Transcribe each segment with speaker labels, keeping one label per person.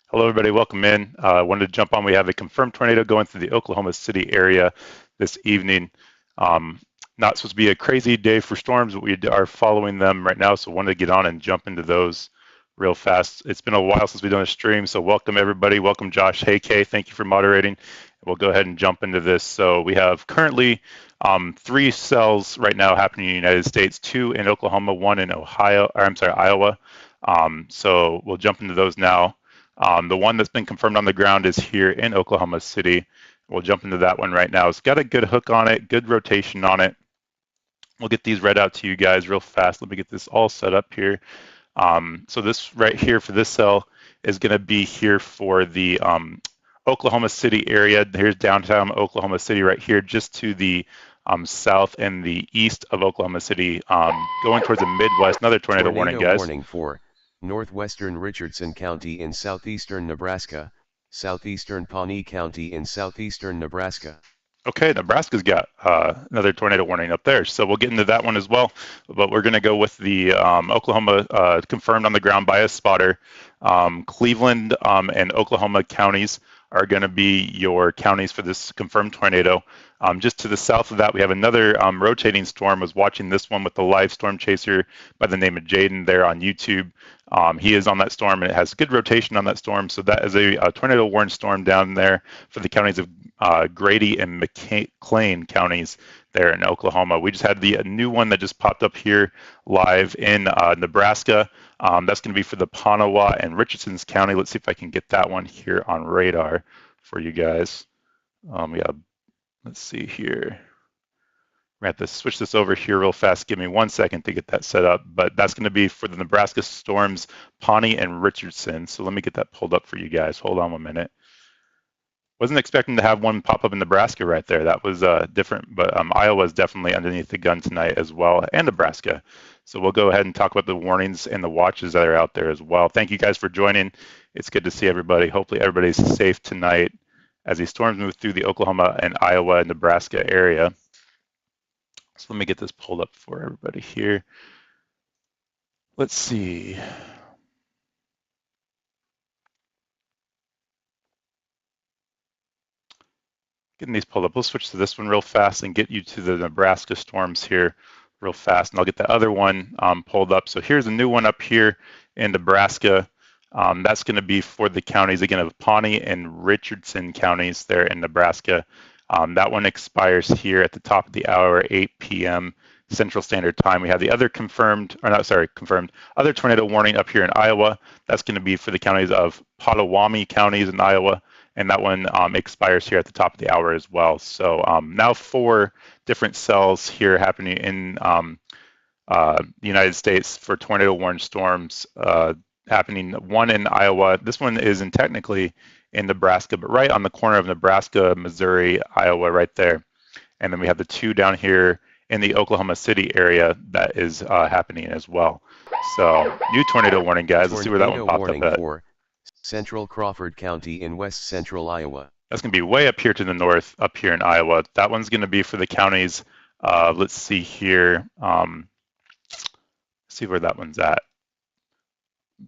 Speaker 1: Hello, everybody. Welcome in. I wanted to jump on. We have a confirmed tornado going through the Oklahoma City area this evening. Um, Not supposed to be a crazy day for storms, but we are following them right now. So wanted to get on and jump into those real fast. It's been a while since we've done a stream. So welcome, everybody. Welcome, Josh. Hey, Kay. Thank you for moderating. We'll go ahead and jump into this. So we have currently 3 cells right now happening in the United States, 2 in Oklahoma, 1 in Iowa. So we'll jump into those now. The one that's been confirmed on the ground is here in Oklahoma City. We'll jump into that one right now. It's got a good hook on it, good rotation on it. We'll get these read out to you guys real fast. Let me get this all set up here. So this right here for this cell is going to be here for the Oklahoma City area. Here's downtown Oklahoma City right here, just to the south and the east of Oklahoma City, going towards the Midwest. Another tornado warning, guys.
Speaker 2: Warning for northwestern Richardson County in southeastern Nebraska, southeastern Pawnee County in southeastern Nebraska.
Speaker 1: Okay, Nebraska's got another tornado warning up there, so we'll get into that one as well. But we're going to go with the Oklahoma confirmed on the ground by a spotter. Cleveland and Oklahoma counties are going to be your counties for this confirmed tornado. Just to the south of that, we have another rotating storm. I was watching this one with the live storm chaser by the name of Jaden there on YouTube. He is on that storm, and it has good rotation on that storm. So that is a tornado warned storm down there for the counties of Grady and McLean counties there in Oklahoma. We just had the new one that just popped up here live in Nebraska. That's going to be for the Panawa and Richardson's County. Let's see if I can get that one here on radar for you guys. Yeah, let's see here. We're going to have to switch this over here real fast. Give me 1 second to get that set up. But that's going to be for the Nebraska storms, Pawnee and Richardson. So let me get that pulled up for you guys. Hold on 1 minute. Wasn't expecting to have one pop up in Nebraska right there. That was different, but Iowa is definitely underneath the gun tonight as well, and Nebraska. So we'll go ahead and talk about the warnings and the watches that are out there as well. Thank you guys for joining. It's good to see everybody. Hopefully everybody's safe tonight as these storms move through the Oklahoma and Iowa and Nebraska area. So let me get this pulled up for everybody here. Let's see. Getting these pulled up. We'll switch to this one real fast and get you to the Nebraska storms here real fast. And I'll get the other one pulled up. So here's a new one up here in Nebraska. That's going to be for the counties, again, of Pawnee and Richardson counties there in Nebraska. That one expires here at the top of the hour, 8 p.m. Central Standard Time. We have the other other tornado warning up here in Iowa. That's going to be for the counties of Potawatomi counties in Iowa. And that one expires here at the top of the hour as well. So now 4 different cells here happening in the United States for tornado warned storms happening. One in Iowa. This one is technically in Nebraska, but right on the corner of Nebraska, Missouri, Iowa, right there. And then we have the 2 down here in the Oklahoma City area that is happening as well. So new tornado warning, guys. Let's see where that one popped up at.
Speaker 2: For Central Crawford County in west central Iowa.
Speaker 1: That's going to be way up here to the north, up here in Iowa. That one's going to be for the counties. Let's see here. See where that one's at.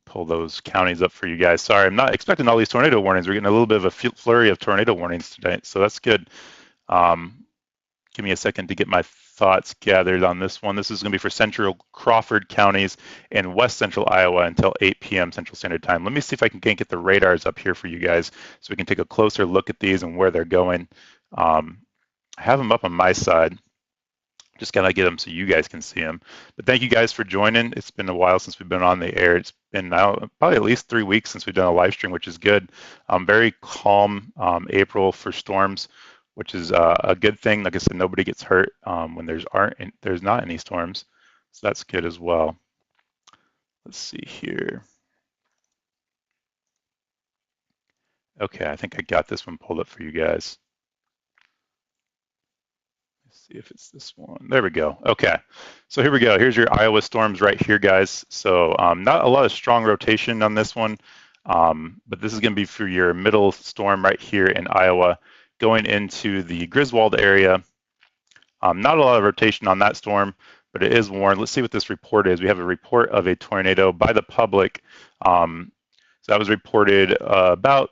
Speaker 1: Pull those counties up for you guys. Sorry, I'm not expecting all these tornado warnings. We're getting a little bit of a flurry of tornado warnings today, so that's good. Give me a second to get my thoughts gathered on this one. This is going to be for Central Crawford counties in west central Iowa until 8 p.m. Central Standard Time. Let me see if I can get the radars up here for you guys so we can take a closer look at these and where they're going. I have them up on my side. Just gotta get them so you guys can see them. But thank you guys for joining. It's been a while since we've been on the air. It's been now probably at least 3 weeks since we've done a live stream, which is good. Very calm April for storms, which is a good thing. Like I said, nobody gets hurt when there's not any storms, so that's good as well. Let's see here. Okay, I think I got this one pulled up for you guys. Let's see if it's this one. There we go. Okay, so here we go. Here's your Iowa storms right here, guys. So not a lot of strong rotation on this one, but this is going to be for your middle storm right here in Iowa, going into the Griswold area. Not a lot of rotation on that storm, but it is warned. Let's see what this report is. We have a report of a tornado by the public. So So that was reported about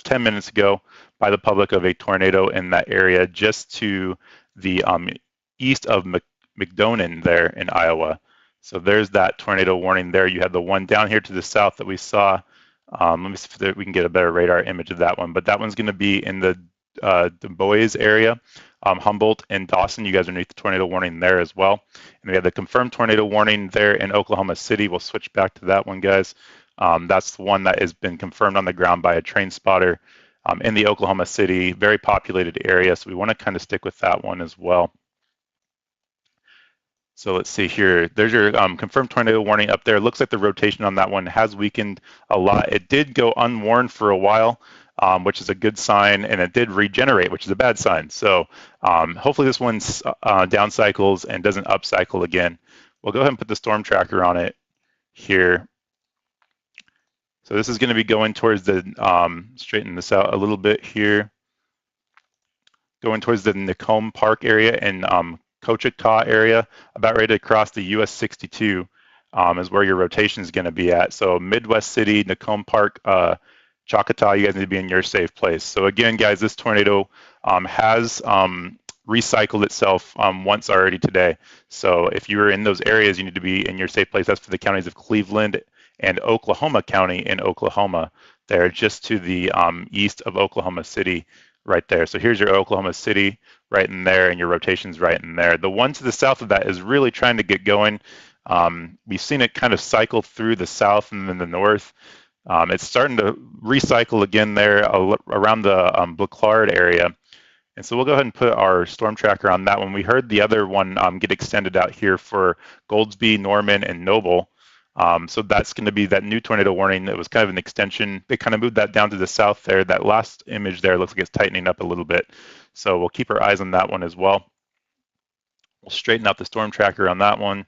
Speaker 1: 10 minutes ago by the public of a tornado in that area just to the east of McDonan there in Iowa. So there's that tornado warning there. You had the one down here to the south that we saw. Let me see if we can get a better radar image of that one, but that one's going to be in the Du Bois area, Humboldt and Dawson. You guys are underneath the tornado warning there as well. And we have the confirmed tornado warning there in Oklahoma City. We'll switch back to that one, guys. That's the one that has been confirmed on the ground by a train spotter in the Oklahoma City, very populated area. So we want to kind of stick with that one as well. So let's see here. There's your confirmed tornado warning up there. It looks like the rotation on that one has weakened a lot. It did go unwarned for a while, which is a good sign, and it did regenerate, which is a bad sign. So hopefully this one's down cycles and doesn't up cycle again. We'll go ahead and put the storm tracker on it here. So this is going to be going towards the, straighten this out a little bit here, going towards the Nacomb Park area and Cochita area, about ready to cross the US 62 is where your rotation is going to be at. So Midwest City, Nacomb Park, Choctaw, you guys need to be in your safe place. So again, guys, this tornado has recycled itself once already today. So if you are in those areas, you need to be in your safe place. That's for the counties of Cleveland and Oklahoma County in Oklahoma. They're just to the east of Oklahoma City right there. So here's your Oklahoma City right in there, and your rotation's right in there. The one to the south of that is really trying to get going. We've seen it kind of cycle through the south and then the north. It's starting to recycle again there around the Blaclard area. And so we'll go ahead and put our storm tracker on that one. We heard the other one get extended out here for Goldsby, Norman, and Noble. So that's going to be that new tornado warning. It was kind of an extension. They kind of moved that down to the south there. That last image there looks like it's tightening up a little bit. So we'll keep our eyes on that one as well. We'll straighten out the storm tracker on that one.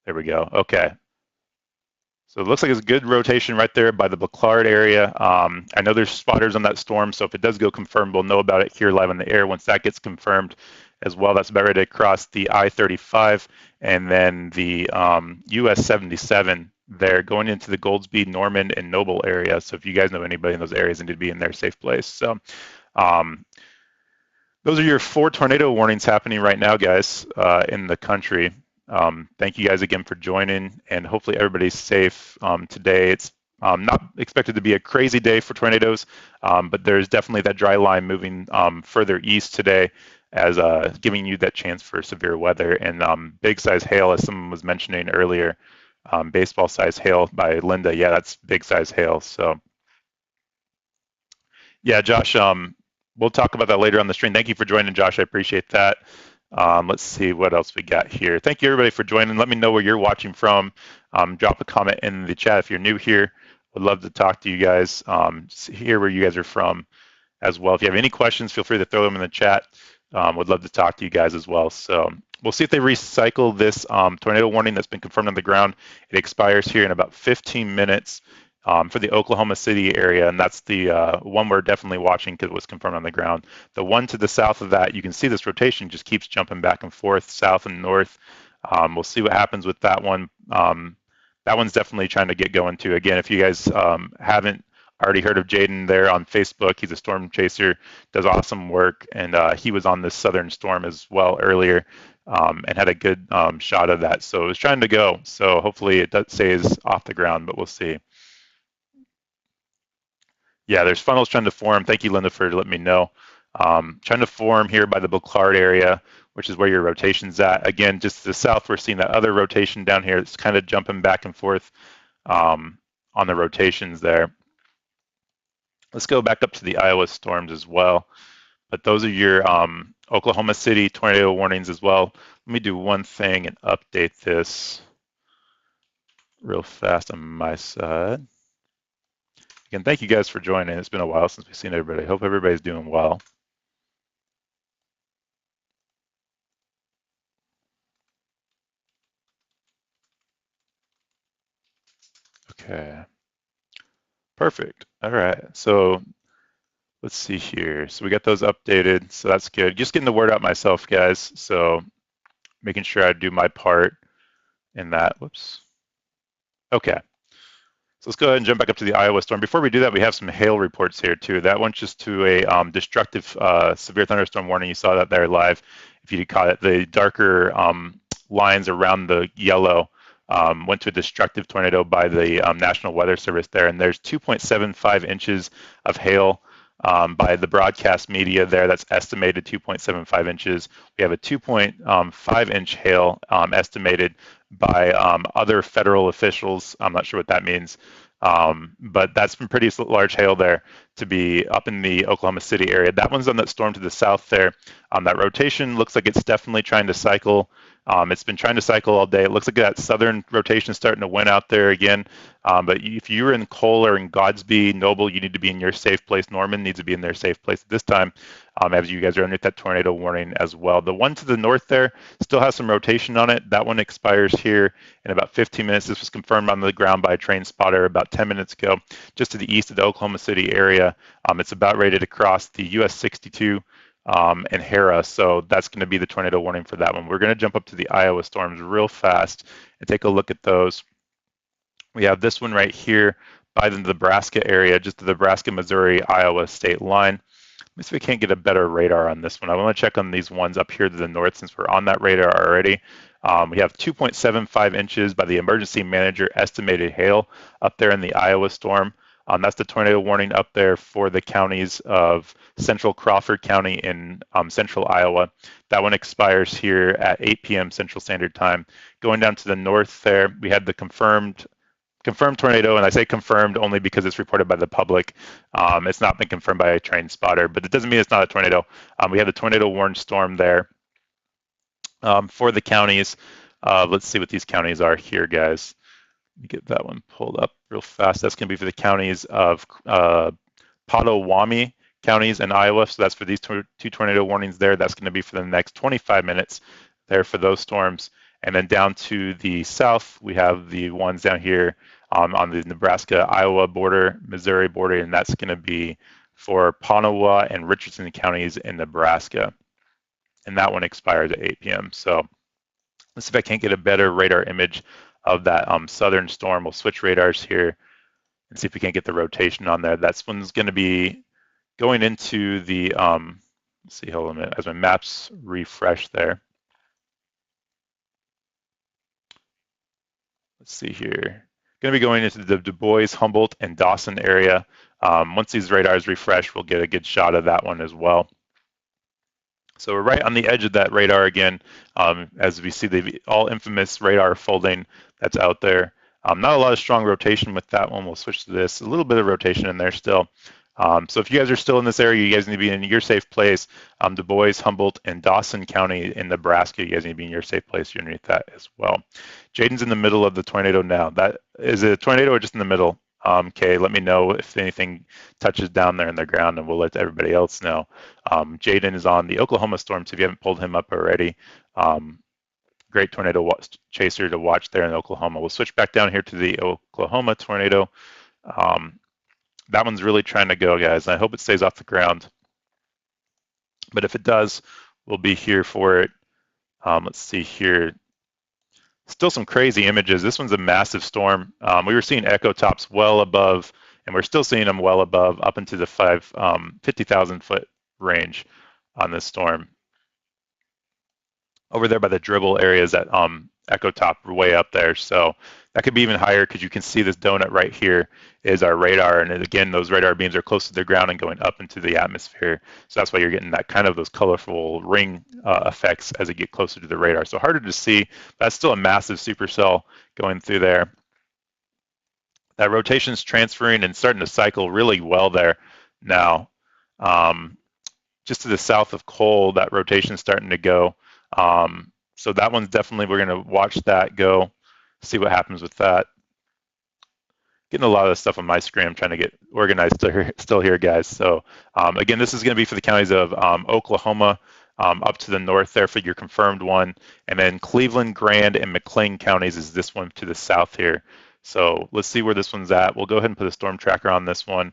Speaker 1: There we go. Okay. So it looks like it's good rotation right there by the Blaclard area. I know there's spotters on that storm, so if it does go confirmed, we'll know about it here live on the air once that gets confirmed as well. That's about ready to cross the I-35 and then the US 77 there going into the Goldsby, Norman, and Noble area. So if you guys know anybody in those areas, they need to be in their safe place. So those are your 4 tornado warnings happening right now, guys, in the country. Thank you guys again for joining, and hopefully everybody's safe today. It's not expected to be a crazy day for tornadoes, but there's definitely that dry line moving further east today as giving you that chance for severe weather and big size hail, as someone was mentioning earlier. Baseball size hail by Linda. Yeah, that's big size hail. So yeah, Josh, we'll talk about that later on the stream. Thank you for joining, Josh. I appreciate that. Let's see what else we got here. Thank you everybody for joining. Let me know where you're watching from. Drop a comment in the chat if you're new here. Would love to talk to you guys, hear where you guys are from as well. If you have any questions, feel free to throw them in the chat. Would love to talk to you guys as well. So we'll see if they recycle this tornado warning that's been confirmed on the ground. It expires here in about 15 minutes. For the Oklahoma City area, and that's the one we're definitely watching because it was confirmed on the ground. The one to the south of that, you can see this rotation just keeps jumping back and forth, south and north. We'll see what happens with that one. That one's definitely trying to get going too. Again, if you guys haven't already heard of Jaden there on Facebook, he's a storm chaser, does awesome work, and he was on this southern storm as well earlier. And had a good shot of that. So it was trying to go. So hopefully it stays off the ground, but we'll see. Yeah, there's funnels trying to form. Thank you, Linda, for letting me know. Trying to form here by the Blaclard area, which is where your rotation's at. Again, just to the south, we're seeing that other rotation down here. It's kind of jumping back and forth on the rotations there. Let's go back up to the Iowa storms as well. But those are your Oklahoma City tornado warnings as well. Let me do one thing and update this real fast on my side. Again, thank you guys for joining. It's been a while since we've seen everybody. Hope everybody's doing well. Okay. Perfect. All right. So let's see here. So we got those updated. So that's good. Just getting the word out myself, guys. So making sure I do my part in that. Whoops. Okay. So let's go ahead and jump back up to the Iowa storm. Before we do that, we have some hail reports here too. That went just to a destructive severe thunderstorm warning. You saw that there live. If you caught it, the darker lines around the yellow went to a destructive tornado by the National Weather Service there. And there's 2.75 inches of hail by the broadcast media there. That's estimated 2.75 inches. We have a 2.5-inch hail estimated by other federal officials. I'm not sure what that means, but that's been pretty large hail there to be up in the Oklahoma City area. That one's on that storm to the south there. That rotation looks like it's definitely trying to cycle. It's been trying to cycle all day. It looks like that southern rotation is starting to win out there again. But if you're in Cole or in Godsby, Noble, you need to be in your safe place. Norman needs to be in their safe place at this time, as you guys are underneath that tornado warning as well. The one to the north there still has some rotation on it. That one expires here in about 15 minutes. This was confirmed on the ground by a train spotter about 10 minutes ago, just to the east of the Oklahoma City area. It's about ready to cross the US 62 and Harrah, so that's going to be the tornado warning for that one. We're going to jump up to the Iowa storms real fast and take a look at those. We have this one right here by the Nebraska area, just the Nebraska, Missouri, Iowa state line. Let me see if we can't get a better radar on this one. I want to check on these ones up here to the north since we're on that radar already. We have 2.75 inches by the emergency manager estimated hail up there in the Iowa storm. That's the tornado warning up there for the counties of central Crawford County in central Iowa. That one expires here at 8 p.m. Central Standard Time. Going down to the north there, we had the confirmed tornado, and I say confirmed only because it's reported by the public. It's not been confirmed by a train spotter, but it doesn't mean it's not a tornado. We have the tornado warned storm there for the counties. Let's see what these counties are here, guys. Let me get that one pulled up real fast. That's going to be for the counties of Potawatomi counties in Iowa. So that's for these two tornado warnings there. That's going to be for the next 25 minutes there for those storms. And then down to the south, we have the ones down here on the Nebraska-Iowa border, Missouri border, and that's going to be for Panawa and Richardson counties in Nebraska. And that one expires at 8 p.m. So let's see if I can't get a better radar image of that southern storm. We'll switch radars here and see if we can't get the rotation on there. That's one's going to be going into the, let's see, hold on a minute, as my maps refresh there. Let's see here. Going to be going into the Du Bois, Humboldt, and Dawson area. Once these radars refresh, we'll get a good shot of that one as well. So we're right on the edge of that radar again, as we see the all infamous radar folding that's out there. Not a lot of strong rotation with that one. We'll switch to this. A little bit of rotation in there still. So if you guys are still in this area, you guys need to be in your safe place. Du Bois, Humboldt, and Dawson County in Nebraska, you guys need to be in your safe place. You're underneath that as well. Jaden's in the middle of the tornado now. That is it a tornado or just in the middle? Okay, let me know if anything touches down there in the ground, and we'll let everybody else know. Jaden is on the Oklahoma storm, so if you haven't pulled him up already, great tornado chaser to watch there in Oklahoma. We'll switch back down here to the Oklahoma tornado. That one's really trying to go, guys. I hope it stays off the ground. But if it does, we'll be here for it. Let's see here. Still some crazy images. This one's a massive storm. We were seeing echo tops well above, and we're still seeing them well above, up into the 50,000 foot range on this storm. Over there by the dribble areas at echo top way up there. So that could be even higher because you can see this donut right here is our radar. And again, those radar beams are close to the ground and going up into the atmosphere. So that's why you're getting that kind of those colorful ring effects as it get closer to the radar. So harder to see, but that's still a massive supercell going through there. That rotation's transferring and starting to cycle really well there now. Just to the south of Cole, that rotation's starting to go. So that one's definitely, we're going to watch that go, see what happens with that. Getting a lot of stuff on my screen. I'm trying to get organized still here, guys. So again, this is going to be for the counties of Oklahoma, up to the north there for your confirmed one. And then Cleveland, Grand, and McLean counties is this one to the south here. So let's see where this one's at. We'll go ahead and put a storm tracker on this one.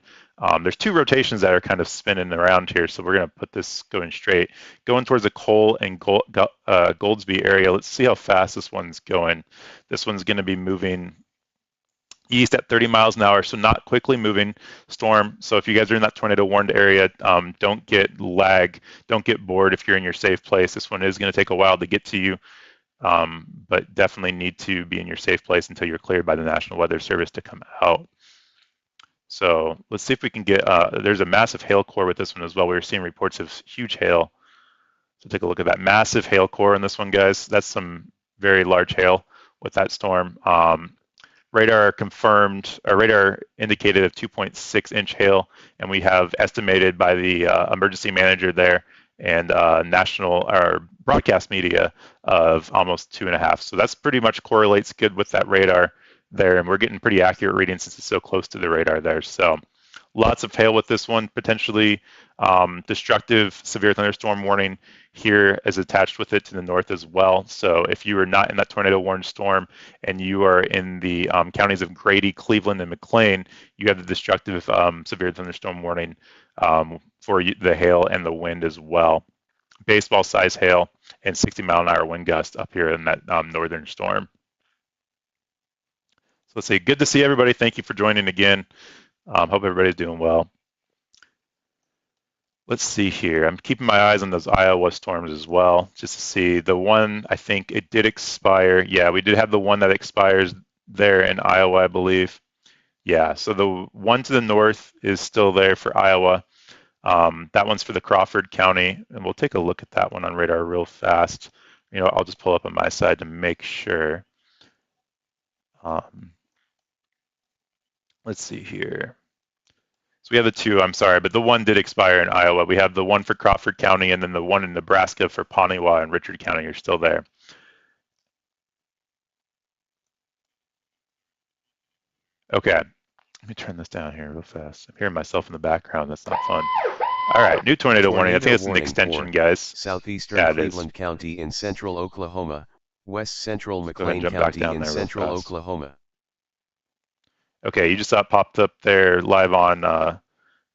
Speaker 1: There's two rotations that are kind of spinning around here, so we're going to put this going straight, going towards the Cole and Goldsby area. Let's see how fast this one's going. This one's going to be moving east at 30 miles an hour, so not quickly moving storm. So if you guys are in that tornado warned area, don't get lag, don't get bored if you're in your safe place. This one is going to take a while to get to you, but definitely need to be in your safe place until you're cleared by the National Weather Service to come out. So let's see if we can get, there's a massive hail core with this one as well. We were seeing reports of huge hail. So take a look at that massive hail core in this one, guys. That's some very large hail with that storm. Radar confirmed, or radar indicated a 2.6-inch hail, and we have estimated by the emergency manager there and national or broadcast media of almost 2.5. So that's pretty much correlates good with that radar there, and we're getting pretty accurate readings since it's so close to the radar there. So lots of hail with this one, potentially destructive severe thunderstorm warning here is attached with it to the north as well. So if you are not in that tornado warned storm and you are in the counties of Grady, Cleveland, and McLean, you have the destructive severe thunderstorm warning for the hail and the wind as well. Baseball size hail and 60-mile-an-hour wind gust up here in that northern storm. So let's see, good to see everybody. Thank you for joining again. Hope everybody's doing well. Let's see here. I'm keeping my eyes on those Iowa storms as well, just to see. The one, I think it did expire. Yeah, we did have the one that expires there in Iowa, I believe. Yeah, so the one to the north is still there for Iowa. That one's for the Crawford County, and we'll take a look at that one on radar real fast. You know, I'll just pull up on my side to make sure. Let's see here. So we have the two, I'm sorry, but the one did expire in Iowa. We have the one for Crawford County and then the one in Nebraska for Pawnee and Richard County are still there. Okay, let me turn this down here real fast. I'm hearing myself in the background. That's not fun. All right, new tornado warning. I think it's an extension, guys.
Speaker 2: Southeastern Cleveland County in central Oklahoma, west central McLean County in central Oklahoma.
Speaker 1: Okay, you just saw it popped up there live on the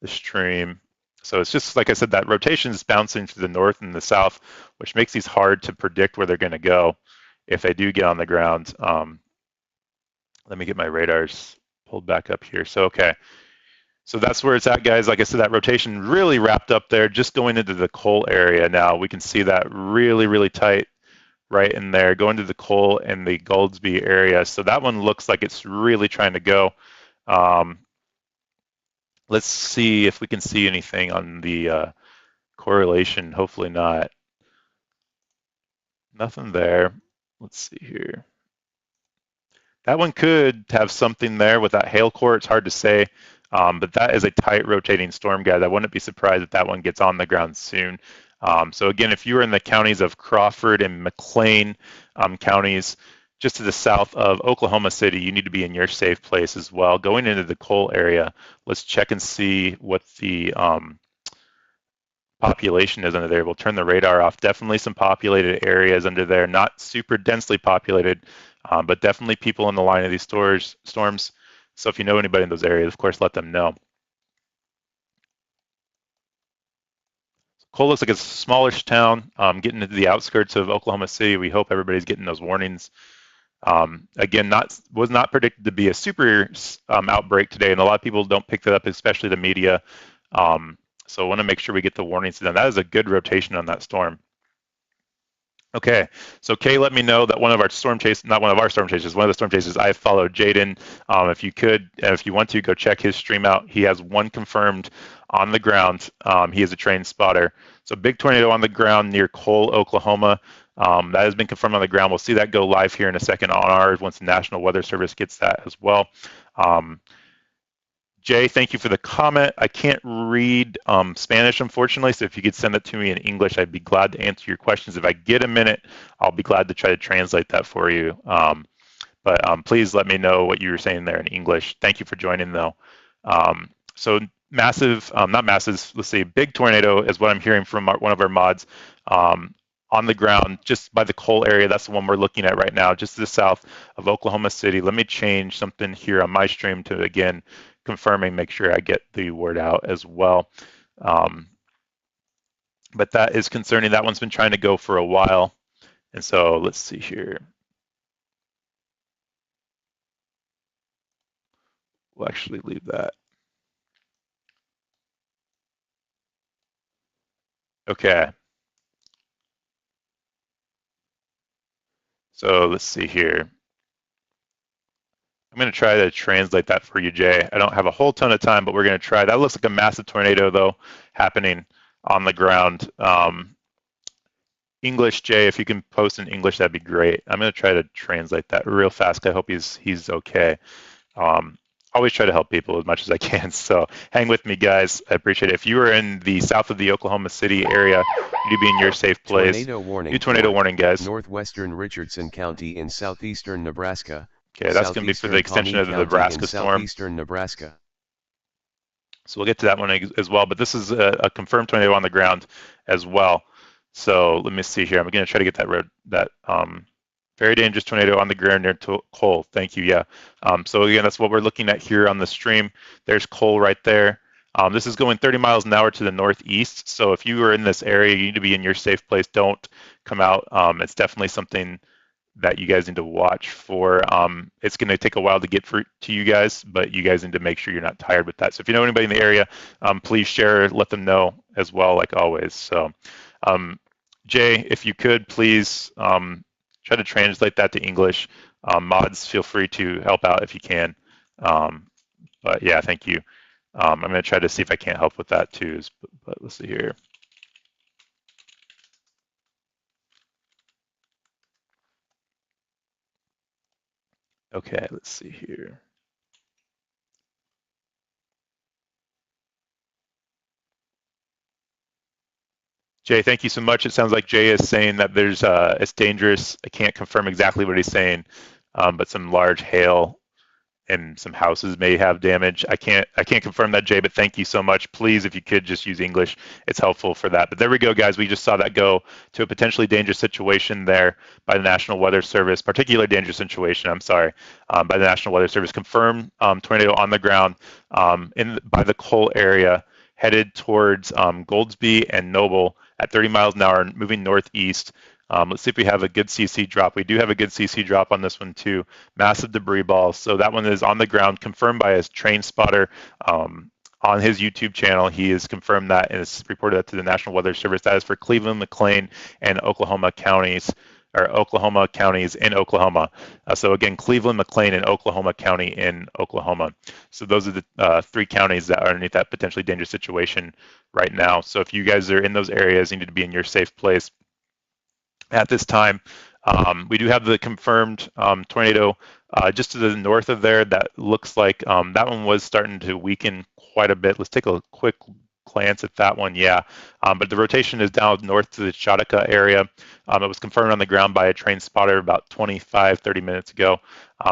Speaker 1: stream. So it's just, like I said, that rotation is bouncing to the north and the south, which makes these hard to predict where they're going to go if they do get on the ground. Let me get my radars pulled back up here. So, okay. So that's where it's at, guys. Like I said, that rotation really wrapped up there, just going into the Cole area now. We can see that really, really tight right in there, going to the Cole and the Goldsby area. So that one looks like it's really trying to go. Let's see if we can see anything on the correlation. Hopefully not. Nothing there. Let's see here. That one could have something there with that hail core. It's hard to say, but that is a tight rotating storm, guys. I wouldn't be surprised if that one gets on the ground soon. So again, if you are in the counties of Crawford and McLean counties, just to the south of Oklahoma City, you need to be in your safe place as well. Going into the Cole area, let's check and see what the population is under there. We'll turn the radar off. Definitely some populated areas under there, not super densely populated, but definitely people in the line of these storms. So if you know anybody in those areas, of course, let them know. Cole looks like a smallish town, getting into the outskirts of Oklahoma City. We hope everybody's getting those warnings. Again, was not predicted to be a super outbreak today, and a lot of people don't pick that up, especially the media. So I want to make sure we get the warnings to them. That is a good rotation on that storm. Okay, so Kay let me know that one of our storm chasers, not one of our storm chasers, one of the storm chasers, I followed Jaden. If you could, if you want to, go check his stream out. He has one confirmed on the ground. He is a trained spotter. So big tornado on the ground near Cole, Oklahoma. That has been confirmed on the ground. We'll see that go live here in a second on ours once the National Weather Service gets that as well. Jay, thank you for the comment. I can't read Spanish, unfortunately, so if you could send it to me in English, I'd be glad to answer your questions. If I get a minute, I'll be glad to try to translate that for you. But please let me know what you were saying there in English. Thank you for joining, though. So massive, not massive, let's say big tornado is what I'm hearing from one of our mods. On the ground, just by the Cole area. That's the one we're looking at right now, just to the south of Oklahoma City. Let me change something here on my stream to, again, confirming, make sure I get the word out as well. But that is concerning. That one's been trying to go for a while. And so let's see here. We'll actually leave that. Okay. So let's see here. I'm going to try to translate that for you, Jay. I don't have a whole ton of time, but we're going to try. That looks like a massive tornado, though, happening on the ground. English, Jay, if you can post in English, that'd be great. I'm going to try to translate that real fast. I hope he's okay. Always try to help people as much as I can. So hang with me, guys. I appreciate it. If you are in the south of the Oklahoma City area, you need to be in your safe place.
Speaker 2: Tornado warning.
Speaker 1: New tornado warning, guys.
Speaker 2: Northwestern Richardson County in southeastern Nebraska.
Speaker 1: Okay, that's going to be for the extension of the Nebraska storm.
Speaker 2: Southeastern Nebraska.
Speaker 1: So we'll get to that one as well. But this is a confirmed tornado on the ground as well. So let me see here. I'm going to try to get that very dangerous tornado on the ground near Cole. Thank you. Yeah. So again, that's what we're looking at here on the stream. There's Cole right there. This is going 30 miles an hour to the northeast. So if you are in this area, you need to be in your safe place. Don't come out. It's definitely something that you guys need to watch for. It's going to take a while to get to you guys, but you guys need to make sure you're not tired with that. So if you know anybody in the area, please share, let them know as well, like always. So Jay, if you could, please try to translate that to English. Mods, feel free to help out if you can. But yeah, thank you. I'm going to try to see if I can't help with that too, but let's see here. Okay, let's see here. Jay, thank you so much. It sounds like Jay is saying that it's dangerous. I can't confirm exactly what he's saying, but some large hail and some houses may have damage. I can't confirm that, Jay, but thank you so much. Please, if you could just use English, it's helpful for that. But there we go, guys. We just saw that go to a potentially dangerous situation there by the National Weather Service, particularly dangerous situation, I'm sorry, by the National Weather Service. Confirmed tornado on the ground by the Cole area, headed towards Goldsby and Noble at 30 miles an hour, moving northeast. Let's see if we have a good CC drop. We do have a good CC drop on this one too. Massive debris balls. So that one is on the ground, confirmed by his train spotter on his YouTube channel. He has confirmed that and has reported that to the National Weather Service. That is for Cleveland, McLean, and Oklahoma counties, or Oklahoma counties in Oklahoma. So again, Cleveland, McLean, and Oklahoma County in Oklahoma. So those are the three counties that are underneath that potentially dangerous situation right now. So if you guys are in those areas, you need to be in your safe place at this time. We do have the confirmed tornado just to the north of there. That looks like that one was starting to weaken quite a bit. Let's take a quick glance at that one. Yeah, but the rotation is down north to the Chautauqua area. It was confirmed on the ground by a train spotter about 25-30 minutes ago.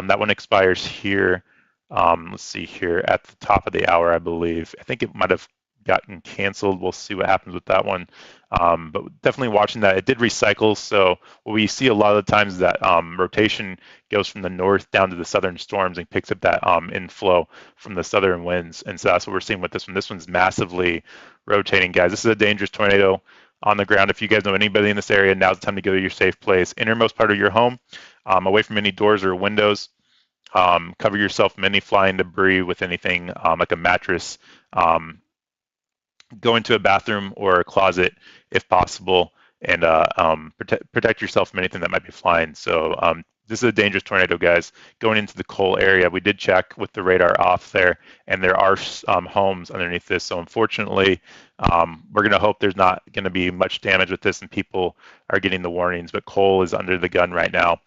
Speaker 1: That one expires here. Let's see here at the top of the hour, I believe. I think it might have gotten canceled. We'll see what happens with that one. But definitely watching that. It did recycle, so what we see a lot of the times that rotation goes from the north down to the southern storms and picks up that inflow from the southern winds, and so that's what we're seeing with this one. This one's massively rotating, guys. This is a dangerous tornado on the ground. If you guys know anybody in this area, now's the time to go to your safe place, innermost part of your home, away from any doors or windows. Cover yourself from any flying debris with anything like a mattress. Go into a bathroom or a closet if possible, and protect yourself from anything that might be flying. So this is a dangerous tornado, guys. Going into the Cole area, we did check with the radar off there, and there are homes underneath this. So unfortunately, we're going to hope there's not going to be much damage with this, and people are getting the warnings. But Cole is under the gun right now.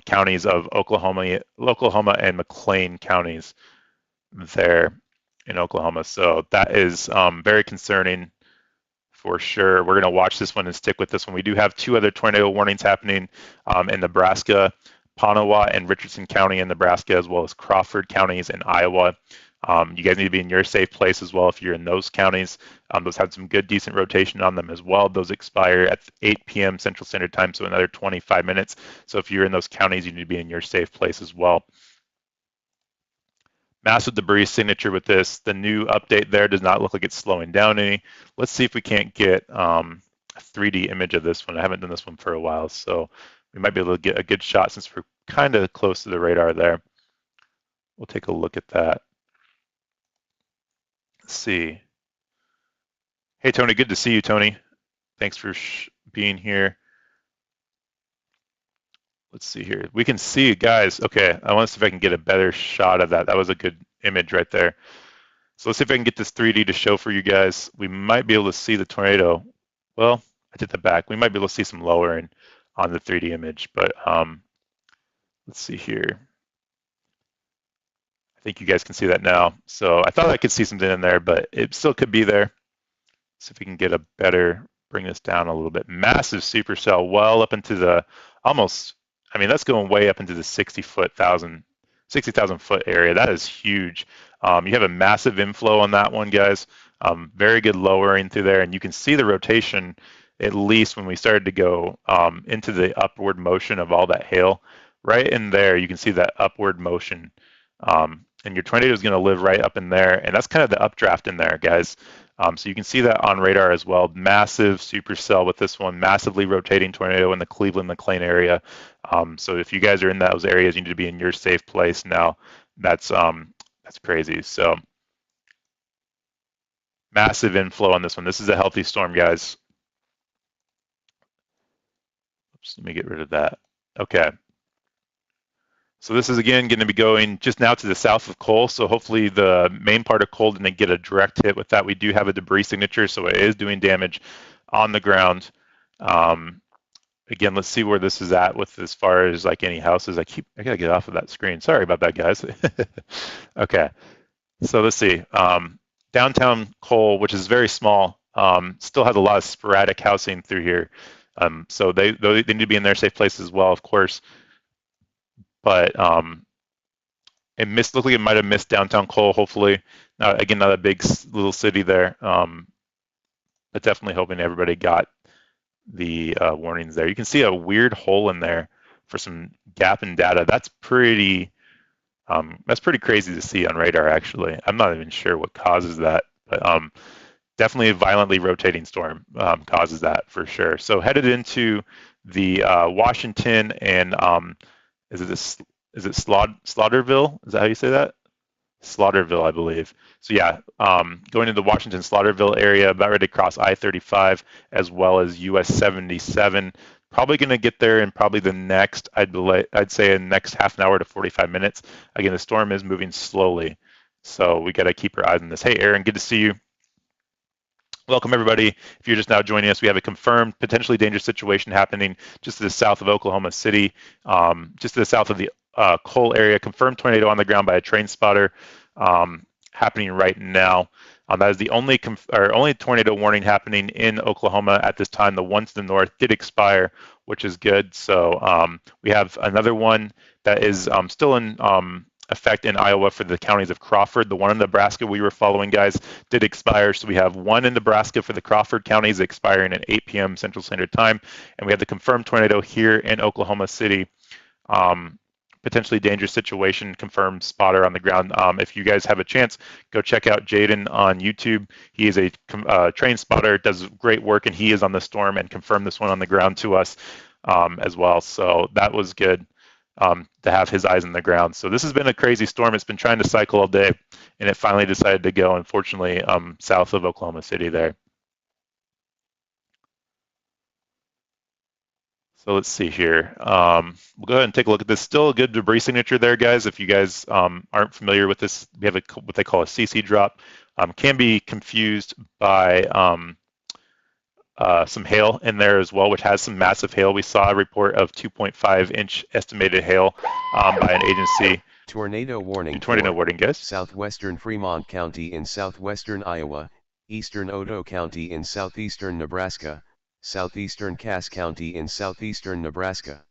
Speaker 1: Counties of Oklahoma and McLean counties there in Oklahoma. So that is very concerning for sure. We're going to watch this one and stick with this one. We do have two other tornado warnings happening in Nebraska, Panawa and Richardson County in Nebraska, as well as Crawford counties in Iowa. You guys need to be in your safe place as well if you're in those counties. Those have some good, decent rotation on them as well. Those expire at 8 p.m. Central Standard Time, so another 25 minutes. So if you're in those counties, you need to be in your safe place as well. Massive debris signature with this. The new update there does not look like it's slowing down any. Let's see if we can't get a 3D image of this one. I haven't done this one for a while, so we might be able to get a good shot since we're kind of close to the radar there. We'll take a look at that. Let's see. Hey, Tony, good to see you, Tony. Thanks for being here. Let's see here. We can see, guys. Okay, I want to see if I can get a better shot of that. That was a good image right there. So let's see if I can get this 3D to show for you guys. We might be able to see the tornado. Well, I did the back. We might be able to see some lowering on the 3D image, but let's see here. I think you guys can see that now. So I thought I could see something in there, but it still could be there. See if we can get a better, bring this down a little bit. Massive supercell, well up into the almost, I mean, that's going way up into the 60,000 foot area. That is huge. You have a massive inflow on that one, guys. Very good lowering through there, and you can see the rotation, at least when we started to go into the upward motion of all that hail. Right in there, you can see that upward motion. And your tornado is going to live right up in there, and that's kind of the updraft in there, guys. So you can see that on radar as well. Massive supercell with this one, massively rotating tornado in the Cleveland, McLean area. So if you guys are in those areas, you need to be in your safe place now. That's crazy. So massive inflow on this one. This is a healthy storm, guys. Oops, let me get rid of that. Okay. So this is again going to be going just now to the south of Cole. So hopefully the main part of Cole didn't get a direct hit with that. We do have a debris signature, so it is doing damage on the ground. Again, let's see where this is at with as far as like any houses. I gotta get off of that screen. Sorry about that, guys. Okay, so let's see. Downtown Cole, which is very small, still has a lot of sporadic housing through here. So they need to be in their safe place as well, of course. But it looked like it might have missed downtown Cole, hopefully. Again, not a big little city there, but definitely hoping everybody got the warnings there. You can see a weird hole in there for some gap in data. That's pretty crazy to see on radar, actually. I'm not even sure what causes that, but definitely a violently rotating storm causes that for sure. So headed into the Washington and is it Slaughterville? Is that how you say that? Slaughterville, I believe. So yeah, going into the Washington Slaughterville area, about ready to cross I-35 as well as US 77. Probably going to get there in probably the next, I'd say in the next half an hour to 45 minutes. Again, the storm is moving slowly, so we got to keep our eyes on this. Hey, Aaron, good to see you. Welcome, everybody. If you're just now joining us, we have a confirmed potentially dangerous situation happening just to the south of Oklahoma City, just to the south of the Cole area. Confirmed tornado on the ground by a train spotter happening right now. That is the only tornado warning happening in Oklahoma at this time. The one to the north did expire, which is good. So we have another one that is still in effect in Iowa for the counties of Crawford. The one in Nebraska we were following, guys, did expire. So we have one in Nebraska for the Crawford counties expiring at 8 p.m. Central Standard Time. And we have the confirmed tornado here in Oklahoma City. Potentially dangerous situation, confirmed spotter on the ground. If you guys have a chance, go check out Jaden on YouTube. He is a trained spotter, does great work, and he is on the storm and confirmed this one on the ground to us as well. So that was good to have his eyes on the ground. So this has been a crazy storm. It's been trying to cycle all day, and it finally decided to go, unfortunately, south of Oklahoma City there. So let's see here. We'll go ahead and take a look at this. Still a good debris signature there, guys. If you guys aren't familiar with this, we have what they call a CC drop. Can be confused by some hail in there as well, which has some massive hail. We saw a report of 2.5-inch estimated hail by an agency.
Speaker 2: Tornado warning.
Speaker 1: Tornado warning, guys.
Speaker 2: Southwestern Fremont County in southwestern Iowa, eastern Otoe County in southeastern Nebraska, southeastern Cass County in southeastern Nebraska.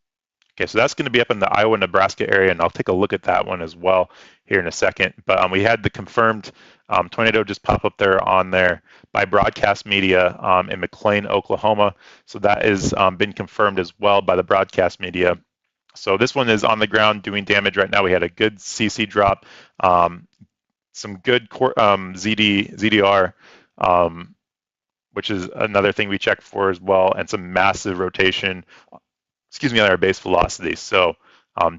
Speaker 1: Okay, so that's going to be up in the Iowa-Nebraska area, and I'll take a look at that one as well here in a second. But we had the confirmed tornado just pop up there on there by broadcast media in McLean, Oklahoma. So that has been confirmed as well by the broadcast media. So this one is on the ground doing damage right now. We had a good CC drop, some good ZDR, which is another thing we check for as well, and some massive rotation, on our base velocity. So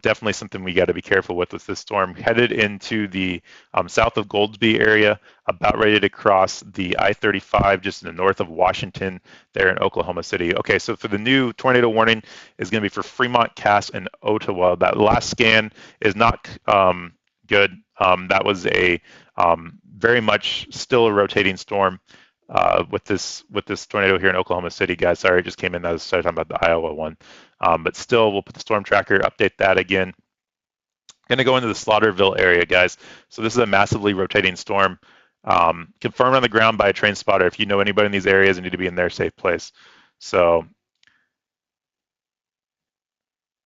Speaker 1: definitely something we got to be careful with this storm. Headed into the south of Goldsby area, about ready to cross the I-35 just in the north of Washington there in Oklahoma City. Okay, so for the new tornado warning is going to be for Fremont, Cass, and Ottawa. That last scan is not good. That was a very much still a rotating storm. With this tornado here in Oklahoma City, guys. Sorry, it just came in as I started talking about the Iowa one. But still, we'll put the storm tracker, update that again. Going to go into the Slaughterville area, guys. So this is a massively rotating storm. Confirmed on the ground by a train spotter. If you know anybody in these areas, you need to be in their safe place. So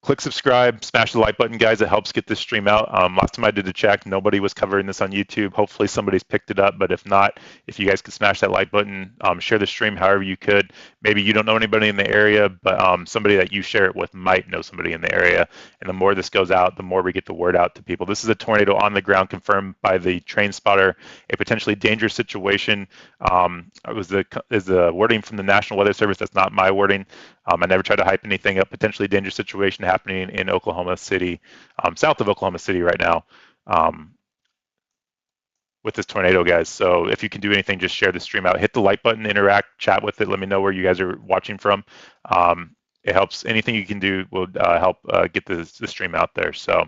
Speaker 1: click subscribe, smash the like button, guys. It helps get this stream out. Last time I did a check, nobody was covering this on YouTube. Hopefully somebody's picked it up, but if not, if you guys could smash that like button, share the stream however you could. Maybe you don't know anybody in the area, but somebody that you share it with might know somebody in the area. And the more this goes out, the more we get the word out to people. This is a tornado on the ground confirmed by the train spotter, a potentially dangerous situation. Is the wording from the National Weather Service. That's not my wording. I never try to hype anything up. Potentially dangerous situation happening in Oklahoma City, south of Oklahoma City right now with this tornado, guys. So if you can do anything, just share the stream out. Hit the like button, interact, chat with it. Let me know where you guys are watching from. It helps. Anything you can do will help get the stream out there. So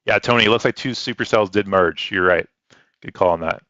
Speaker 1: yeah, Tony, it looks like two supercells did merge. You're right. Good call on that.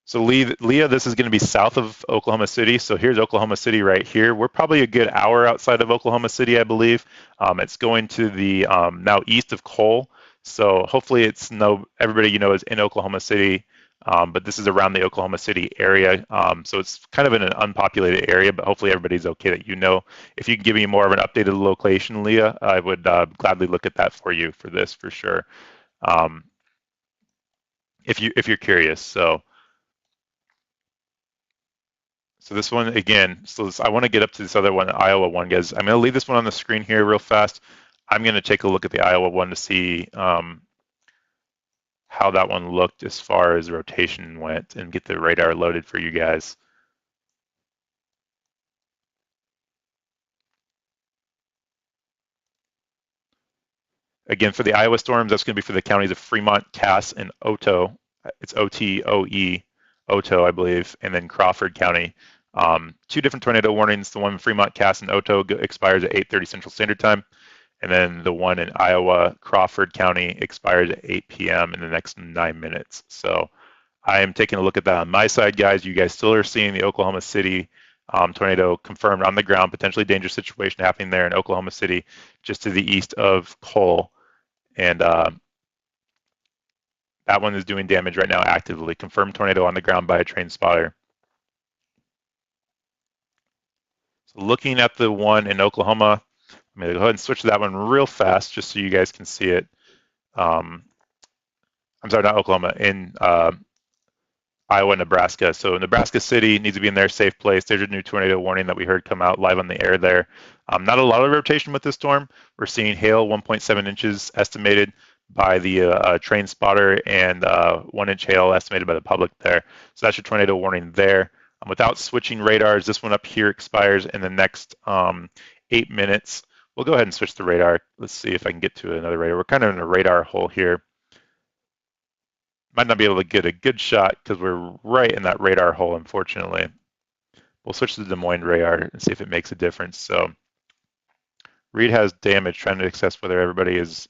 Speaker 1: So Leah, this is going to be south of Oklahoma City. So here's Oklahoma City right here. We're probably a good hour outside of Oklahoma City, I believe. It's going to the now east of Cole. So hopefully it's everybody you know is in Oklahoma City, but this is around the Oklahoma City area. So it's kind of in an unpopulated area, but hopefully everybody's okay that you know. If you can give me more of an updated location, Leah, I would gladly look at that for you for this for sure. If you're curious, so this one again, I want to get up to this other one, the Iowa one, guys. I'm going to leave this one on the screen here real fast. I'm going to take a look at the Iowa one to see how that one looked as far as rotation went and get the radar loaded for you guys. Again, for the Iowa storms, that's going to be for the counties of Fremont, Cass, and Otoe. It's O-T-O-E, Otoe, I believe, and then Crawford County. Two different tornado warnings. The one in Fremont, Cass, and Otoe expires at 8:30 Central Standard Time. And then the one in Iowa, Crawford County, expires at 8 p.m. in the next 9 minutes. So I am taking a look at that on my side, guys. You guys still are seeing the Oklahoma City tornado confirmed on the ground, potentially dangerous situation happening there in Oklahoma City, just to the east of Cole. And that one is doing damage right now actively. Confirmed tornado on the ground by a train spotter. So looking at the one in Oklahoma, I'm going to go ahead and switch to that one real fast just so you guys can see it. I'm sorry, not Oklahoma, in Iowa, Nebraska. So Nebraska City needs to be in their safe place. There's a new tornado warning that we heard come out live on the air there. Not a lot of rotation with this storm. We're seeing hail 1.7 inches estimated by the train spotter and 1 inch hail estimated by the public there. So that's your tornado warning there. Without switching radars, this one up here expires in the next 8 minutes. We'll go ahead and switch the radar. Let's see if I can get to another radar. We're kind of in a radar hole here. Might not be able to get a good shot because we're right in that radar hole, unfortunately. We'll switch to the Des Moines radar and see if it makes a difference. So Reed has damage, trying to assess whether anybody is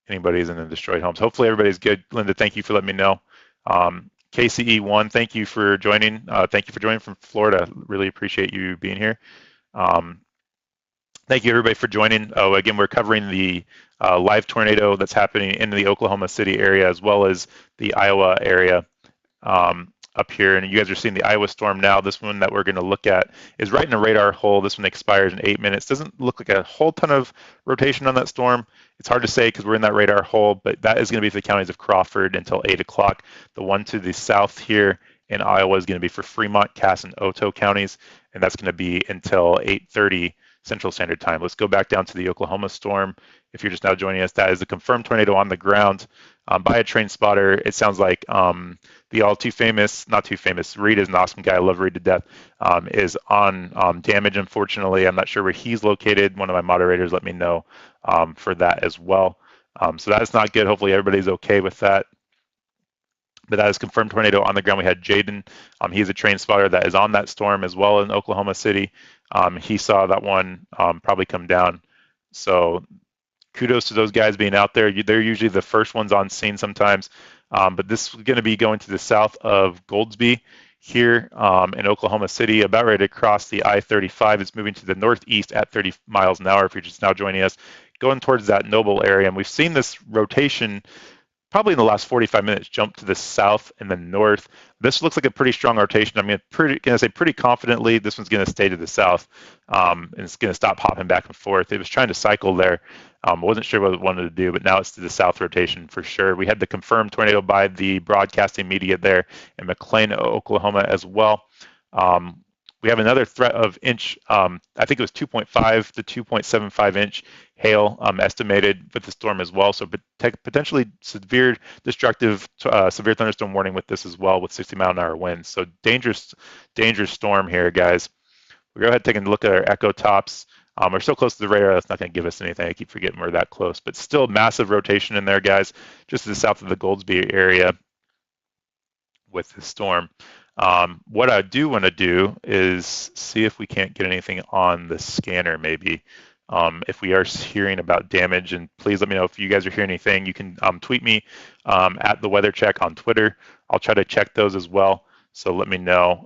Speaker 1: in the destroyed homes. Hopefully everybody's good. Linda, thank you for letting me know. KCE1, thank you for joining. Thank you for joining from Florida. Really appreciate you being here. Thank you everybody for joining. Again, we're covering the live tornado that's happening in the Oklahoma City area as well as the Iowa area up here. And you guys are seeing the Iowa storm now. This one that we're going to look at is right in a radar hole. This one expires in 8 minutes. Doesn't look like a whole ton of rotation on that storm. It's hard to say because we're in that radar hole, but that is going to be for the counties of Crawford until 8 o'clock. The one to the south here in Iowa is going to be for Fremont, Cass, and Otoe counties, and that's going to be until 8:30 Central Standard Time. Let's go back down to the Oklahoma storm. If you're just now joining us, that is a confirmed tornado on the ground by a train spotter. It sounds like the all too famous, not too famous, Reed is an awesome guy. I love Reed to death, is on damage, unfortunately. I'm not sure where he's located. One of my moderators let me know for that as well. So that is not good. Hopefully everybody's okay with that. But that is confirmed tornado on the ground. We had Jaden. He's a train spotter that is on that storm as well in Oklahoma City. He saw that one probably come down. So kudos to those guys being out there. They're usually the first ones on scene sometimes. But this is going to be going to the south of Goldsby here in Oklahoma City, about ready to cross the I-35. It's moving to the northeast at 30 miles an hour if you're just now joining us, going towards that Noble area. And we've seen this rotation probably in the last 45 minutes jump to the south and the north. This looks like a pretty strong rotation. I'm going to say pretty confidently this one's going to stay to the south, and it's going to stop hopping back and forth. It was trying to cycle there. I wasn't sure what it wanted to do, but now it's to the south rotation for sure. We had the confirmed tornado by the broadcasting media there in McLean, Oklahoma as well. We have another threat of inch, I think it was 2.5 to 2.75 inch hail estimated with the storm as well. So potentially severe, destructive, severe thunderstorm warning with this as well with 60-mile-an-hour winds. So dangerous, dangerous storm here, guys. We'll go ahead and take a look at our echo tops. We're so close to the radar, that's not going to give us anything. I keep forgetting we're that close, but still massive rotation in there, guys, just to the south of the Goldsby area with the storm. What I do want to do is see if we can't get anything on the scanner, maybe. If we are hearing about damage, and please let me know if you guys are hearing anything. You can tweet me at the weather check on Twitter. I'll try to check those as well. So let me know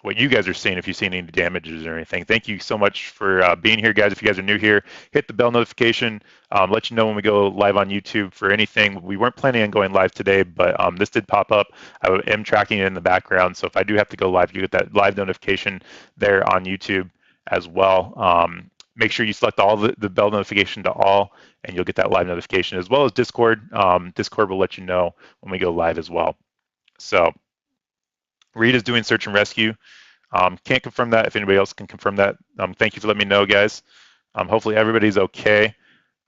Speaker 1: what you guys are seeing, if you've seen any damages or anything. Thank you so much for being here, guys. If you guys are new here, hit the bell notification. Let you know when we go live on YouTube for anything. We weren't planning on going live today, but this did pop up. I am tracking it in the background, so if I do have to go live, you get that live notification there on YouTube as well. Make sure you select all the bell notification to all, and you'll get that live notification, as well as Discord. Discord will let you know when we go live as well. So Reed is doing search and rescue. Can't confirm that. If anybody else can confirm that, thank you for letting me know, guys. Hopefully everybody's okay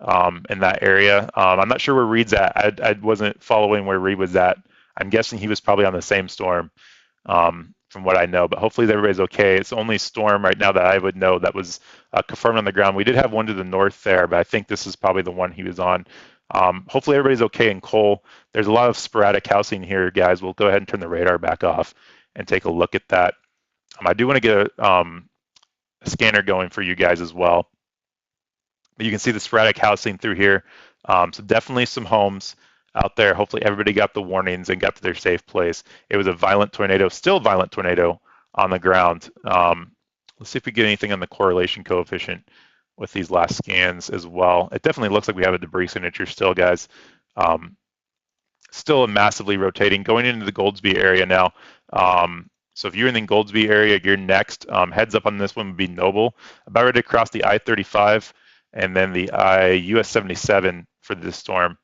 Speaker 1: in that area. I'm not sure where Reed's at. I wasn't following where Reed was at. I'm guessing he was probably on the same storm from what I know, but hopefully everybody's okay. It's the only storm right now that I would know that was confirmed on the ground. We did have one to the north there, but I think this is probably the one he was on. Hopefully everybody's okay in Cole. There's a lot of sporadic housing here, guys. We'll go ahead and turn the radar back off and take a look at that. I do want to get a scanner going for you guys as well. But you can see the sporadic housing through here. So definitely some homes out there. Hopefully everybody got the warnings and got to their safe place. It was a violent tornado, still violent tornado on the ground. Let's see if we get anything on the correlation coefficient with these last scans as well. It definitely looks like we have a debris signature still, guys. Still a massively rotating, going into the Goldsby area now. So if you're in the Goldsby area, you're next. Heads up on this one would be Noble. About ready to cross the I-35 and then the US 77 for this storm.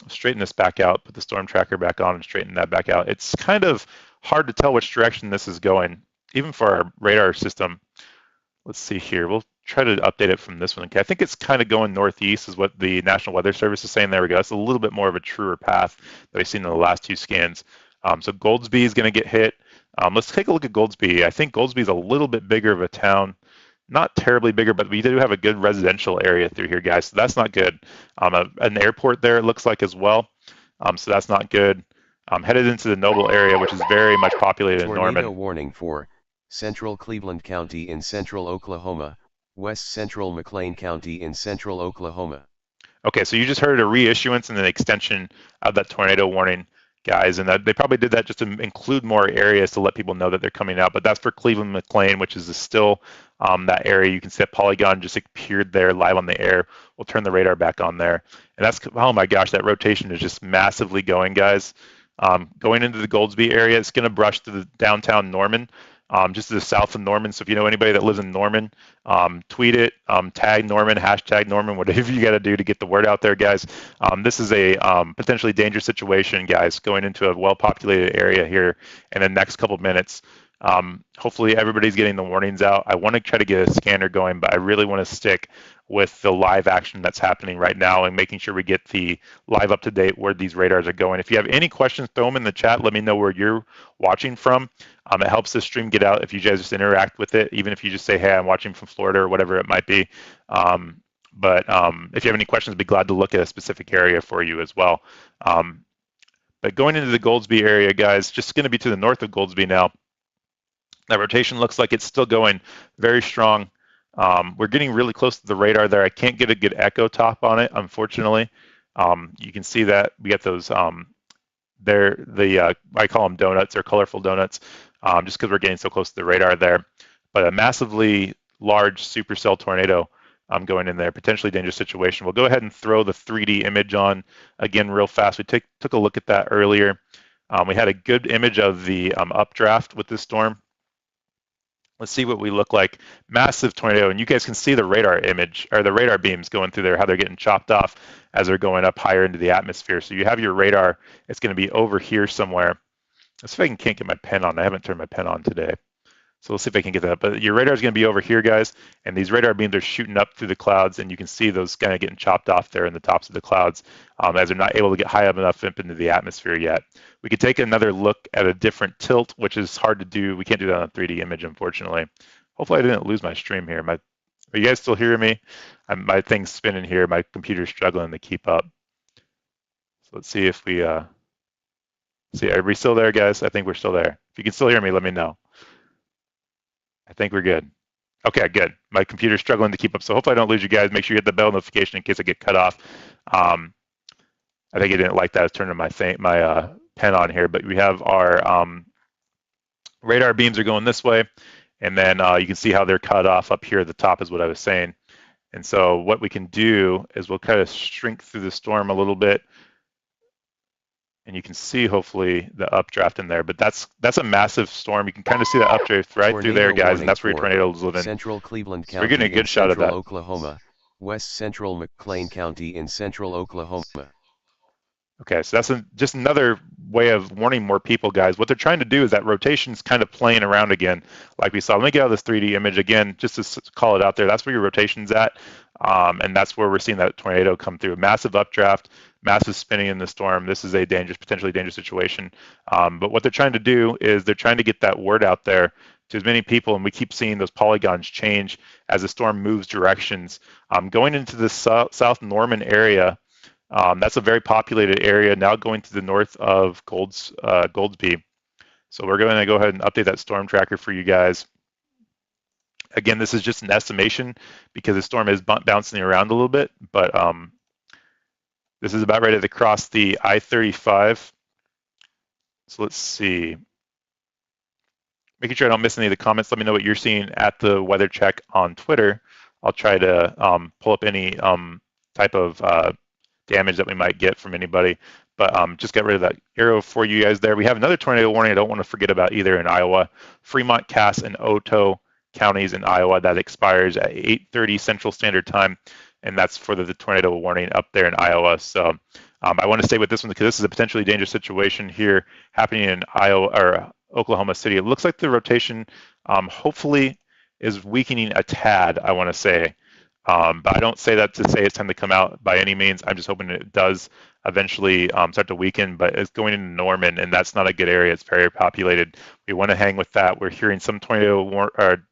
Speaker 1: Straighten this back out, put the storm tracker back on and straighten that back out. It's kind of hard to tell which direction this is going, even for our radar system. Let's see here. We'll try to update it from this one. Okay, I think it's kind of going northeast is what the National Weather Service is saying. There we go. That's a little bit more of a truer path that we've seen in the last two scans. So Goldsby is going to get hit. Let's take a look at Goldsby. I think Goldsby is a little bit bigger of a town. Not terribly bigger, but we do have a good residential area through here, guys. So that's not good. An airport there, it looks like as well. So that's not good. Headed into the Noble area, which is very much populated in Norman.
Speaker 2: Tornado warning for Central Cleveland County in central Oklahoma, West Central McLean County in central Oklahoma.
Speaker 1: Okay, so you just heard a reissuance and an extension of that tornado warning, guys, and they probably did that just to include more areas to let people know that they're coming out. But that's for Cleveland McLean, which is still that area. You can see that polygon just appeared there live on the air. We'll turn the radar back on there, and that's, oh my gosh, that rotation is just massively going, guys. Going into the Goldsby area, it's going to brush to the downtown Norman, just to the south of Norman. So if you know anybody that lives in Norman, tweet it, tag Norman, hashtag Norman, whatever you got to do to get the word out there, guys. This is a potentially dangerous situation, guys, going into a well-populated area here in the next couple of minutes. Hopefully everybody's getting the warnings out. I want to try to get a scanner going, but I really want to stick with the live action that's happening right now and making sure we get the live up to date where these radars are going. If you have any questions, throw them in the chat. Let me know where you're watching from. It helps the stream get out if you guys just interact with it, even if you just say, hey, I'm watching from Florida or whatever it might be. But if you have any questions, I'd be glad to look at a specific area for you as well. But going into the Goldsby area, guys, just going to be to the north of Goldsby now. That rotation looks like it's still going very strong. We're getting really close to the radar there. I can't get a good echo top on it, unfortunately. You can see that we get those. I call them donuts or colorful donuts, just because we're getting so close to the radar there. But a massively large supercell tornado going in there, potentially dangerous situation. We'll go ahead and throw the 3D image on again real fast. We took a look at that earlier. We had a good image of the updraft with this storm. Let's see what we look like. Massive tornado, and you guys can see the radar image or the radar beams going through there, how they're getting chopped off as they're going up higher into the atmosphere. So you have your radar, it's going to be over here somewhere. Let's see if I can't get my pen on. I haven't turned my pen on today. So let's see if I can get that. But your radar is going to be over here, guys, and these radar beams are shooting up through the clouds, and you can see those kind of getting chopped off there in the tops of the clouds as they're not able to get high enough up into the atmosphere yet. We could take another look at a different tilt, which is hard to do. We can't do that on a 3D image, unfortunately. Hopefully I didn't lose my stream here. Are you guys still hearing me? My thing's spinning here. My computer's struggling to keep up. So let's see if we see. Are we still there, guys? I think we're still there. If you can still hear me, let me know. I think we're good. Okay, good. My computer's struggling to keep up, so hopefully I don't lose you guys. Make sure you hit the bell notification in case I get cut off. I think I didn't like that. I was turning my pen on here, but we have our radar beams are going this way, and then you can see how they're cut off up here at the top is what I was saying. And so what we can do is we'll kind of shrink through the storm a little bit, and you can see hopefully the updraft in there, but that's a massive storm. You can kind of see the updraft right through there, guys, and that's where your tornadoes live in.
Speaker 2: Central Cleveland
Speaker 1: So
Speaker 2: County,
Speaker 1: we're getting a good shot of that.
Speaker 2: Oklahoma, West Central McLean County in central Oklahoma.
Speaker 1: Okay, so that's just another way of warning more people, guys. What they're trying to do is that rotation's kind of playing around again, like we saw. Let me get out of this 3D image again, just to call it out there. That's where your rotation's at, and that's where we're seeing that tornado come through. Massive updraft, massive spinning in the storm. This is a potentially dangerous situation. But what they're trying to do is they're trying to get that word out there to as many people, and we keep seeing those polygons change as the storm moves directions. Going into the South Norman area, that's a very populated area now going to the north of Goldsby. So we're going to go ahead and update that storm tracker for you guys. Again, this is just an estimation because the storm is bouncing around a little bit, but this is about ready to cross the I-35. So let's see. Making sure I don't miss any of the comments. Let me know what you're seeing at the weather check on Twitter. I'll try to pull up any type of damage that we might get from anybody, but just got rid of that arrow for you guys there. We have another tornado warning I don't want to forget about either in Iowa. Fremont, Cass, and Otoe counties in Iowa that expires at 8:30 Central Standard Time, and that's for the tornado warning up there in Iowa. So I want to stay with this one because this is a potentially dangerous situation here happening in Iowa or Oklahoma City. It looks like the rotation hopefully is weakening a tad, I want to say. But I don't say that to say it's time to come out by any means. I'm just hoping it does eventually start to weaken, but it's going into Norman, and that's not a good area. It's very populated. We want to hang with that. We're hearing some tornado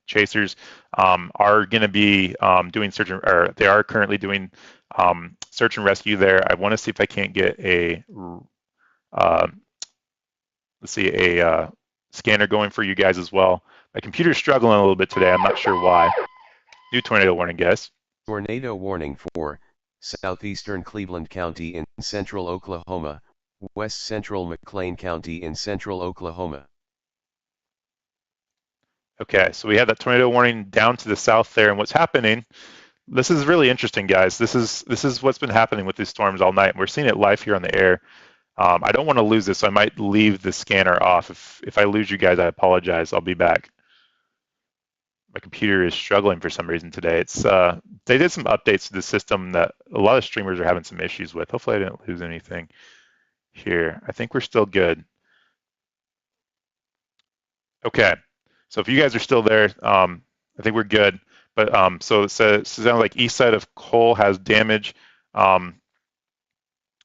Speaker 1: chasers are going to be doing search, or they are currently doing search and rescue there. I want to see if I can't get a, let's see, a scanner going for you guys as well. My computer's struggling a little bit today. I'm not sure why. New tornado warning, guys.
Speaker 2: Tornado warning for southeastern Cleveland County in central Oklahoma, west central McLean County in central Oklahoma.
Speaker 1: Okay, so we have that tornado warning down to the south there, and what's happening, this is really interesting, guys. This is what's been happening with these storms all night. We're seeing it live here on the air. I don't want to lose this, so I might leave the scanner off. If I lose you guys, I apologize. I'll be back. My computer is struggling for some reason today. It's they did some updates to the system that a lot of streamers are having some issues with. Hopefully I didn't lose anything here. I think we're still good. Okay, So if you guys are still there, I think we're good. But so it says, it sounds like east side of Cole has damage, um,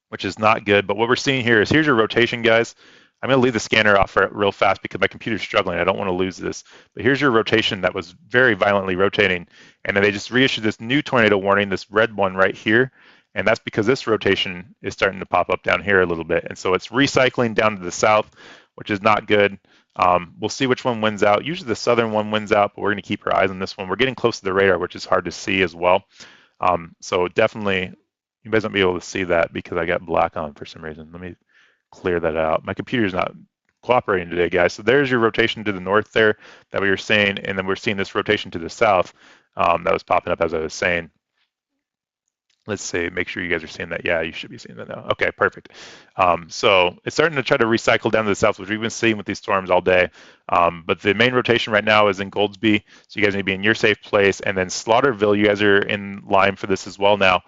Speaker 1: which is not good. But what we're seeing here is here's your rotation, guys. I'm going to leave the scanner off real fast because my computer's struggling. I don't want to lose this. But here's your rotation that was very violently rotating. And then they just reissued this new tornado warning, this red one right here. And that's because this rotation is starting to pop up down here a little bit. And so it's recycling down to the south, which is not good. We'll see which one wins out. Usually the southern one wins out, but we're going to keep our eyes on this one. We're getting close to the radar, which is hard to see as well. So definitely, you guys won't be able to see that because I got black on for some reason. Let me clear that out. My computer's not cooperating today, guys. So there's your rotation to the north there that we were saying, and then we're seeing this rotation to the south that was popping up as I was saying. Let's see, make sure you guys are seeing that. Yeah, you should be seeing that now. Okay, perfect. So it's starting to try to recycle down to the south, which we've been seeing with these storms all day. But the main rotation right now is in Goldsby, so you guys need to be in your safe place. And then Slaughterville, you guys are in line for this as well now.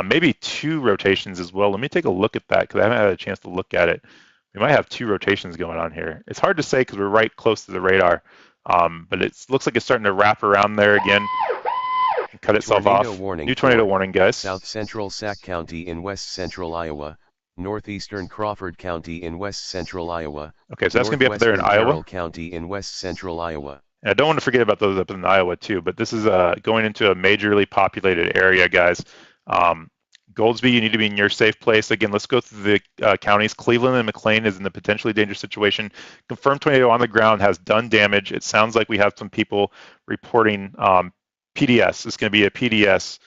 Speaker 1: Maybe 2 rotations as well. Let me take a look at that because I haven't had a chance to look at it. We might have 2 rotations going on here. It's hard to say because we're right close to the radar, but it looks like it's starting to wrap around there again. Cut itself
Speaker 2: Tornado
Speaker 1: off.
Speaker 2: warning
Speaker 1: New tornado
Speaker 2: for
Speaker 1: warning, guys.
Speaker 2: South Central Sac County in west central Iowa, northeastern Crawford County in west central Iowa,
Speaker 1: Okay, so that's going to be up there in
Speaker 2: northwestern Carroll
Speaker 1: Iowa.
Speaker 2: County in west central Iowa.
Speaker 1: And I don't want to forget about those up in Iowa too, but this is going into a majorly populated area, guys. Goldsby, you need to be in your safe place. Again, let's go through the counties. Cleveland and McLean is in the potentially dangerous situation. Confirmed tornado on the ground has done damage. It sounds like we have some people reporting PDS. It's going to be a PDS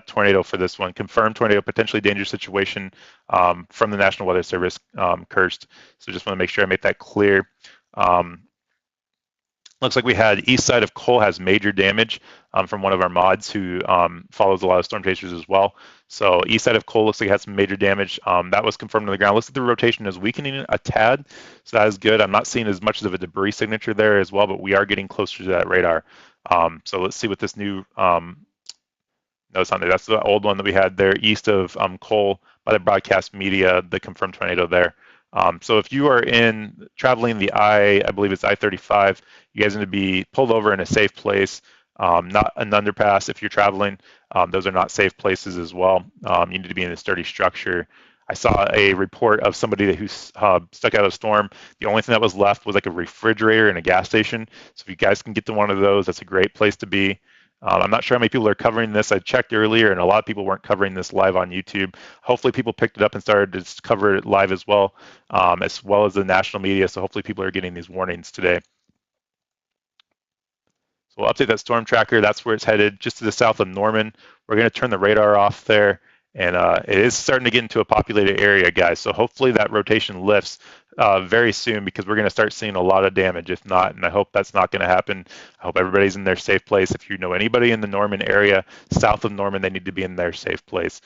Speaker 1: tornado for this one. Confirmed tornado, potentially dangerous situation from the National Weather Service, cursed. So just want to make sure I make that clear. Looks like we had east side of Cole has major damage from one of our mods who follows a lot of storm chasers as well. So east side of Cole looks like it had some major damage. That was confirmed on the ground. Looks like the rotation is weakening a tad, so that is good. I'm not seeing as much of a debris signature there as well, but we are getting closer to that radar. So let's see what this new, no, it's not there. That's the old one that we had there east of Cole by the broadcast media, the confirmed tornado there. So if you are traveling the I believe it's I-35, you guys need to be pulled over in a safe place, not an underpass if you're traveling. Those are not safe places as well. You need to be in a sturdy structure. I saw a report of somebody who stuck out of a storm. The only thing that was left was like a refrigerator and a gas station. So if you guys can get to one of those, that's a great place to be. I'm not sure how many people are covering this. I checked earlier, and a lot of people weren't covering this live on YouTube. Hopefully, people picked it up and started to cover it live as well as the national media. So hopefully, people are getting these warnings today. So we'll update that storm tracker. That's where it's headed, just to the south of Norman. We're going to turn the radar off there, and it is starting to get into a populated area, guys. So hopefully that rotation lifts very soon because we're going to start seeing a lot of damage. If not, and I hope that's not going to happen. I hope everybody's in their safe place. If you know anybody in the Norman area, south of Norman, they need to be in their safe place.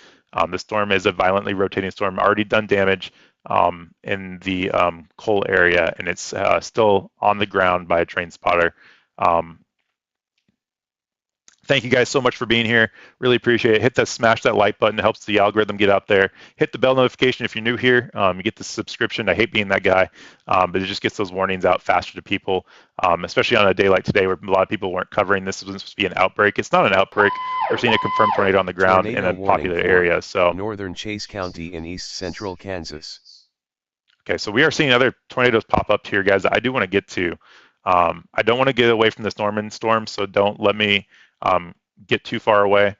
Speaker 1: The storm is a violently rotating storm, already done damage in the Cole area, and it's still on the ground by a train spotter. Thank you guys so much for being here. Really appreciate it. Hit that, smash that like button. It helps the algorithm get out there. Hit the bell notification if you're new here. You get the subscription. I hate being that guy, but it just gets those warnings out faster to people, especially on a day like today where a lot of people weren't covering. This wasn't supposed to be an outbreak. It's not an outbreak. We're seeing a confirmed tornado on the ground in a popular area. So
Speaker 2: northern Chase County in east central Kansas.
Speaker 1: Okay, so we are seeing other tornadoes pop up here, guys, that I do want to get to. I don't want to get away from this Norman storm, so don't let me get too far away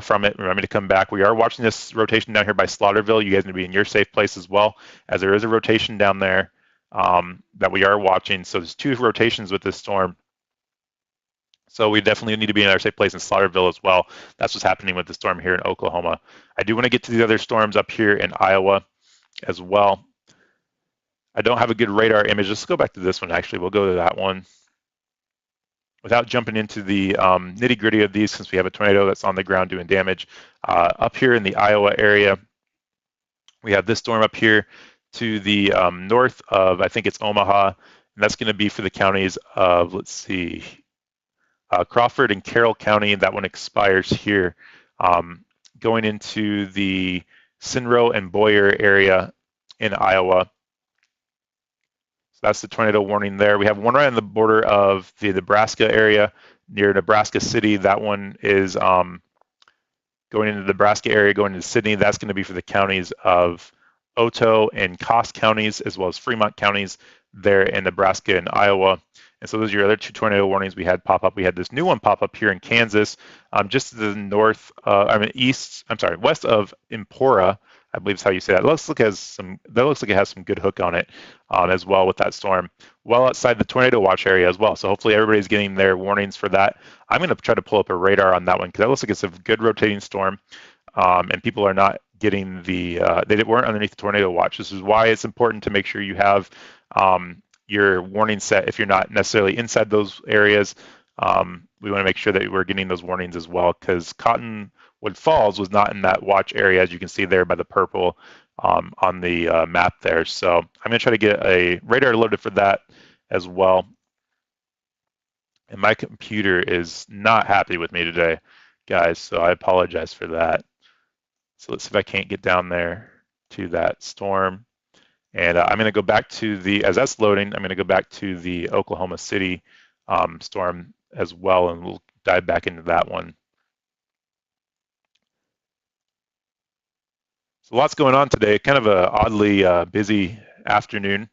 Speaker 1: from it. Remember to come back. We are watching this rotation down here by Slaughterville. You guys need to be in your safe place as well, as there is a rotation down there that we are watching. So there's 2 rotations with this storm. So we definitely need to be in our safe place in Slaughterville as well. That's what's happening with the storm here in Oklahoma. I do want to get to the other storms up here in Iowa as well. I don't have a good radar image. Let's go back to this one, actually. We'll go to that one. Without jumping into the nitty gritty of these, since we have a tornado that's on the ground doing damage. Up here in the Iowa area, we have this storm up here to the north of, I think it's Omaha, and that's going to be for the counties of, let's see, Crawford and Carroll County. That one expires here. Going into the Sinro and Boyer area in Iowa. So that's the tornado warning there. We have one right on the border of the Nebraska area near Nebraska City. That one is going into the Nebraska area, going into Sydney. That's going to be for the counties of Otoe and Cost counties, as well as Fremont counties there in Nebraska and Iowa. And so those are your other two tornado warnings we had pop up. We had this new one pop up here in Kansas, just to the north, west of Empora, I believe is how you say that. That looks like it has some good hook on it as well with that storm. Well outside the tornado watch area as well. So hopefully everybody's getting their warnings for that. I'm going to try to pull up a radar on that one because that looks like it's a good rotating storm, and people are not getting they weren't underneath the tornado watch. This is why it's important to make sure you have your warning set if you're not necessarily inside those areas. We want to make sure that we're getting those warnings as well, because Cottonwood Falls was not in that watch area, as you can see there by the purple on the map there. So I'm going to try to get a radar loaded for that as well. And my computer is not happy with me today, guys, so I apologize for that. So let's see if I can't get down there to that storm. And I'm going to go back to as that's loading, I'm going to go back to the Oklahoma City storm as well, and we'll dive back into that one. So lots going on today, kind of a oddly busy afternoon.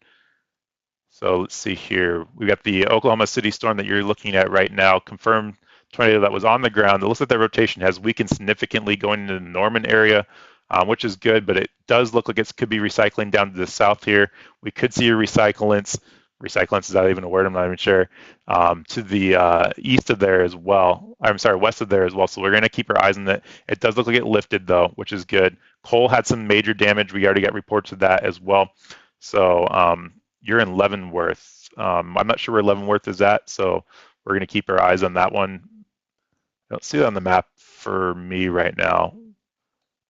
Speaker 1: So let's see here. We've got the Oklahoma City storm that you're looking at right now, confirmed tornado that was on the ground. It looks like that rotation has weakened significantly going into the Norman area, which is good, but it does look like it could be recycling down to the south here. We could see a recyclance is not even a word, I'm not even sure, to the east of there as well. I'm sorry, west of there as well. So we're going to keep our eyes on that. It does look like it lifted though, which is good. Cole had some major damage. We already got reports of that as well. So you're in Leavenworth. I'm not sure where Leavenworth is at, so we're going to keep our eyes on that one. I don't see it on the map for me right now,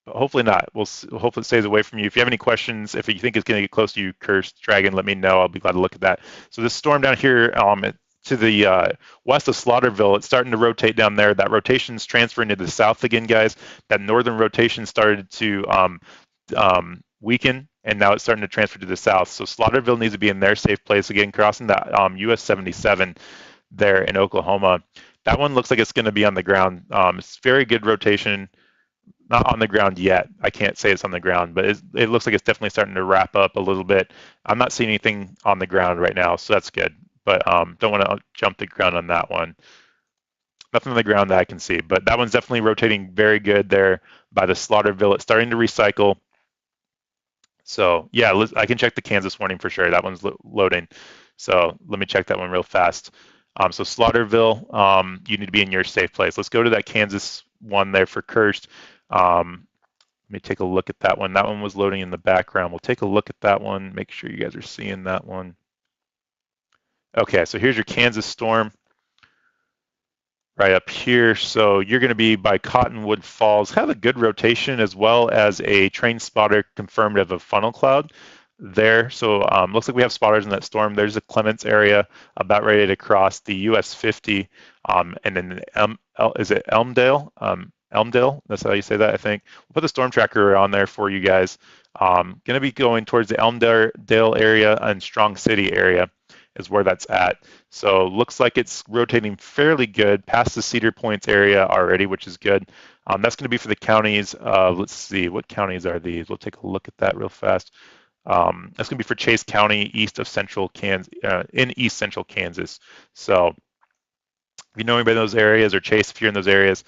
Speaker 1: but hopefully not. Hopefully it stays away from you. If you have any questions, if you think it's going to get close to you, Cursed Dragon, let me know. I'll be glad to look at that. So this storm down here to the west of Slaughterville, it's starting to rotate down there. That rotation's transferring to the south again, guys. That northern rotation started to weaken, and now it's starting to transfer to the south. So Slaughterville needs to be in their safe place again, crossing that US 77 there in Oklahoma. That one looks like it's going to be on the ground. It's very good rotation. Not on the ground yet. I can't say it's on the ground, but it looks like it's definitely starting to wrap up a little bit. I'm not seeing anything on the ground right now, so that's good. But don't want to jump the ground on that one. Nothing on the ground that I can see, but that one's definitely rotating very good there by the Slaughterville. It's starting to recycle. So yeah, I can check the Kansas warning for sure. That one's loading. So let me check that one real fast. So Slaughterville, you need to be in your safe place. Let's go to that Kansas one there for Cursed. Let me take a look at that one. That one was loading in the background. We'll take a look at that one. Make sure you guys are seeing that one. Okay, so here's your Kansas storm right up here. So you're going to be by Cottonwood Falls. Have a good rotation as well as a train spotter confirmed of a funnel cloud there. So looks like we have spotters in that storm. There's a Clements area about ready to cross the US 50, and then is it Elmdale? Elmdale, that's how you say that, I think. We'll put the storm tracker on there for you guys. Going to be going towards the Elmdale area and Strong City area is where that's at. So looks like it's rotating fairly good past the Cedar Points area already, which is good. That's going to be for the counties of, let's see, what counties are these? We'll take a look at that real fast. That's going to be for Chase County, east of Central Kansas, in East Central Kansas. So if you know anybody in those areas, or Chase, if you're in those areas,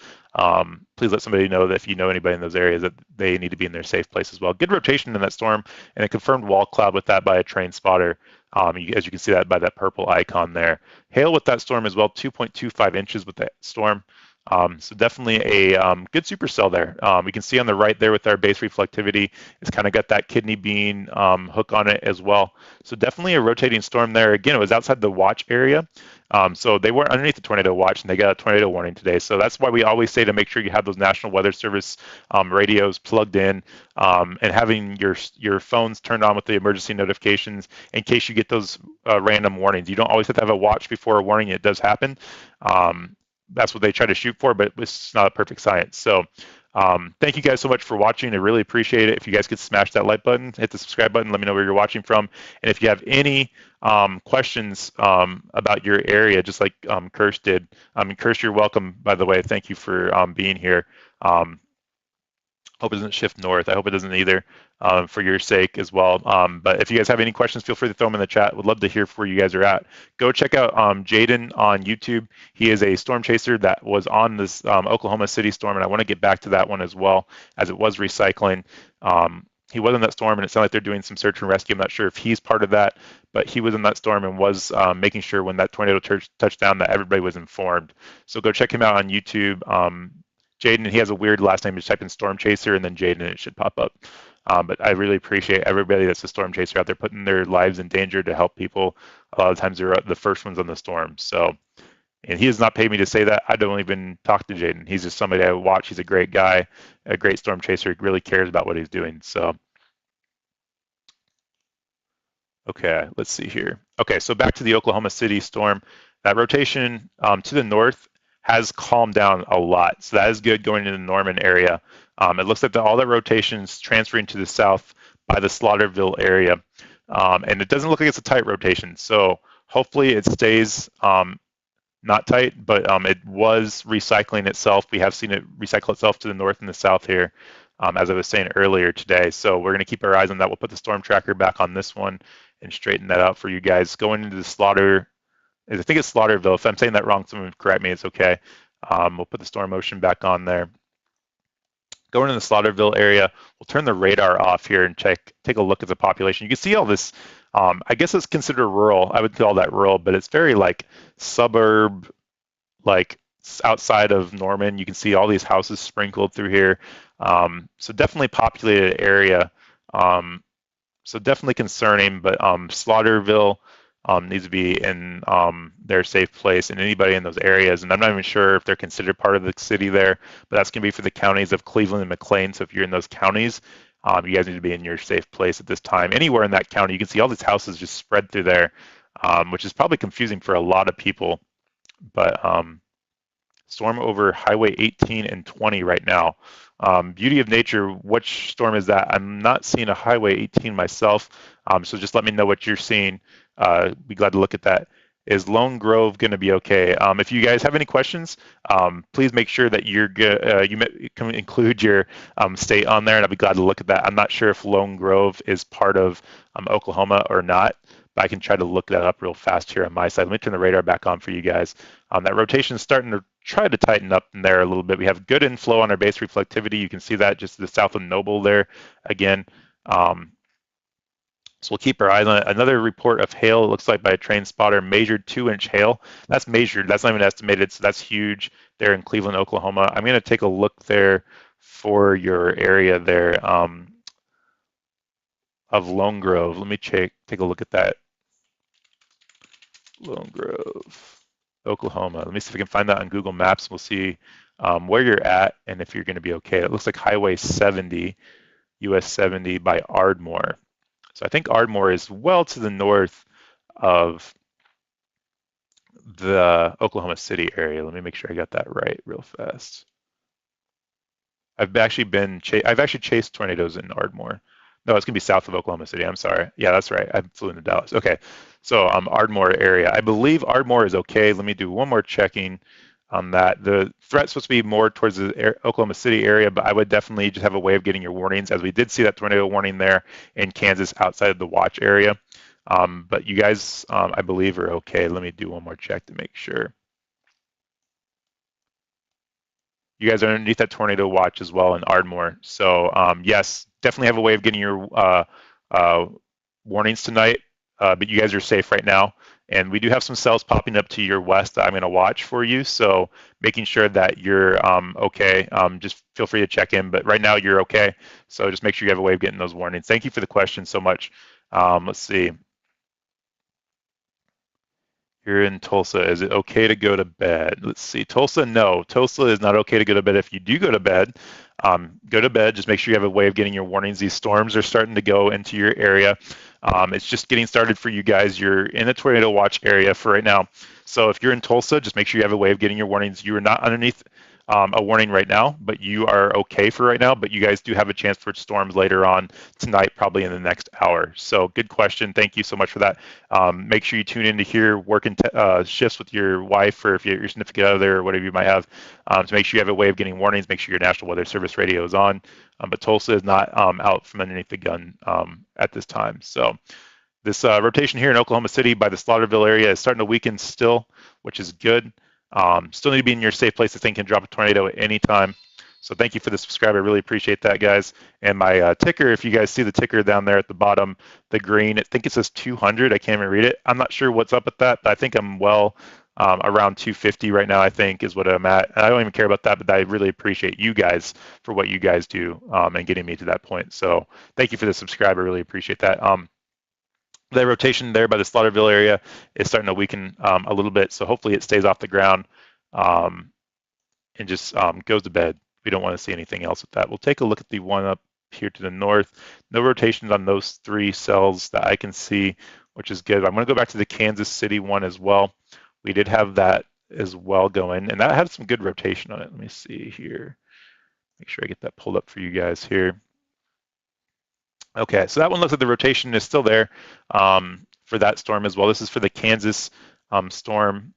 Speaker 1: please let somebody know that if you know anybody in those areas that they need to be in their safe place as well. Good rotation in that storm, and a confirmed wall cloud with that by a train spotter. As you can see that by that purple icon there. Hail with that storm as well, 2.25 inches with that storm. So definitely a good supercell there. We can see on the right there with our base reflectivity, it's kind of got that kidney bean hook on it as well. So definitely a rotating storm there. Again, it was outside the watch area. So they weren't underneath the tornado watch, and they got a tornado warning today. So that's why we always say to make sure you have those National Weather Service radios plugged in, and having your phones turned on with the emergency notifications in case you get those random warnings. You don't always have to have a watch before a warning. It does happen. That's what they try to shoot for, but it's not a perfect science. So Thank you guys so much for watching. I really appreciate it. If you guys could smash that like button, hit the subscribe button, let me know where you're watching from. And if you have any questions about your area, just like Kirsch did, Kirsch, you're welcome, by the way. Thank you for being here. Hope it doesn't shift north. I hope it doesn't either, for your sake as well. But if you guys have any questions, feel free to throw them in the chat. Would love to hear where you guys are at. Go check out Jaden on YouTube. He is a storm chaser that was on this Oklahoma City storm, and I want to get back to that one as well, as it was recycling. He was in that storm, and it sounded like they're doing some search and rescue. I'm not sure if he's part of that, but he was in that storm and was making sure when that tornado touched down that everybody was informed. So go check him out on YouTube. Jaden, he has a weird last name. Just type in Storm Chaser and then Jaden, and it should pop up. But I really appreciate everybody that's a storm chaser out there putting their lives in danger to help people. A lot of times they're the first ones on the storm. So, and he has not paid me to say that. I don't even talk to Jaden. He's just somebody I watch. He's a great guy, a great storm chaser. He really cares about what he's doing. So, okay, let's see here. Okay, so back to the Oklahoma City storm. That rotation to the north has calmed down a lot. So that is good going into the Norman area. It looks like all the rotations transferring to the south by the Slaughterville area. And it doesn't look like it's a tight rotation. So hopefully it stays not tight, but it was recycling itself. We have seen it recycle itself to the north and the south here, as I was saying earlier today. So we're going to keep our eyes on that. We'll put the storm tracker back on this one and straighten that out for you guys. Going into the I think it's Slaughterville. If I'm saying that wrong, someone correct me. It's okay. We'll put the storm motion back on there. Going in the Slaughterville area, we'll turn the radar off here and take a look at the population. You can see all this. I guess it's considered rural. I would call that rural, but it's very like suburb, like outside of Norman. You can see all these houses sprinkled through here. So definitely populated area. So definitely concerning, but Slaughterville needs to be in their safe place, and anybody in those areas. And I'm not even sure if they're considered part of the city there, but that's going to be for the counties of Cleveland and McLean. So if you're in those counties, you guys need to be in your safe place at this time. Anywhere in that county, you can see all these houses just spread through there, which is probably confusing for a lot of people. But storm over Highway 18 and 20 right now. Beauty of nature, which storm is that? I'm not seeing a Highway 18 myself, so just let me know what you're seeing. Be glad to look at that. Is Lone Grove going to be okay? If you guys have any questions, please make sure that you can include your state on there, and I'll be glad to look at that. I'm not sure if Lone Grove is part of Oklahoma or not, but I can try to look that up real fast here on my side. Let me turn the radar back on for you guys. That rotation is starting to try to tighten up in there a little bit. We have good inflow on our base reflectivity. You can see that just to the south of Noble there again. So we'll keep our eyes on it. Another report of hail, it looks like by a train spotter, measured 2-inch hail. That's measured, that's not even estimated, so that's huge there in Cleveland, Oklahoma. I'm gonna take a look there for your area there of Lone Grove. Let me take a look at that. Lone Grove, Oklahoma. Let me see if I can find that on Google Maps. We'll see where you're at and if you're gonna be okay. It looks like Highway 70, US 70 by Ardmore. So I think Ardmore is well to the north of the Oklahoma City area. Let me make sure I got that right real fast. I've actually chased tornadoes in Ardmore. No, it's gonna be south of Oklahoma City. I'm sorry. Yeah, that's right. I flew into Dallas. Okay, so Ardmore area. I believe Ardmore is okay. Let me do one more checking on that. The threat's supposed to be more towards the Oklahoma City area, but I would definitely just have a way of getting your warnings, as we did see that tornado warning there in Kansas outside of the watch area. But you guys, I believe, are okay. Let me do one more check to make sure. You guys are underneath that tornado watch as well in Ardmore. So yes, definitely have a way of getting your warnings tonight, but you guys are safe right now. And we do have some cells popping up to your west that I'm going to watch for you. So making sure that you're okay, just feel free to check in. But right now you're okay. So just make sure you have a way of getting those warnings. Thank you for the question so much. Let's see. You're in Tulsa. Is it okay to go to bed? Let's see. Tulsa, no. Tulsa is not okay to go to bed. If you do go to bed, go to bed. Just make sure you have a way of getting your warnings. These storms are starting to go into your area. It's just getting started for you guys. You're in a tornado watch area for right now. So if you're in Tulsa, just make sure you have a way of getting your warnings. You are not underneath a warning right now, but you are okay for right now. But you guys do have a chance for storms later on tonight, probably in the next hour. So good question. Thank you so much for that. Make sure you tune in to hear working shifts with your wife, or if you're your significant other or whatever you might have, to make sure you have a way of getting warnings. Make sure your National Weather Service radio is on. But Tulsa is not out from underneath the gun at this time. So this rotation here in Oklahoma City by the Slaughterville area is starting to weaken still, which is good. Still need to be in your safe place. This thing can drop a tornado at any time. So thank you for the subscribe. I really appreciate that, guys. And my ticker, if you guys see the ticker down there at the bottom, the green, I think it says 200. I can't even read it. I'm not sure what's up with that, but I think I'm well around 250 right now, I think is what I'm at. And I don't even care about that, but I really appreciate you guys for what you guys do and getting me to that point. So thank you for the subscribe. I really appreciate that. The rotation there by the Slaughterville area is starting to weaken a little bit, so hopefully it stays off the ground and just goes to bed. We don't want to see anything else with that. We'll take a look at the one up here to the north. No rotations on those 3 cells that I can see, which is good. I'm going to go back to the Kansas City one as well. We did have that as well going, and that had some good rotation on it. Let me see here. Make sure I get that pulled up for you guys here. Okay, so that one looks like the rotation is still there for that storm as well. This is for the Kansas storm.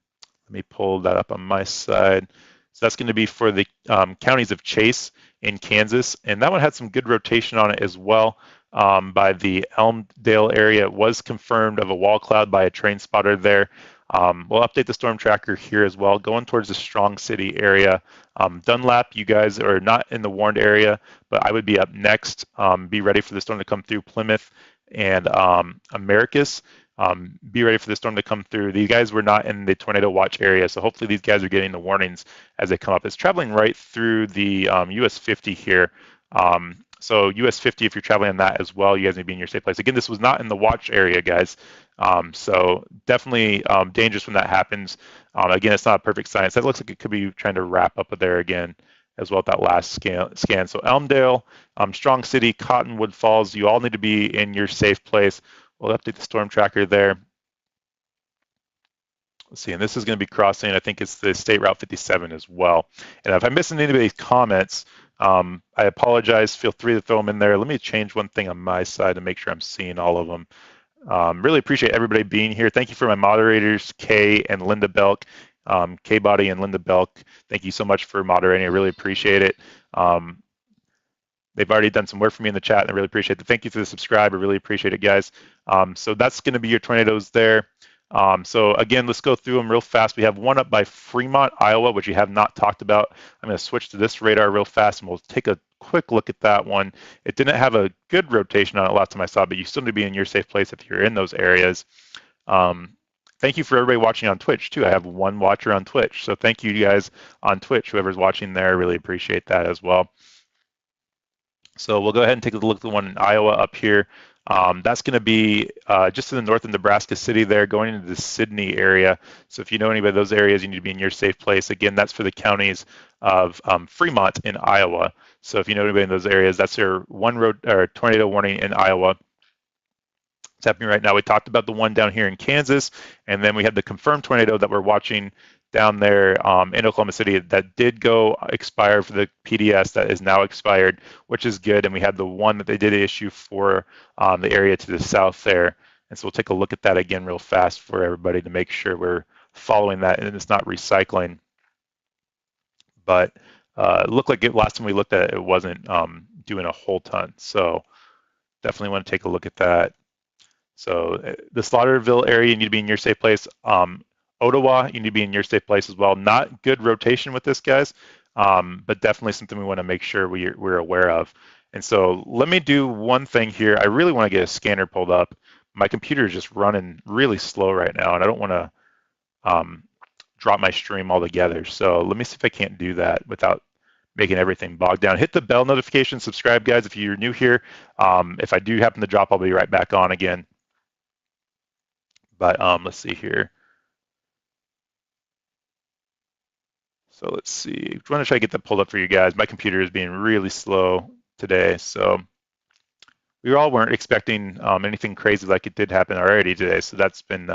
Speaker 1: Let me pull that up on my side. So that's going to be for the counties of Chase in Kansas, and that one had some good rotation on it as well by the Elmdale area. It was confirmed of a wall cloud by a train spotter there. We'll update the storm tracker here as well, going towards the Strong City area. Dunlap, you guys are not in the warned area, but I would be up next. Be ready for the storm to come through Plymouth and Americus. Be ready for the storm to come through. These guys were not in the tornado watch area, so hopefully these guys are getting the warnings as they come up. It's traveling right through the US 50 here. So US 50, if you're traveling on that as well, you guys need to be in your safe place. Again, this was not in the watch area, guys. So definitely dangerous when that happens. Again, it's not a perfect science. That looks like it could be trying to wrap up there again as well at that last scan. So Elmdale, Strong City, Cottonwood Falls, you all need to be in your safe place. We'll update the storm tracker there. Let's see, and this is going to be crossing, I think it's the State Route 57 as well. And if I'm missing anybody's comments, I apologize. Feel free to throw them in there. Let me change one thing on my side to make sure I'm seeing all of them. Really appreciate everybody being here. Thank you for my moderators, Kay and Linda Belk, K-Body and Linda Belk. Thank you so much for moderating. I really appreciate it. They've already done some work for me in the chat, and I really appreciate it. Thank you for the subscribe. I really appreciate it, guys. So that's going to be your tornadoes there. So again, let's go through them real fast. We have one up by Fremont, Iowa, which we have not talked about. I'm going to switch to this radar real fast, and we'll take a quick look at that one. It didn't have a good rotation on it last time I saw, but you still need to be in your safe place if you're in those areas. Thank you for everybody watching on Twitch, too. I have one watcher on Twitch, so thank you guys on Twitch, whoever's watching there. I really appreciate that as well. So we'll go ahead and take a look at the one in Iowa up here. That's going to be just to the north of Nebraska City there, going into the Sydney area. So if you know anybody of those areas, you need to be in your safe place. Again, that's for the counties of Fremont in Iowa. So if you know anybody in those areas, that's their one road or tornado warning in Iowa. It's happening right now. We talked about the one down here in Kansas, and then we had the confirmed tornado that we're watching down there in Oklahoma City that did go expire for the PDS that is now expired, which is good. And we had the one that they did issue for the area to the south there. And so we'll take a look at that again real fast for everybody to make sure we're following that and it's not recycling. But it looked like last time we looked at it, it wasn't doing a whole ton. So definitely want to take a look at that. So the Slaughterville area, you need to be in your safe place. Ottawa, you need to be in your safe place as well. Not good rotation with this, guys, but definitely something we want to make sure we're aware of. And so let me do one thing here. I really want to get a scanner pulled up. My computer is just running really slow right now, and I don't want to drop my stream altogether. So let me see if I can't do that without making everything bogged down. Hit the bell notification, subscribe, guys, if you're new here. If I do happen to drop, I'll be right back on again. But let's see here. So let's see. I want to try to get that pulled up for you guys. My computer is being really slow today, so we all weren't expecting anything crazy like it did happen already today. So that's been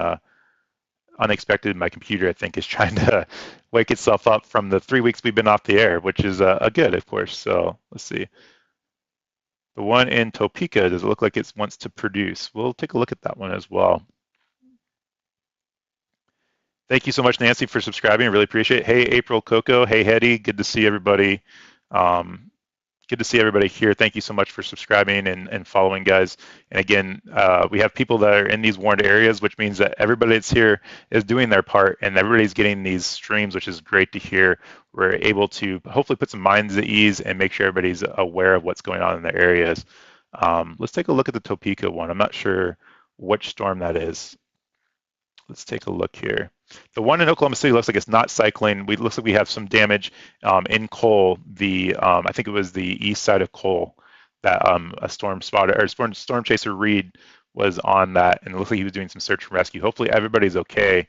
Speaker 1: unexpected. My computer, I think, is trying to wake itself up from the 3 weeks we've been off the air, which is a good, of course. So let's see. The one in Topeka, does it look like it wants to produce? We'll take a look at that one as well. Thank you so much, Nancy, for subscribing. I really appreciate it. Hey, April Coco. Hey, Hetty. Good to see everybody. Good to see everybody here. Thank you so much for subscribing and following, guys. And again, we have people that are in these warned areas, which means that everybody that's here is doing their part and everybody's getting these streams, which is great to hear. We're able to hopefully put some minds at ease and make sure everybody's aware of what's going on in their areas. Let's take a look at the Topeka one. I'm not sure which storm that is. Let's take a look here. The one in Oklahoma City looks like it's not cycling. Looks like we have some damage in Cole. I think it was the east side of Cole that a storm spotter or storm chaser Reed was on that, and it looks like he was doing some search and rescue. Hopefully everybody's okay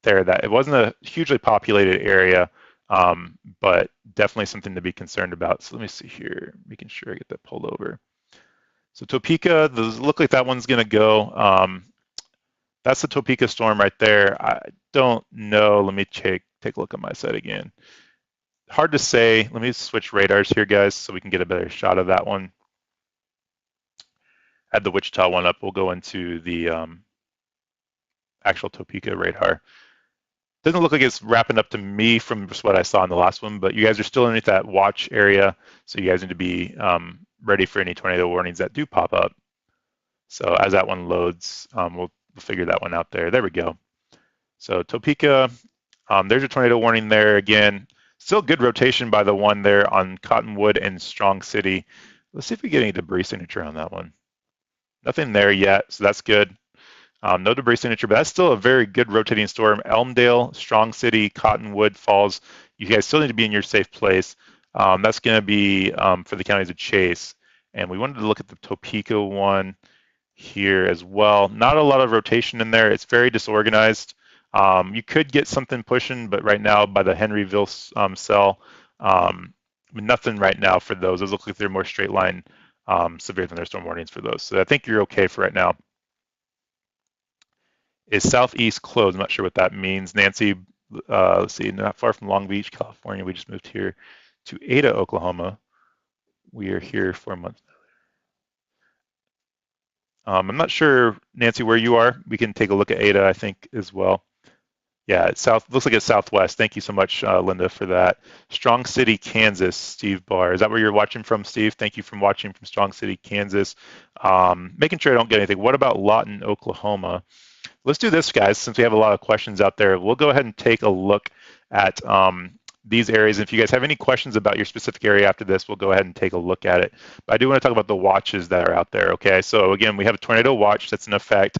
Speaker 1: there. That it wasn't a hugely populated area, but definitely something to be concerned about. So let me see here, making sure I get that pulled over. So Topeka, look like that one's going to go. That's the Topeka storm right there. I don't know. Let me take a look at my side again. Hard to say. Let me switch radars here, guys, so we can get a better shot of that one. Add the Wichita one up. We'll go into the actual Topeka radar. Doesn't look like it's wrapping up to me from just what I saw in the last one, but you guys are still underneath that watch area, so you guys need to be ready for any tornado warnings that do pop up. So as that one loads, we'll figure that one out there. There we go. So Topeka, there's a tornado warning there again. Still good rotation by the one there on Cottonwood and Strong City. Let's see if we get any debris signature on that one. Nothing there yet, so that's good. No debris signature, but that's still a very good rotating storm. Elmdale, Strong City, Cottonwood Falls. You guys still need to be in your safe place. That's going to be for the counties of Chase. And we wanted to look at the Topeka one here as well. Not a lot of rotation in there. It's very disorganized. You could get something pushing, but right now by the Henryville cell, nothing right now for those. Those look like they're more straight line severe thunderstorm warnings for those. So I think you're okay for right now. Is southeast closed? I'm not sure what that means. Nancy, let's see, not far from Long Beach, California. We just moved here to Ada, Oklahoma. We are here for a month. I'm not sure, Nancy, where you are. We can take a look at Ada, I think, as well. Yeah, it's looks like it's southwest. Thank you so much, Linda, for that. Strong City, Kansas, Steve Barr. Is that where you're watching from, Steve? Thank you for watching from Strong City, Kansas. Making sure I don't get anything. What about Lawton, Oklahoma? Let's do this, guys, since we have a lot of questions out there. We'll go ahead and take a look at these areas. If you guys have any questions about your specific area after this, we'll go ahead and take a look at it. But I do want to talk about the watches that are out there, okay? So again, we have a tornado watch that's in effect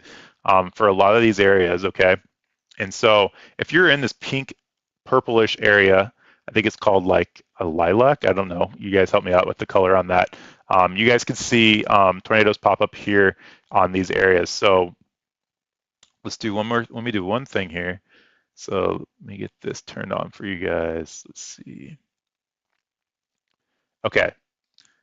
Speaker 1: for a lot of these areas, okay? And so if you're in this pink purplish area, I think it's called like a lilac. I don't know. You guys help me out with the color on that. You guys can see tornadoes pop up here on these areas. So let's do one more. Let me do one thing here. So let me get this turned on for you guys. Let's see. Okay.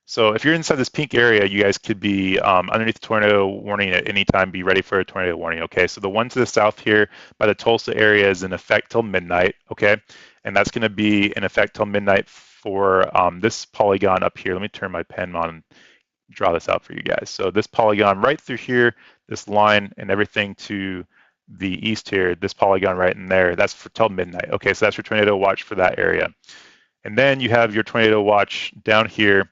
Speaker 1: So if you're inside this pink area, you guys could be underneath the tornado warning at any time. Be ready for a tornado warning, okay? So the one to the south here by the Tulsa area is in effect till midnight, okay? And that's going to be in effect till midnight for this polygon up here. Let me turn my pen on and draw this out for you guys. So this polygon right through here, this line and everything to the east here, this polygon right in there, that's for till midnight, okay? So that's your tornado watch for that area. And then you have your tornado watch down here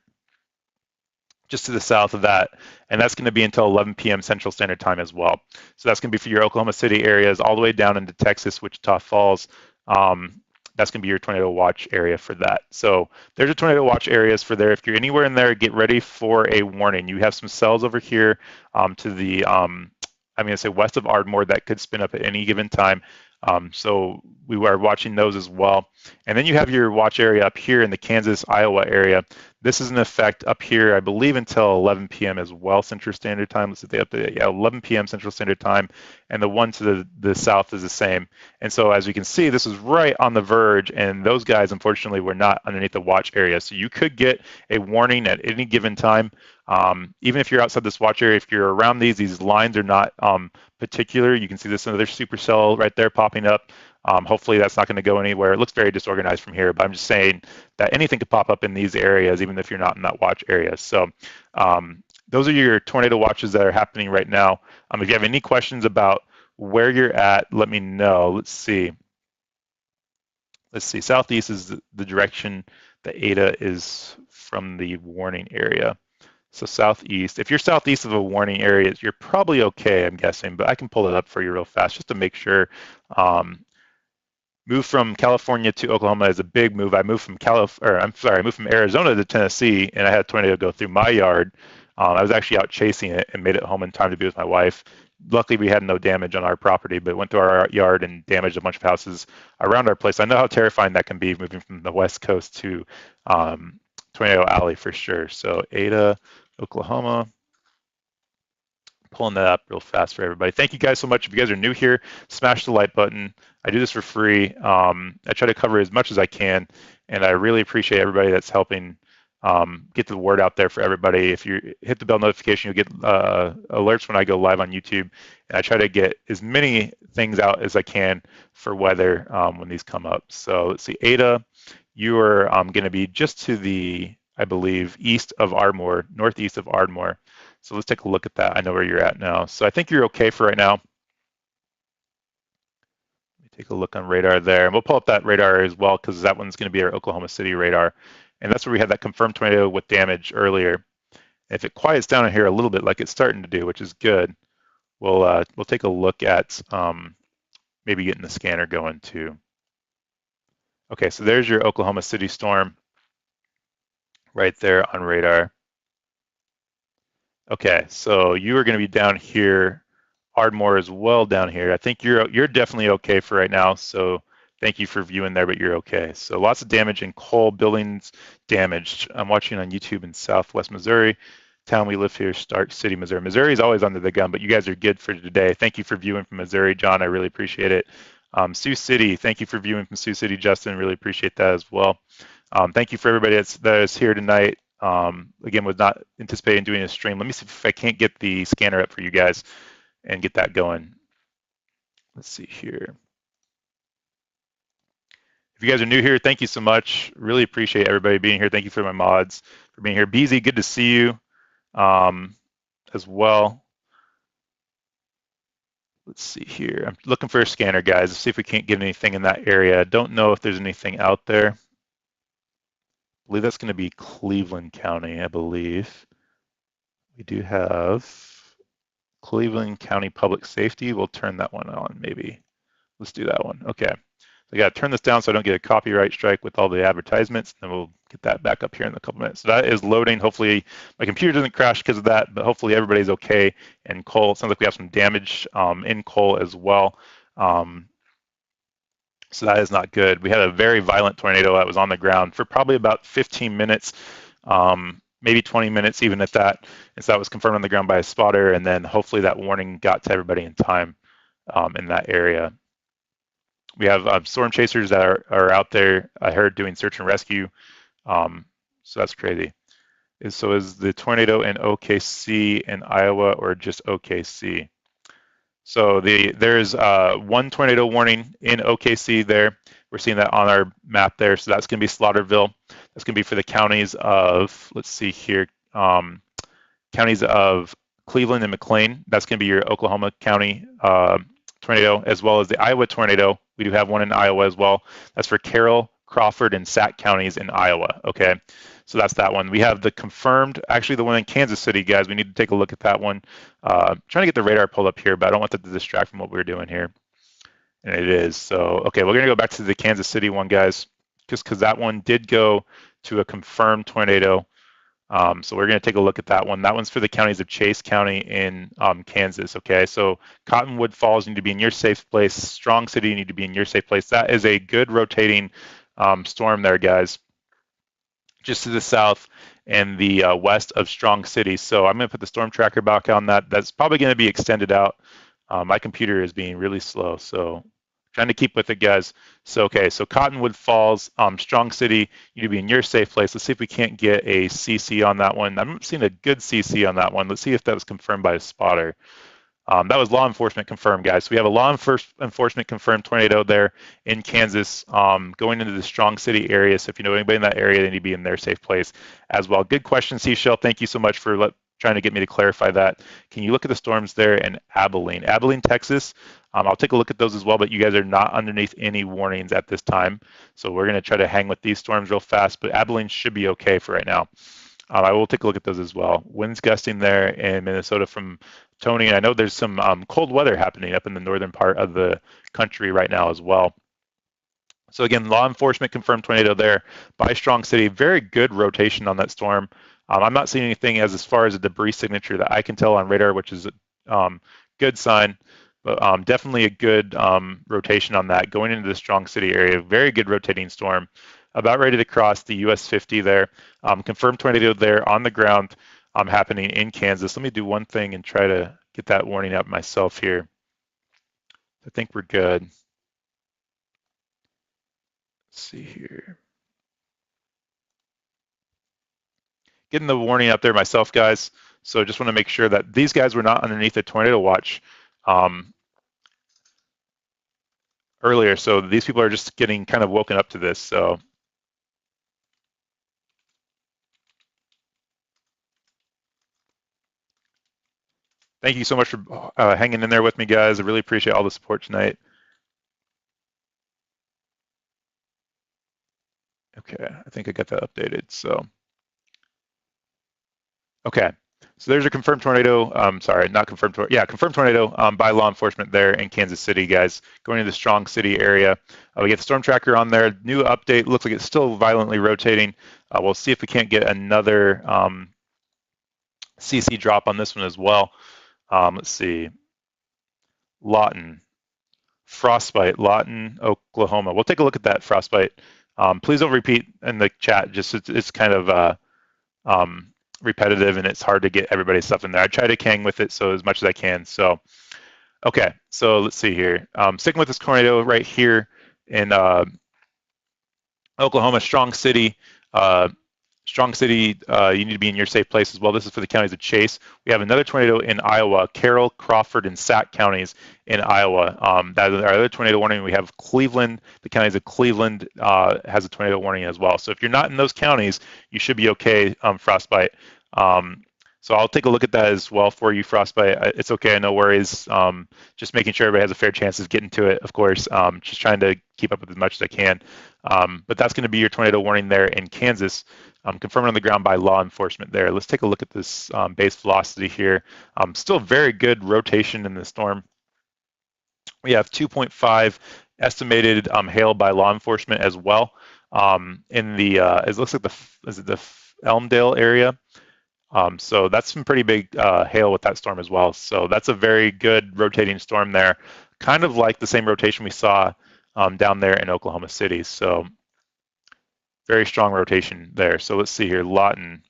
Speaker 1: just to the south of that, and that's going to be until 11 p.m. Central Standard Time as well. So that's going to be for your Oklahoma City areas all the way down into Texas, Wichita Falls. That's going to be your tornado watch area for that. So there's a tornado watch areas for there. If you're anywhere in there, get ready for a warning. You have some cells over here to the, I'm going to say west of Ardmore that could spin up at any given time. So we are watching those as well. And then you have your watch area up here in the Kansas, Iowa area. This is in effect up here, I believe, until 11 p.m. as well, Central Standard Time. Let's see if they update it. Yeah, 11 p.m. Central Standard Time. And the one to the south is the same. And so as you can see, this is right on the verge. And those guys, unfortunately, were not underneath the watch area. So you could get a warning at any given time. Even if you're outside this watch area, if you're around these lines are not particular. You can see this another supercell right there popping up. Hopefully that's not going to go anywhere. It looks very disorganized from here, but I'm just saying that anything could pop up in these areas, even if you're not in that watch area. So those are your tornado watches that are happening right now. If you have any questions about where you're at, let me know. Let's see. Southeast is the direction that Eta is from the warning area. So southeast, if you're southeast of a warning area, you're probably okay, I'm guessing, but I can pull it up for you real fast just to make sure. Move from California to Oklahoma is a big move. I moved from I moved from Arizona to Tennessee, and I had a tornado go through my yard. I was actually out chasing it and made it home in time to be with my wife. Luckily, we had no damage on our property, but it went through our yard and damaged a bunch of houses around our place. I know how terrifying that can be moving from the West Coast to Tornado Alley for sure. So Ada, Oklahoma. Pulling that up real fast for everybody. Thank you guys so much. If you guys are new here, smash the like button. I do this for free. I try to cover as much as I can, and I really appreciate everybody that's helping get the word out there for everybody. If you hit the bell notification, you'll get alerts when I go live on YouTube. And I try to get as many things out as I can for weather when these come up. So let's see, Ada, you are going to be just to the, I believe, east of Ardmore, northeast of Ardmore. So let's take a look at that. I know where you're at now. So I think you're okay for right now. Let me take a look on radar there. And we'll pull up that radar as well because that one's going to be our Oklahoma City radar. And that's where we had that confirmed tornado with damage earlier. If it quiets down in here a little bit like it's starting to do, which is good, we'll take a look at maybe getting the scanner going too. Okay, so there's your Oklahoma City storm right there on radar. Okay, so you are going to be down here, Ardmore as well down here. I think you're definitely okay for right now. So thank you for viewing there, but you're okay. So lots of damage in coal buildings damaged. I'm watching on YouTube in Southwest Missouri. Town we live here, Stark City, Missouri. Missouri is always under the gun, but you guys are good for today. Thank you for viewing from Missouri, John. I really appreciate it. Sioux City, thank you for viewing from Sioux City, Justin. Really appreciate that as well. Thank you for everybody that is here tonight. Again, was not anticipating doing a stream. Let me see if I can't get the scanner up for you guys and get that going. Let's see here. If you guys are new here, thank you so much. Really appreciate everybody being here. Thank you for my mods for being here. BZ, good to see you as well. Let's see here. I'm looking for a scanner, guys. Let's see if we can't get anything in that area. I don't know if there's anything out there. I believe that's going to be Cleveland County, I believe. We do have Cleveland County Public Safety. We'll turn that one on, maybe. Let's do that one. Okay. I got to turn this down so I don't get a copyright strike with all the advertisements. Then we'll get that back up here in a couple minutes. So that is loading. Hopefully my computer doesn't crash because of that, but hopefully everybody's okay. And coal, it sounds like we have some damage in coal as well. So that is not good. We had a very violent tornado that was on the ground for probably about 15 minutes, maybe 20 minutes even at that. And so that was confirmed on the ground by a spotter. And then hopefully that warning got to everybody in time in that area. We have storm chasers that are out there, I heard, doing search and rescue. So that's crazy. So is the tornado in OKC in Iowa or just OKC? So there's one tornado warning in OKC there. We're seeing that on our map there. So that's going to be Slaughterville. That's going to be for the counties of, let's see here, counties of Cleveland and McLean. That's going to be your Oklahoma County tornado, as well as the Iowa tornado. We do have one in Iowa as well. That's for Carroll, Crawford, and Sac counties in Iowa. Okay, so that's that one. We have the confirmed, actually the one in Kansas City, guys. We need to take a look at that one. Trying to get the radar pulled up here, but I don't want that to distract from what we're doing here. And it is. So, okay, we're going to go back to the Kansas City one, guys, just because that one did go to a confirmed tornado. So we're going to take a look at that one. That one's for the counties of Chase County in Kansas, okay? So Cottonwood Falls, you need to be in your safe place. Strong City, you need to be in your safe place. That is a good rotating storm there, guys, just to the south and the west of Strong City. So I'm going to put the storm tracker back on that. That's probably going to be extended out. My computer is being really slow, so Trying to keep with it, guys. So, okay, so Cottonwood Falls, Strong City, you need to be in your safe place. Let's see if we can't get a CC on that one. I'm seeing a good CC on that one. Let's see if that was confirmed by a spotter. That was law enforcement confirmed, guys. So we have a law enforcement confirmed tornado there in Kansas, going into the Strong City area. So if you know anybody in that area, they need to be in their safe place as well. Good question, Seashell. Thank you so much for trying to get me to clarify that. Can you look at the storms there in Abilene, Texas? I'll take a look at those as well, but you guys are not underneath any warnings at this time. So we're going to try to hang with these storms real fast, but Abilene should be okay for right now. I will take a look at those as well. Winds gusting there in Minnesota from Tony. And I know there's some cold weather happening up in the northern part of the country right now as well. So again, law enforcement confirmed tornado there by Strong City. Very good rotation on that storm. I'm not seeing anything as far as a debris signature that I can tell on radar, which is a good sign. But definitely a good rotation on that going into the Strong City area. Very good rotating storm. About ready to cross the US 50 there. Confirmed tornado there on the ground happening in Kansas. Let me do one thing and try to get that warning up myself here. I think we're good. Let's see here. Getting the warning out there myself, guys. So just want to make sure that these guys were not underneath a tornado watch earlier. So these people are just getting kind of woken up to this. So thank you so much for hanging in there with me, guys. I really appreciate all the support tonight. Okay, I think I got that updated. So, okay. So there's a confirmed tornado. Sorry, not confirmed. Yeah, confirmed tornado by law enforcement there in Kansas City, guys. Going to the Strong City area. We get the storm tracker on there. New update. Looks like it's still violently rotating. We'll see if we can't get another CC drop on this one as well. Let's see. Lawton, frostbite, Lawton, Oklahoma. We'll take a look at that frostbite. Please don't repeat in the chat. Just it's kind of repetitive and it's hard to get everybody's stuff in there. I try to hang with it so as much as I can. So, okay, so let's see here. Sticking with this tornado right here in Oklahoma, Strong City. Strong City, you need to be in your safe place as well. This is for the counties of Chase. We have another tornado in Iowa, Carroll, Crawford, and Sac counties in Iowa. That is our other tornado warning. We have Cleveland, the counties of Cleveland has a tornado warning as well. So if you're not in those counties, you should be okay, frostbite. So I'll take a look at that as well for you, frostbite. It's okay, no worries. Just making sure everybody has a fair chance of getting to it, of course. Just trying to keep up with as much as I can. But that's going to be your tornado warning there in Kansas. Confirmed on the ground by law enforcement there. Let's take a look at this base velocity here. Still very good rotation in the storm. We have 2.5 estimated hail by law enforcement as well. In the it looks like the Elmdale area. So that's some pretty big hail with that storm as well. So that's a very good rotating storm there, kind of like the same rotation we saw down there in Oklahoma City. So very strong rotation there. So let's see here, Lawton.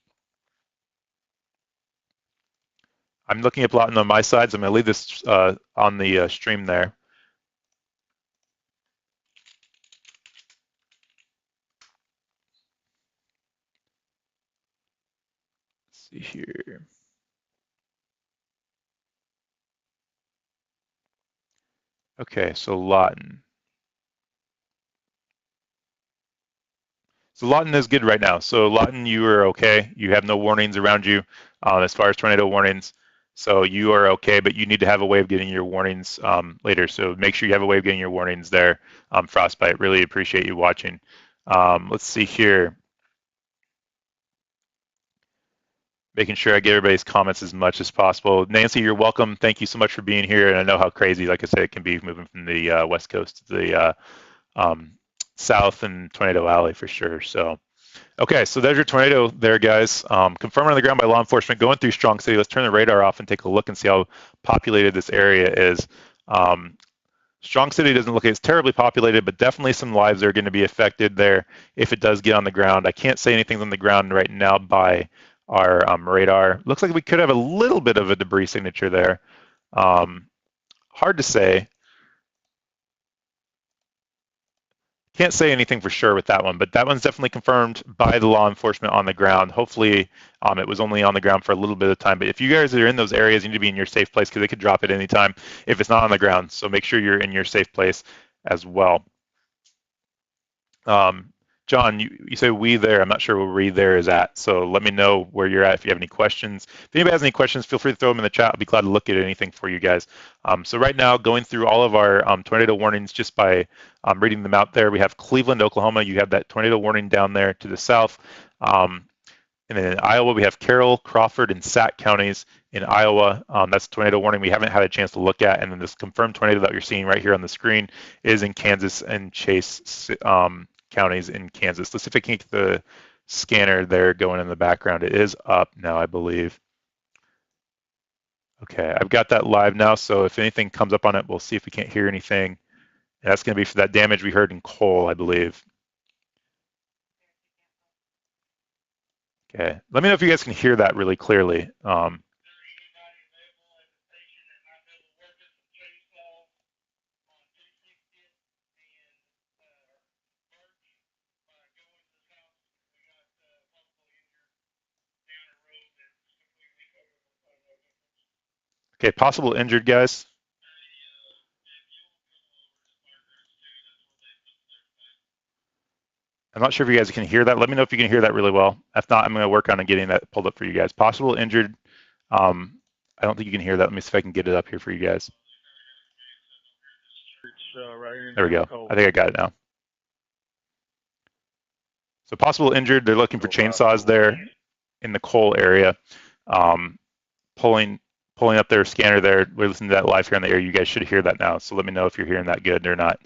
Speaker 1: I'm looking at Lawton on my side, so I'm going to leave this on the stream there. Let's see here. Okay, so Lawton. So Lawton is good right now. So Lawton, you are okay. You have no warnings around you as far as tornado warnings. So you are okay, but you need to have a way of getting your warnings later. So make sure you have a way of getting your warnings there. Frostbite, really appreciate you watching. Let's see here. Making sure I get everybody's comments as much as possible. Nancy, you're welcome. Thank you so much for being here. And I know how crazy, like I said, it can be moving from the West Coast to the South and Tornado Alley for sure. So, okay, so there's your tornado there, guys. Confirmed on the ground by law enforcement going through Strong City. Let's turn the radar off and take a look and see how populated this area is. Strong City doesn't look like it's terribly populated, but definitely some lives are going to be affected there if it does get on the ground. I can't say anything on the ground right now by our radar. Looks like we could have a little bit of a debris signature there. Hard to say. Can't say anything for sure with that one, but that one's definitely confirmed by the law enforcement on the ground. Hopefully, it was only on the ground for a little bit of time. But if you guys are in those areas, you need to be in your safe place because they could drop it anytime if it's not on the ground. So make sure you're in your safe place as well. John, you say we there. I'm not sure where we there is at. So let me know where you're at if you have any questions. If anybody has any questions, feel free to throw them in the chat. I'll be glad to look at anything for you guys. So right now, going through all of our tornado warnings just by reading them out there, we have Cleveland, Oklahoma. You have that tornado warning down there to the south. And then in Iowa, we have Carroll, Crawford, and Sac counties in Iowa. That's a tornado warning we haven't had a chance to look at. And then this confirmed tornado that you're seeing right here on the screen is in Kansas and Chase counties in Kansas. Let's see if I can get the scanner there going in the background. It is up now, I believe. Okay, I've got that live now. So if anything comes up on it, we'll see if we can't hear anything. And that's going to be for that damage we heard in Cole, I believe. Okay, let me know if you guys can hear that really clearly. Okay, possible injured guys. I'm not sure if you guys can hear that. Let me know if you can hear that really well. If not, I'm going to work on getting that pulled up for you guys. Possible injured. I don't think you can hear that. Let me see if I can get it up here for you guys. There we go. I think I got it now. So possible injured. They're looking for chainsaws there in the Cole area. Pulling up their scanner there. We're listening to that live here on the air. You guys should hear that now. So let me know if you're hearing that good or not.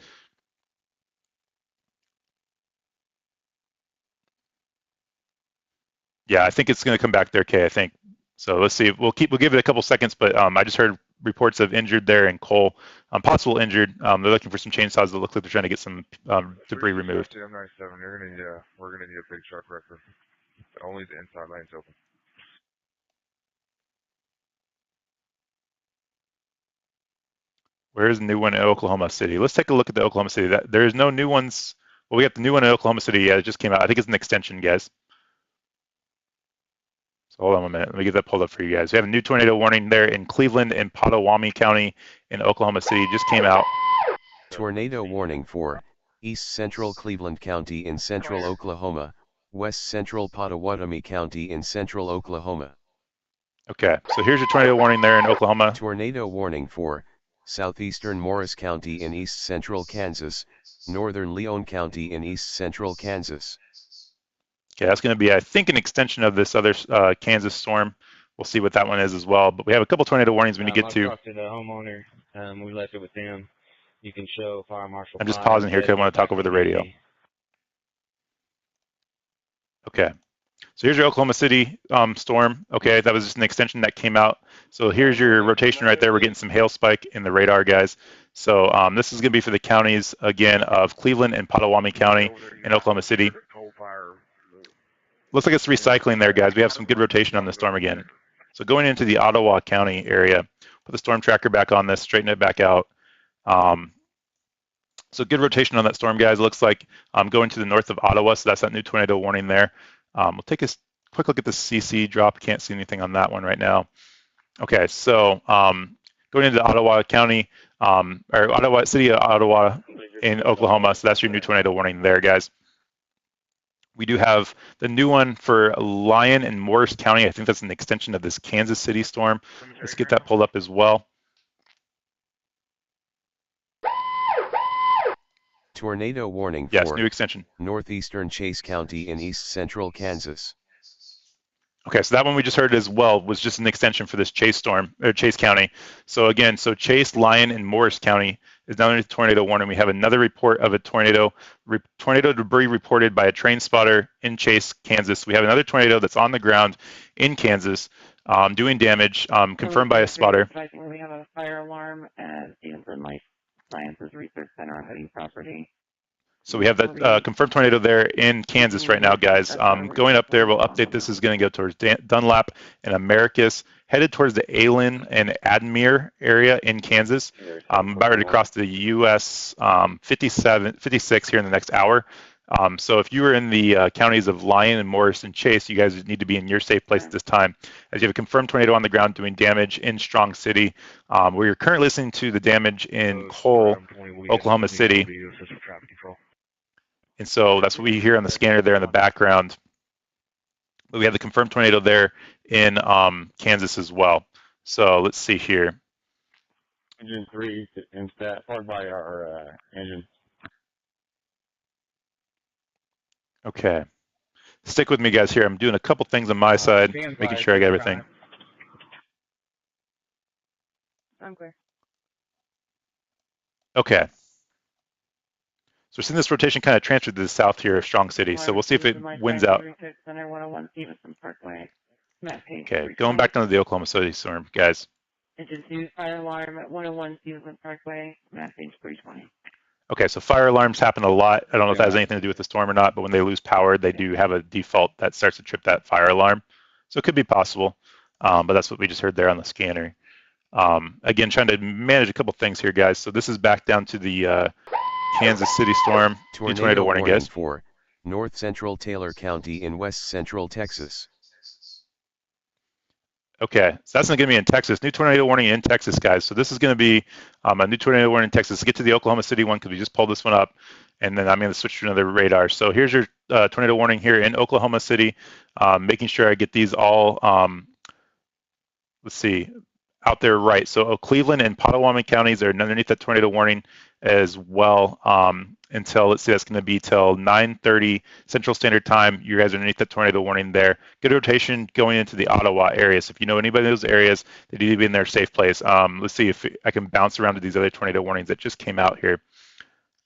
Speaker 1: Yeah, I think it's going to come back there, Kay, I think. So let's see. We'll give it a couple seconds, but I just heard reports of injured there in Cole, possible injured. They're looking for some chainsaws that look like they're trying to get some debris removed.
Speaker 3: M97, we're gonna need a big truck wrecker. Only the inside lane's open.
Speaker 1: Where's the new one in Oklahoma City? Let's take a look at the Oklahoma City. There's no new ones. Well, we got the new one in Oklahoma City. Yeah, it just came out. I think it's an extension, guys. So hold on a minute. Let me get that pulled up for you guys. We have a new tornado warning there in Cleveland and Potawatomi County in Oklahoma City. It just came out.
Speaker 2: Tornado warning for East Central Cleveland County in central Oklahoma, West Central Potawatomi County in central Oklahoma.
Speaker 1: Okay, so here's your tornado warning there in Oklahoma.
Speaker 2: Tornado warning for southeastern Morris County in east central Kansas, northern Leon County in east central Kansas.
Speaker 1: Okay, that's going to be, I think, an extension of this other Kansas storm. We'll see what that one is as well. But we have a couple tornado warnings we need to get to.
Speaker 4: I talked to the homeowner. We left it with them. You can show Fire Marshal.
Speaker 1: I'm just pausing here because I want to talk over the radio. Okay. So here's your Oklahoma City storm. Okay, that was just an extension that came out. So here's your rotation right there. We're getting some hail spike in the radar, guys. So this is going to be for the counties, again, of Cleveland and Potawatomi County in Oklahoma City. Looks like it's recycling there, guys. We have some good rotation on the storm again. So going into the Ottawa County area, put the storm tracker back on this, straighten it back out. So good rotation on that storm, guys. It looks like going to the north of Ottawa, so that's that new tornado warning there. We'll take a quick look at the CC drop. Can't see anything on that one right now. Okay, so going into Ottawa County, or Ottawa City of Ottawa in Oklahoma, so that's your new tornado warning there, guys. We do have the new one for Lyon and Morris County. I think that's an extension of this Kansas City storm. Let's get that pulled up as well.
Speaker 2: Tornado warning
Speaker 1: yes,
Speaker 2: for
Speaker 1: new extension.
Speaker 2: northeastern Chase County in east central Kansas.
Speaker 1: Okay, so that one we just heard as well was just an extension for this Chase storm, or Chase County. So again, so Chase, Lyon, and Morris County is now in a tornado warning. We have another report of a tornado debris reported by a train spotter in Chase, Kansas. We have another tornado that's on the ground in Kansas doing damage, confirmed by a spotter.
Speaker 5: We have a fire alarm at the Inland Life Sciences Research Center on Hoodie property.
Speaker 1: So we have that confirmed tornado there in Kansas right now, guys. Going up there, we'll update this. Is going to go towards Dunlap and Americus headed towards the Allen and Admire area in Kansas. About ready to cross the US 56 here in the next hour. So if you were in the counties of Lyon and Morris and Chase, you guys need to be in your safe place at this time, as you have a confirmed tornado on the ground doing damage in Strong City. We're currently listening to the damage in Cole, Oklahoma City. And so that's what we hear on the scanner there in the background. But we have the confirmed tornado there in Kansas as well. So let's see here.
Speaker 4: Engine 3 in stat, followed by our engine.
Speaker 1: Okay. Stick with me, guys, here. I'm doing a couple things on my side, making sure I got everything.
Speaker 5: I'm clear.
Speaker 1: Okay. So we're seeing this rotation kind of transfer to the south here of Strong City. So we'll see if it wins out.
Speaker 5: Center 101 Stevenson Parkway.
Speaker 1: Okay, going back down to the Oklahoma City storm, guys.
Speaker 5: Engine 2 fire alarm at 101 Stevenson Parkway, map page 320.
Speaker 1: Okay, so fire alarms happen a lot. I don't know if that has anything to do with the storm or not, but when they lose power, they do have a default that starts to trip that fire alarm. So it could be possible, but that's what we just heard there on the scanner. Again, trying to manage a couple things here, guys. So this is back down to the Kansas City storm. Tornado warning, guys.
Speaker 2: For North Central Taylor County in West Central Texas.
Speaker 1: Okay, so that's going to be in Texas. New tornado warning in Texas, guys. So this is going to be a new tornado warning in Texas. Let's get to the Oklahoma City one because we just pulled this one up, and then I'm going to switch to another radar. So here's your tornado warning here in Oklahoma City. Making sure I get these all, let's see, out there right. So Cleveland and Potawatomi counties are underneath that tornado warning as well. Until, let's see, that's going to be till 9:30 Central Standard Time. You guys are underneath that tornado warning there. Good rotation going into the Ottawa area. So if you know anybody in those areas, they need to be in their safe place. Let's see if I can bounce around to these other tornado warnings that just came out here.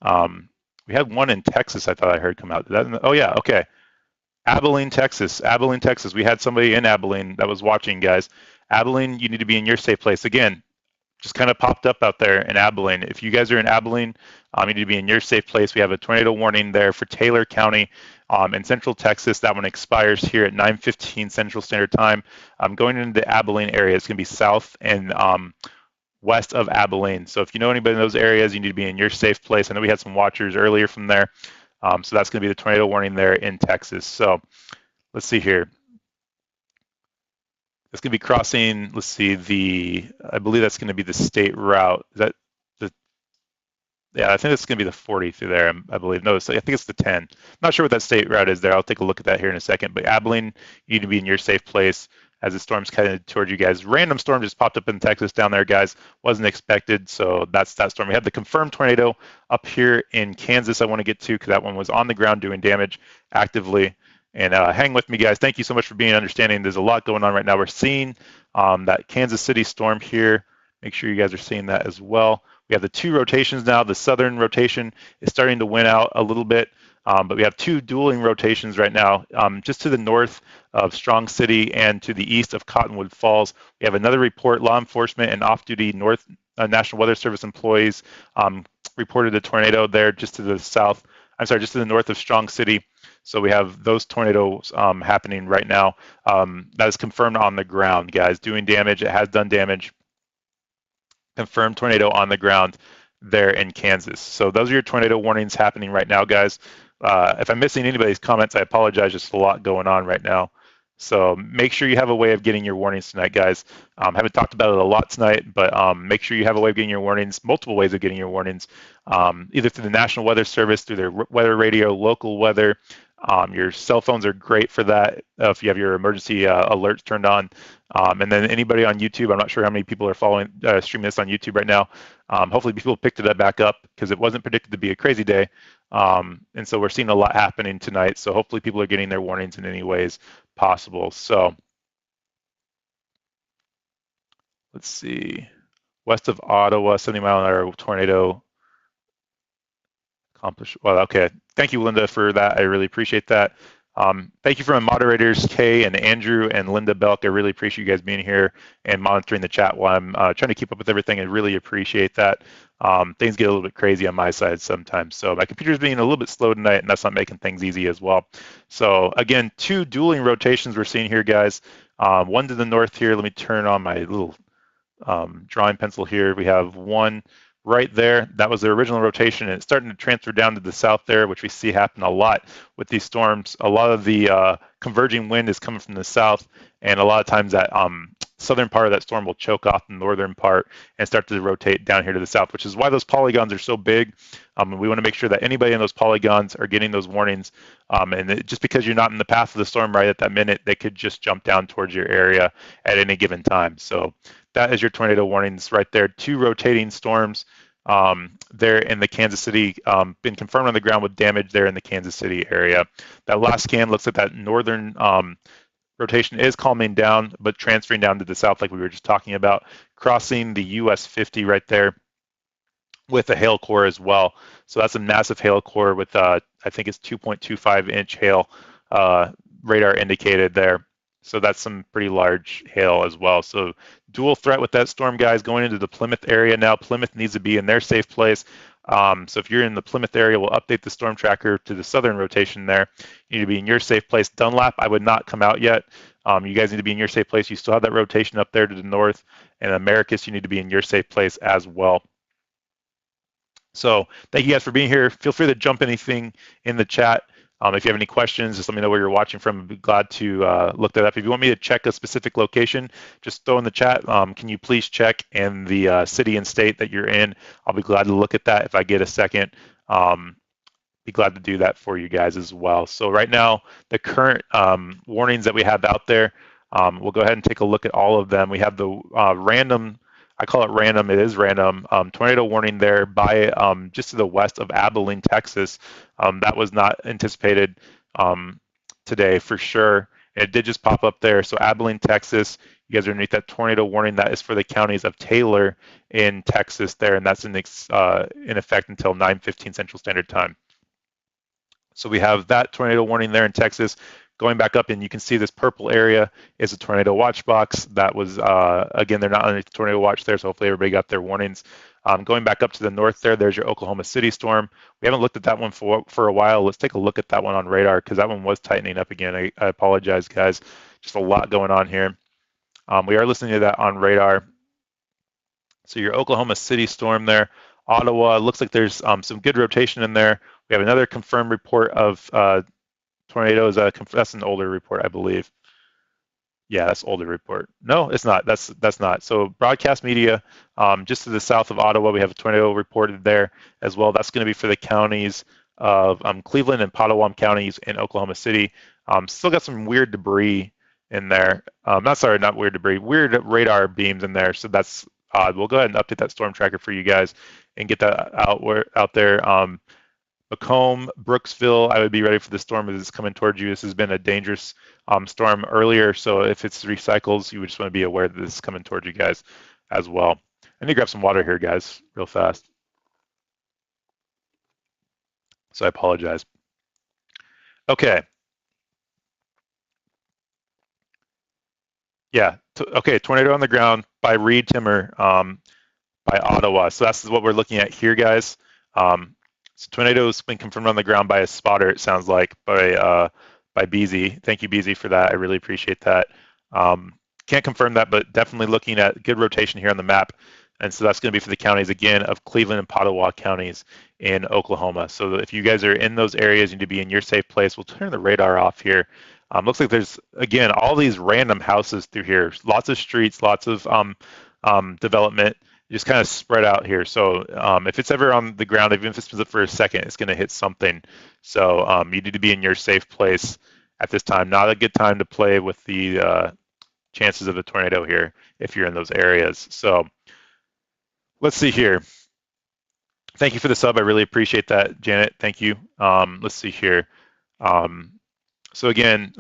Speaker 1: We had one in Texas I thought I heard come out. Oh yeah, okay. Abilene, Texas. Abilene, Texas. We had somebody in Abilene that was watching, guys. Abilene, you need to be in your safe place. Again, just kind of popped up out there in Abilene. If you guys are in Abilene, you need to be in your safe place. We have a tornado warning there for Taylor County in Central Texas. That one expires here at 9:15 Central Standard Time. Going into the Abilene area, it's going to be south and west of Abilene. So if you know anybody in those areas, you need to be in your safe place. I know we had some watchers earlier from there. So that's going to be the tornado warning there in Texas. So let's see here. It's going to be crossing, let's see, I believe that's going to be the state route. Is that yeah, I think it's going to be the 40 through there, I believe. No, I think it's the 10. I'm not sure what that state route is there. I'll take a look at that here in a second. But Abilene, you need to be in your safe place as the storm's headed toward you guys. Random storm just popped up in Texas down there, guys. Wasn't expected, so that's that storm. We have the confirmed tornado up here in Kansas I want to get to because that one was on the ground doing damage actively. And hang with me, guys. Thank you so much for being understanding. There's a lot going on right now. We're seeing that Kansas City storm here. Make sure you guys are seeing that as well. We have the two rotations now. The southern rotation is starting to win out a little bit, but we have two dueling rotations right now. Just to the north of Strong City and to the east of Cottonwood Falls, we have another report. Law enforcement and off-duty North National Weather Service employees reported a tornado there just to the south. I'm sorry, just to the north of Strong City. So we have those tornadoes happening right now. That is confirmed on the ground, guys. Doing damage. It has done damage. Confirmed tornado on the ground there in Kansas. So those are your tornado warnings happening right now, guys. If I'm missing anybody's comments, I apologize. Just a lot going on right now. So make sure you have a way of getting your warnings tonight, guys. Haven't talked about it a lot tonight, but make sure you have a way of getting your warnings, multiple ways of getting your warnings, either through the National Weather Service, through their weather radio, local weather. Your cell phones are great for that if you have your emergency alerts turned on. And then anybody on YouTube, I'm not sure how many people are following, streaming this on YouTube right now. Hopefully people picked it back up because it wasn't predicted to be a crazy day. And so we're seeing a lot happening tonight. So hopefully people are getting their warnings in any ways possible. So let's see. West of Ottawa, 70-mile-an-hour tornado. Well, okay. Thank you, Linda, for that. I really appreciate that. Thank you from my moderators, Kay and Andrew and Linda Belk. I really appreciate you guys being here and monitoring the chat while I'm trying to keep up with everything. I really appreciate that. Things get a little bit crazy on my side sometimes. So my computer's being a little bit slow tonight, and that's not making things easy as well. So again, 2 dueling rotations we're seeing here, guys. One to the north here. Let me turn on my little drawing pencil here. We have one right there. That was the original rotation, and it's starting to transfer down to the south there, which we see happen a lot with these storms. A lot of the converging wind is coming from the south, and a lot of times that southern part of that storm will choke off the northern part and start to rotate down here to the south, which is why those polygons are so big. We want to make sure that anybody in those polygons are getting those warnings. Just because you're not in the path of the storm right at that minute, they could just jump down towards your area at any given time. So that is your tornado warnings right there. 2 rotating storms there in the Kansas City, been confirmed on the ground with damage there in the Kansas City area. That last scan looks like that northern rotation is calming down, but transferring down to the south like we were just talking about, crossing the US 50 right there with a hail core as well. So that's a massive hail core with, I think it's 2.25-inch hail radar indicated there. So that's some pretty large hail as well. So dual threat with that storm, guys, going into the Plymouth area now. Plymouth needs to be in their safe place. So if you're in the Plymouth area, we'll update the storm tracker to the southern rotation there. You need to be in your safe place. Dunlap, I would not come out yet. You guys need to be in your safe place. You still have that rotation up there to the north. And Americus, you need to be in your safe place as well. So thank you guys for being here. Feel free to jump anything in the chat. If you have any questions, just let me know where you're watching from. I'd be glad to look that up. If you want me to check a specific location, just throw in the chat. Can you please check in the city and state that you're in? I'll be glad to look at that if I get a second. Be glad to do that for you guys as well. So right now, the current warnings that we have out there, we'll go ahead and take a look at all of them. We have the random, I call it random, it is random, tornado warning there by just to the west of Abilene, Texas. That was not anticipated today for sure. It did just pop up there. So Abilene, Texas, you guys are underneath that tornado warning. That is for the counties of Taylor in Texas there, and that's in effect until 9:15 Central Standard Time. So we have that tornado warning there in Texas. Going back up, and you can see this purple area is a tornado watch box. That was, again, they're not underneath the tornado watch there, so hopefully everybody got their warnings. Going back up to the north there's your Oklahoma City storm. We haven't looked at that one for a while. Let's take a look at that one on radar because that one was tightening up again. I apologize, guys. Just a lot going on here. We are listening to that on radar. So your Oklahoma City storm there. Ottawa, looks like there's some good rotation in there. We have another confirmed report of tornadoes. That's an older report, I believe. Yeah, that's older report. No, it's not. That's not. So broadcast media, just to the south of Ottawa, we have a tornado reported there as well. That's going to be for the counties of Cleveland and Potawatomi counties in Oklahoma City. Still got some weird debris in there. Not weird debris, weird radar beams in there. So that's odd. We'll go ahead and update that storm tracker for you guys and get that out there. Macomb, Brooksville, I would be ready for the storm as it's coming towards you. This has been a dangerous storm earlier, so if it's 3 cycles, you would just want to be aware that this is coming towards you guys as well. I need to grab some water here, guys, real fast. So I apologize. Okay. Yeah, okay, tornado on the ground by Reed Timmer by Ottawa. So that's what we're looking at here, guys. So tornado's been confirmed on the ground by a spotter, it sounds like, by BZ. Thank you, BZ, for that. I really appreciate that. Can't confirm that, but definitely looking at good rotation here on the map. And so that's going to be for the counties, again, of Cleveland and Potawatomi counties in Oklahoma. So if you guys are in those areas, you need to be in your safe place. We'll turn the radar off here. Looks like there's, again, all these random houses through here. Lots of streets, lots of development. Just kind of spread out here. So if it's ever on the ground, even if it's up for a second, it's going to hit something. So you need to be in your safe place at this time. Not a good time to play with the chances of a tornado here if you're in those areas. So let's see here. Thank you for the sub. I really appreciate that, Janet. Thank you. Let's see here. So again,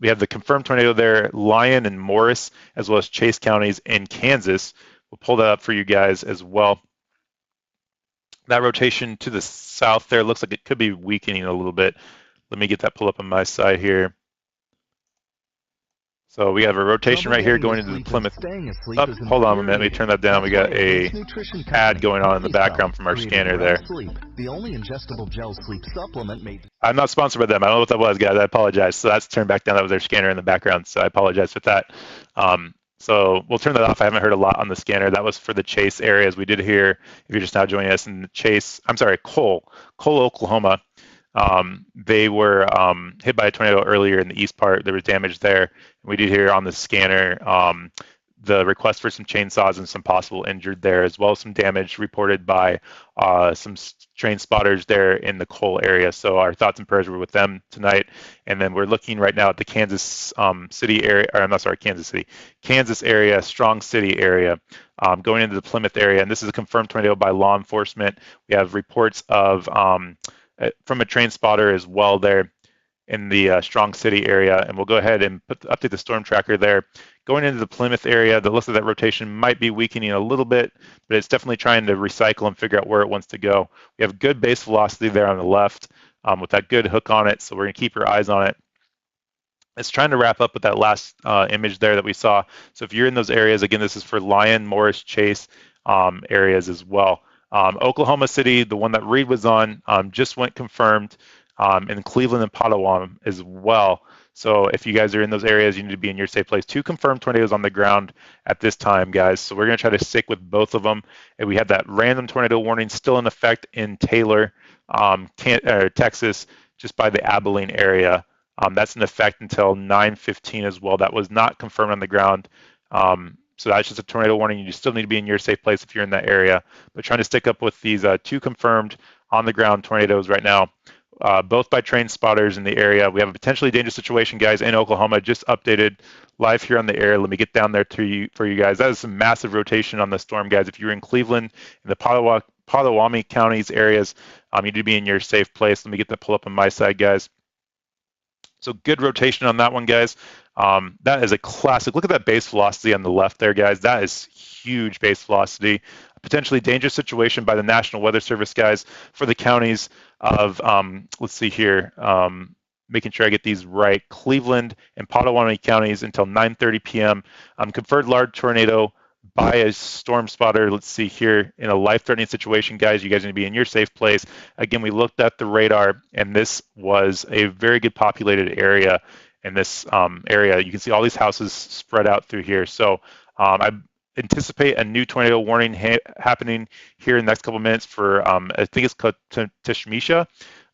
Speaker 1: we have the confirmed tornado there, Lyon and Morris, as well as Chase counties in Kansas. We'll pull that up for you guys as well. That rotation to the south there looks like it could be weakening a little bit. Let me get that pull up on my side here. So we have a rotation right here going into the Plymouth. Oh, hold on a minute, let me turn that down. We got a ad going on in the background from our scanner there.
Speaker 6: The only ingestible gel sleep supplement made.
Speaker 1: I'm not sponsored by them. I don't know what that was, guys. I apologize. So that's turned back down. That was their scanner in the background. So I apologize for that. So we'll turn that off. I haven't heard a lot on the scanner. That was for the Chase areas. We did hear, if you're just now joining us in the Chase, I'm sorry, Cole, Oklahoma. They were hit by a tornado earlier in the east part. There was damage there. And we did hear on the scanner the request for some chainsaws and some possible injured there, as well as some damage reported by some train spotters there in the Cole area. So our thoughts and prayers were with them tonight. And then we're looking right now at the Kansas City area, or I'm not sorry, Kansas area, Strong City area, going into the Plymouth area. And this is a confirmed tornado by law enforcement. We have reports of from a train spotter as well there in the Strong City area, and we'll go ahead and update the storm tracker there. Going into the Plymouth area, the list of that rotation might be weakening a little bit, but it's definitely trying to recycle and figure out where it wants to go. We have good base velocity there on the left with that good hook on it, so we're going to keep your eyes on it. It's trying to wrap up with that last image there that we saw. So if you're in those areas, again, this is for Lyon, Morris, Chase areas as well. Oklahoma City, the one that Reed was on, just went confirmed, in Cleveland and Potawatomi as well. So if you guys are in those areas, you need to be in your safe place. 2 confirmed tornadoes on the ground at this time, guys. So we're going to try to stick with both of them. And we have that random tornado warning still in effect in Taylor, Texas, just by the Abilene area. That's in effect until 9:15 as well. That was not confirmed on the ground. So that's just a tornado warning. You still need to be in your safe place if you're in that area. But trying to stick up with these 2 confirmed on the ground tornadoes right now, both by train spotters in the area. We have a potentially dangerous situation, guys, in Oklahoma. Just updated live here on the air. Let me get down there for you guys. That is some massive rotation on the storm, guys. If you're in Cleveland, in the Potawatomi counties areas, you need to be in your safe place. Let me get that pull up on my side, guys. So good rotation on that one, guys. That is a classic. Look at that base velocity on the left there, guys. That is huge base velocity. A potentially dangerous situation by the National Weather Service, guys, for the counties of, let's see here, making sure I get these right, Cleveland and Potawatomi counties until 9:30 p.m. Confirmed large tornado by a storm spotter. Let's see here, in a life-threatening situation, guys, you guys need to be in your safe place. Again, we looked at the radar, and this was a very good populated area. In this area, you can see all these houses spread out through here. So I anticipate a new tornado warning happening here in the next couple of minutes for, I think it's called Tishmisha.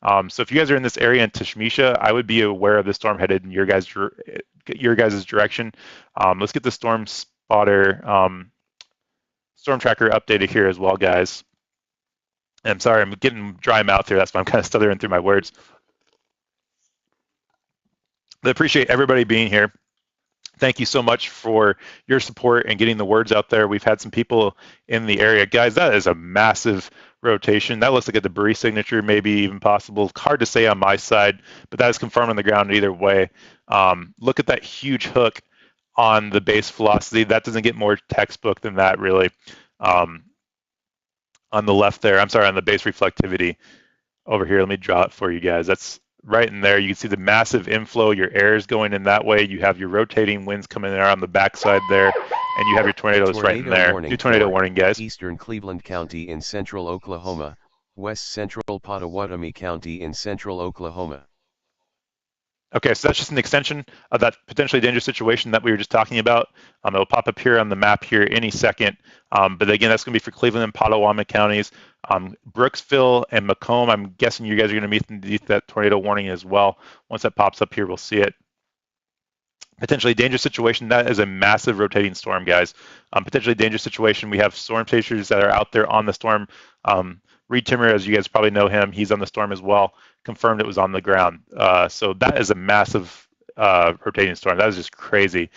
Speaker 1: So if you guys are in this area in Tishmisha, I would be aware of the storm headed in your guys' direction. Let's get the storm spotter, storm tracker updated here as well, guys. And I'm sorry, I'm getting dry mouth here. That's why I'm kind of stuttering through my words. I appreciate everybody being here. Thank you so much for your support and getting the words out there. We've had some people in the area. Guys, that is a massive rotation. That looks like a debris signature, maybe even possible. It's hard to say on my side, but that is confirmed on the ground either way. Look at that huge hook on the base velocity. That doesn't get more textbook than that, really. On the left there, I'm sorry, on the base reflectivity over here. Let me draw it for you guys. That's right in there. You can see the massive inflow. Your air is going in that way. You have your rotating winds coming in on the backside there, and you have your tornadoes right in there. New tornado warning, guys.
Speaker 2: Eastern Cleveland County in central Oklahoma, west central Potawatomi County in central Oklahoma.
Speaker 1: Okay, so that's just an extension of that potentially dangerous situation that we were just talking about. It'll pop up here on the map here any second. But again, that's going to be for Cleveland and Potawatomi counties. Brooksville and Macomb, I'm guessing you guys are going to meet underneath that tornado warning as well. Once that pops up here, we'll see it. Potentially dangerous situation. That is a massive rotating storm, guys. Potentially dangerous situation. We have storm chasers that are out there on the storm. Reed Timmer, as you guys probably know him, he's on the storm as well. Confirmed it was on the ground. So that is a massive rotating storm. That is just crazy.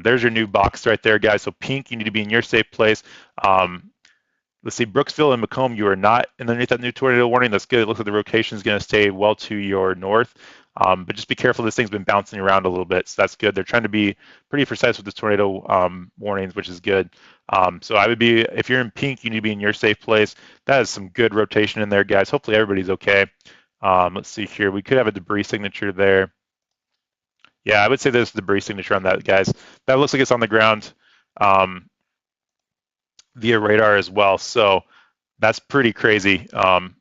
Speaker 1: There's your new box right there, guys. So pink, you need to be in your safe place. Let's see, Brooksville and Macomb, you are not underneath that new tornado warning. That's good. It looks like the rotation is going to stay well to your north. But just be careful. This thing's been bouncing around a little bit, so that's good. They're trying to be pretty precise with this tornado warnings, which is good. So I would be, if you're in pink, you need to be in your safe place. That is some good rotation in there, guys. Hopefully everybody's okay. Let's see here. We could have a debris signature there. Yeah, I would say there's a debris signature on that, guys. That looks like it's on the ground via radar as well. So that's pretty crazy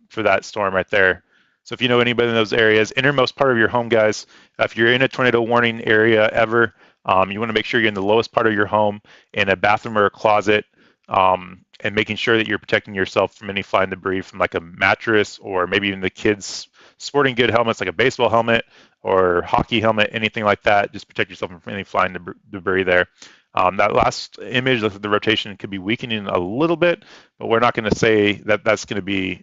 Speaker 1: for that storm right there. So if you know anybody in those areas, innermost part of your home, guys, if you're in a tornado warning area ever, you want to make sure you're in the lowest part of your home, in a bathroom or a closet, and making sure that you're protecting yourself from any flying debris from like a mattress or maybe even the kids' sporting good helmets, like a baseball helmet or hockey helmet, anything like that. Just protect yourself from any flying debris there. That last image, the rotation could be weakening a little bit, but we're not going to say that that's going to be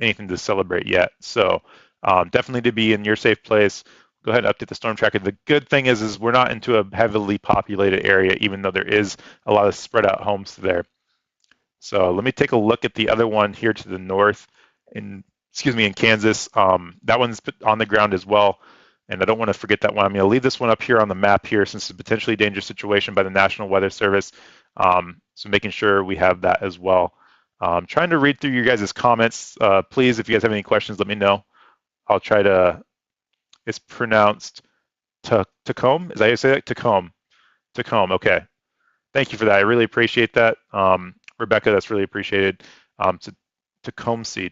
Speaker 1: anything to celebrate yet. So definitely to be in your safe place. Go ahead and update the storm tracker. The good thing is we're not into a heavily populated area, even though there is a lot of spread out homes there. So let me take a look at the other one here to the north in Kansas. That one's on the ground as well. And I don't want to forget that one. I'm going to leave this one up here on the map here since it's a potentially dangerous situation by the National Weather Service. So making sure we have that as well. Trying to read through your guys' comments. Please, if you guys have any questions, let me know. I'll try to, it's pronounced Tacombe. Is that how you say that? Tacombe. Tacombe, okay. Thank you for that. I really appreciate that. Rebecca, that's really appreciated. Tecumseh.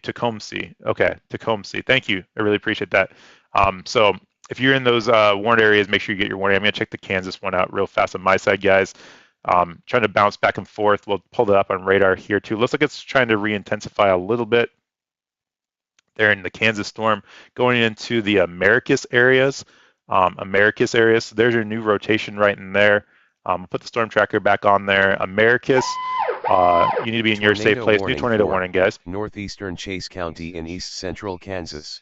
Speaker 1: Okay, Tecumseh. Thank you. I really appreciate that. So if you're in those warned areas, make sure you get your warning. I'm going to check the Kansas one out real fast on my side, guys. Trying to bounce back and forth. We'll pull it up on radar here too. Looks like it's trying to re-intensify a little bit there in the Kansas storm, going into the Americus areas. So there's your new rotation right in there. We'll put the storm tracker back on there. Americus, you need to be in your safe place. New tornado warning, guys.
Speaker 2: Northeastern Chase County in east central Kansas.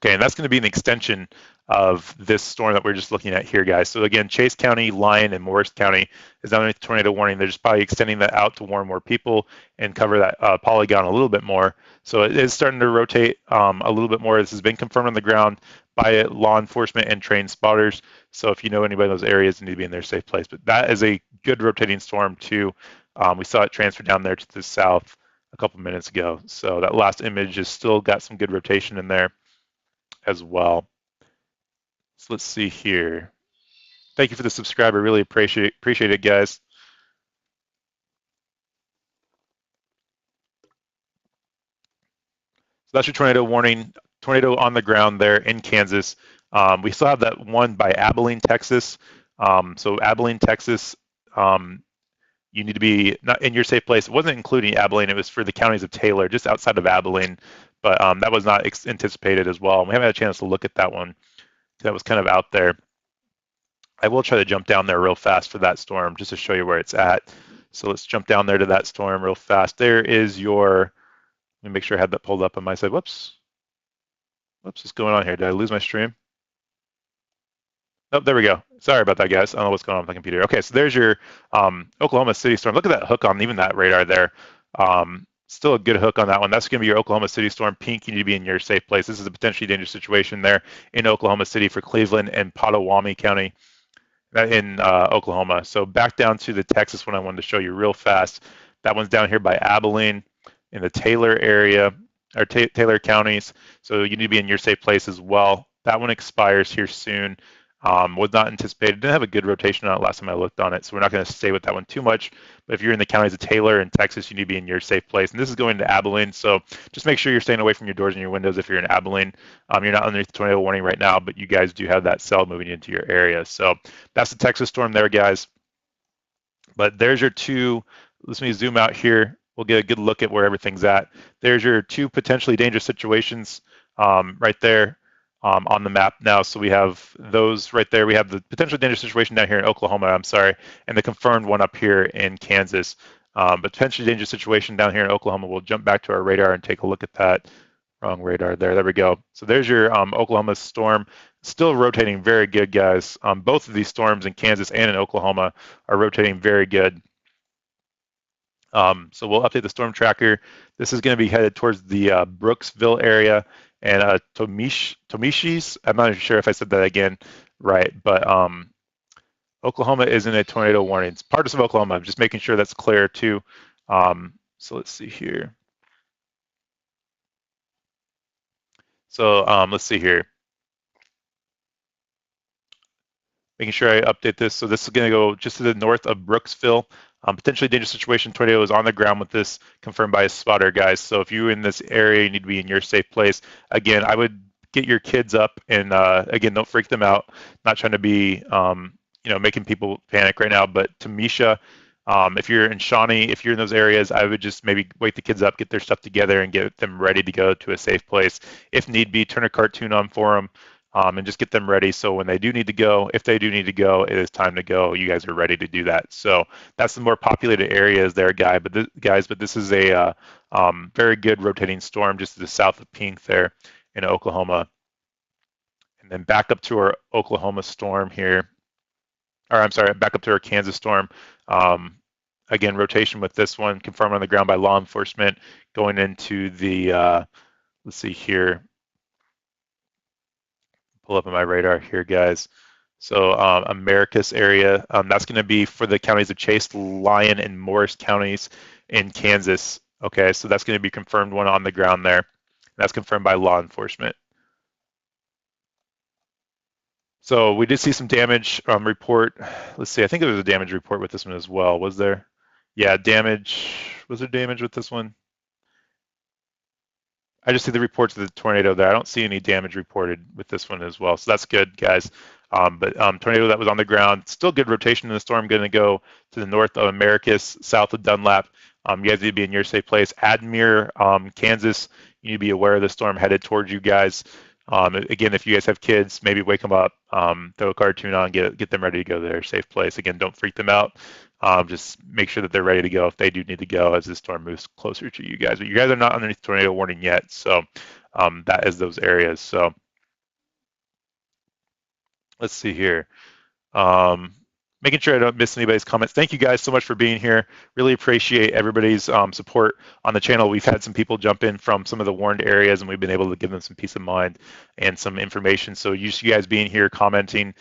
Speaker 1: Okay, and that's going to be an extension of this storm that we're just looking at here, guys. So again, Chase County, Lyon, and Morris County is underneath tornado warning. They're just probably extending that out to warn more people and cover that polygon a little bit more. So it is starting to rotate a little bit more. This has been confirmed on the ground by law enforcement and trained spotters. So if you know anybody in those areas, you need to be in their safe place. But that is a good rotating storm too. We saw it transfer down there to the south a couple minutes ago. So that last image has still got some good rotation in there as well. So let's see here. Thank you for the subscriber. Really appreciate it, guys. So that's your tornado warning. Tornado on the ground there in Kansas. We still have that one by Abilene, Texas. So Abilene, Texas, you need to be not in your safe place. It wasn't including Abilene. It was for the counties of Taylor, just outside of Abilene. But that was not anticipated as well. We haven't had a chance to look at that one. That was kind of out there. I will try to jump down there real fast for that storm just to show you where it's at. So let's jump down there to that storm real fast. There is your, let me make sure I had that pulled up on my side. What's going on here? Did I lose my stream? Oh, there we go. Sorry about that, guys. I don't know what's going on with my computer. Okay, so there's your Oklahoma City storm. Look at that hook on even that radar there. Still a good hook on that one. That's going to be your Oklahoma City storm. Pink, you need to be in your safe place. This is a potentially dangerous situation there in Oklahoma City for Cleveland and Pottawatomie County in Oklahoma. So back down to the Texas one I wanted to show you real fast. That one's down here by Abilene in the Taylor area, or Taylor counties. So you need to be in your safe place as well. That one expires here soon. Was not anticipated. Didn't have a good rotation on it last time I looked on it, so we're not going to stay with that one too much. But if you're in the counties of Taylor and Texas, you need to be in your safe place. And this is going to Abilene, so just make sure you're staying away from your doors and your windows if you're in Abilene. You're not underneath the tornado warning right now, but you guys do have that cell moving into your area. So that's the Texas storm there, guys. But there's your two. Let me zoom out here. We'll get a good look at where everything's at. There's your two potentially dangerous situations right there. On the map now. So we have those right there. We have the potential dangerous situation down here in Oklahoma, and the confirmed one up here in Kansas. But potentially dangerous situation down here in Oklahoma. We'll jump back to our radar and take a look at that. Wrong radar there. There we go. So there's your Oklahoma storm. Still rotating very good, guys. Both of these storms in Kansas and in Oklahoma are rotating very good. So we'll update the storm tracker. This is going to be headed towards the Brooksville area and Tomishis. I'm not sure if I said that again right, but Oklahoma is in a tornado warning. It's parts of Oklahoma. I'm just making sure that's clear too. So let's see here. So let's see here. Making sure I update this. So this is going to go just to the north of Brooksville. Potentially dangerous situation. Tornado is on the ground with this, confirmed by a spotter, guys. So if you're in this area, you need to be in your safe place. Again, I would get your kids up and again, don't freak them out. Not trying to be, making people panic right now. But Tamisha, if you're in Shawnee, if you're in those areas, I would just maybe wake the kids up, get their stuff together, and get them ready to go to a safe place. If need be, turn a cartoon on for them. And just get them ready. So when they do need to go, if they do need to go, it is time to go. You guys are ready to do that. So that's the more populated areas there, but this is a very good rotating storm just to the south of Pink there in Oklahoma. And then back up to our Oklahoma storm here. Or I'm sorry, back up to our Kansas storm. Again, rotation with this one confirmed on the ground by law enforcement going into the, let's see here, pull up on my radar here, guys. So Americus area, that's going to be for the counties of Chase, Lyon, and Morris counties in Kansas. Okay, so that's going to be confirmed one on the ground there. That's confirmed by law enforcement. So we did see some damage report. Let's see, I think there was a damage report with this one as well. Was there? Yeah, damage. Was there damage with this one? I just see the reports of the tornado there. I don't see any damage reported with this one as well. So that's good, guys. But tornado that was on the ground, still good rotation in the storm, going to go to the north of Americus, south of Dunlap. You guys need to be in your safe place. Admire, Kansas, you need to be aware of the storm headed towards you guys. Again, if you guys have kids, maybe wake them up, throw a cartoon on, get them ready to go to their safe place. Again, don't freak them out. Just make sure that they're ready to go if they do need to go as the storm moves closer to you guys. But you guys are not underneath tornado warning yet, so that is those areas. So let's see here. Making sure I don't miss anybody's comments. Thank you guys so much for being here. Really appreciate everybody's support on the channel. We've had some people jump in from some of the warned areas, and we've been able to give them some peace of mind and some information. So you guys being here, commenting,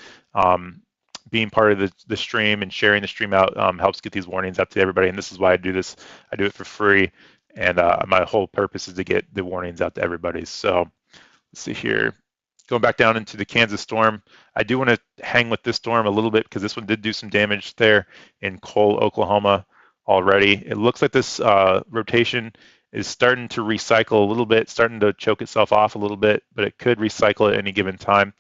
Speaker 1: being part of the stream and sharing the stream out helps get these warnings out to everybody. And this is why I do this. I do it for free. And my whole purpose is to get the warnings out to everybody. So let's see here. Going back down into the Kansas storm, I do want to hang with this storm a little bit because this one did do some damage there in Cole, Oklahoma already. It looks like this rotation is starting to recycle a little bit, starting to choke itself off a little bit, but it could recycle at any given time.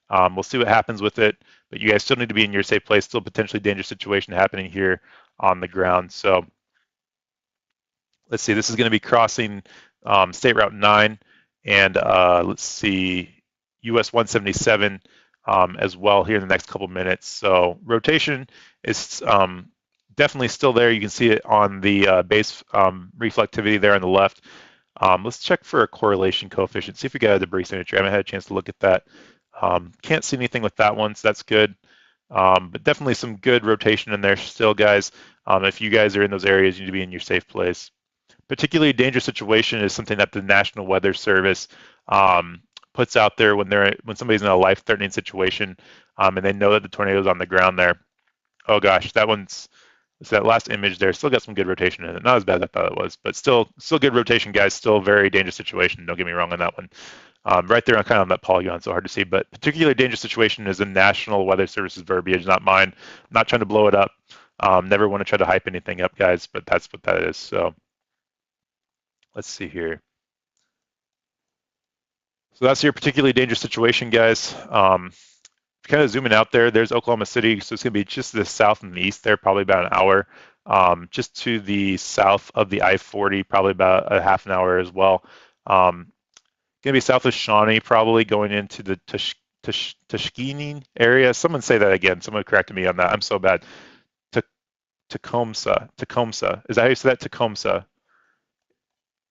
Speaker 1: We'll see what happens with it, but you guys still need to be in your safe place, still potentially dangerous situation happening here on the ground. So let's see, this is going to be crossing State Route 9 and let's see, US 177 as well here in the next couple minutes. So rotation is definitely still there. You can see it on the base reflectivity there on the left. Let's check for a correlation coefficient, see if we got a debris signature. I haven't had a chance to look at that. Can't see anything with that one, so that's good. But definitely some good rotation in there still, guys. If you guys are in those areas, you need to be in your safe place. Particularly dangerous situation is something that the National Weather Service puts out there when somebody's in a life-threatening situation, and they know that the tornado's on the ground there. Oh gosh, it's that last image there. Still got some good rotation in it. Not as bad as I thought it was, but still good rotation, guys. Still very dangerous situation. Don't get me wrong on that one. Right there, kind of on that polygon, so hard to see. But particularly dangerous situation is the National Weather Service's verbiage, not mine. I'm not trying to blow it up. Never want to try to hype anything up, guys, but that's what that is. So let's see here. So that's your particularly dangerous situation, guys. Kind of zooming out there, there's Oklahoma City. So it's going to be just to the south and the east there, probably about an hour. Just to the south of the I-40, probably about a half an hour as well. Going to be south of Shawnee, probably going into the Tuskegee area. Someone say that again. Someone corrected me on that. I'm so bad. Tecumseh. Is that how you say that? Tecumseh.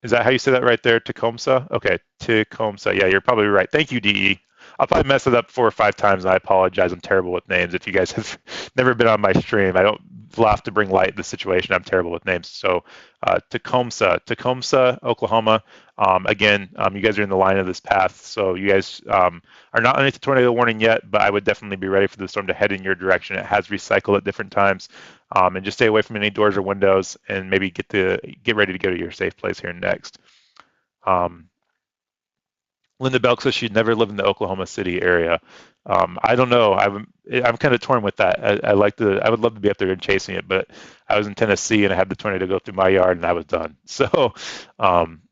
Speaker 1: Is that how you say that right there? Tecumseh? Okay, Tecumseh. Yeah, you're probably right. Thank you, DE. I'll probably mess it up 4 or 5 times, and I apologize. I'm terrible with names. If you guys have never been on my stream, I don't laugh to bring light to the situation. I'm terrible with names. So Tecumseh, Oklahoma. Again, you guys are in the line of this path, so you guys are not underneath the tornado warning yet, but I would definitely be ready for the storm to head in your direction. It has recycled at different times, and just stay away from any doors or windows, and maybe get ready to go to your safe place here next. Linda Belk says she'd never lived in the Oklahoma City area. I don't know. I'm kind of torn with that. I would love to be up there and chasing it, but I was in Tennessee and I had the tornado go through my yard and I was done. So um,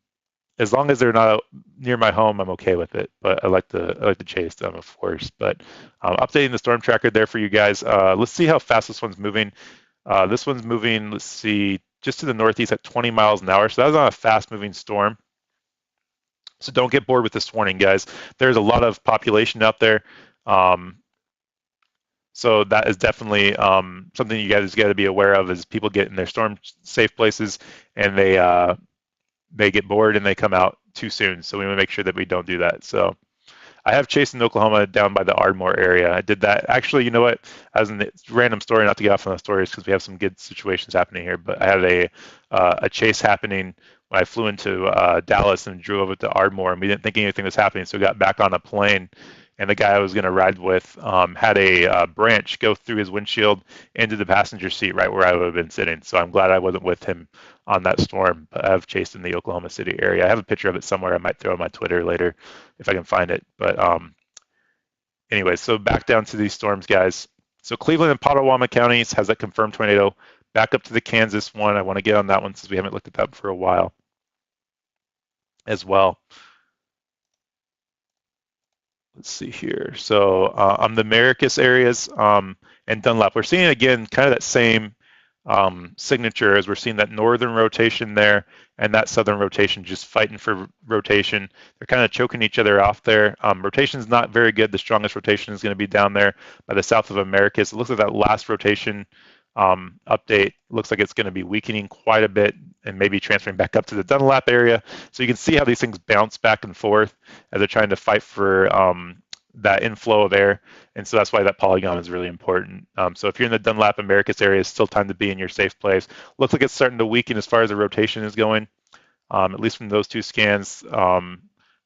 Speaker 1: as long as they're not near my home, I'm okay with it. But I like to chase them, of course. But updating the storm tracker there for you guys. Let's see how fast this one's moving. This one's moving. Let's see, just to the northeast at 20 miles an hour. So that was on a fast-moving storm. So don't get bored with this warning, guys. There's a lot of population out there. So that is definitely something you guys got to be aware of is people get in their storm safe places and they get bored and they come out too soon. So we want to make sure that we don't do that. So I have chased in Oklahoma down by the Ardmore area. I did that. Actually, you know what? As a random story, not to get off on the stories because we have some good situations happening here, but I had a chase happening when I flew into Dallas and drove over to Ardmore, and we didn't think anything was happening, so we got back on a plane, and the guy I was going to ride with had a branch go through his windshield into the passenger seat right where I would have been sitting. So I'm glad I wasn't with him on that storm. But I've chased in the Oklahoma City area. I have a picture of it somewhere. I might throw on my Twitter later if I can find it. But anyway, so back down to these storms, guys. So Cleveland and Potawatomi counties has that confirmed tornado. Back up to the Kansas one. I want to get on that one since we haven't looked at that for a while as well. Let's see here. So on the Maracus areas and Dunlap, we're seeing again kind of that same signature as we're seeing that northern rotation there and that southern rotation just fighting for rotation. They're kind of choking each other off there. Rotation is not very good. The strongest rotation is going to be down there by the south of Americus. It looks like that last rotation update looks like it's going to be weakening quite a bit and maybe transferring back up to the Dunlap area. So you can see how these things bounce back and forth as they're trying to fight for that inflow of air. And so that's why that polygon is really important. So if you're in the Dunlap Americus area, it's still time to be in your safe place. Looks like it's starting to weaken as far as the rotation is going, at least from those two scans.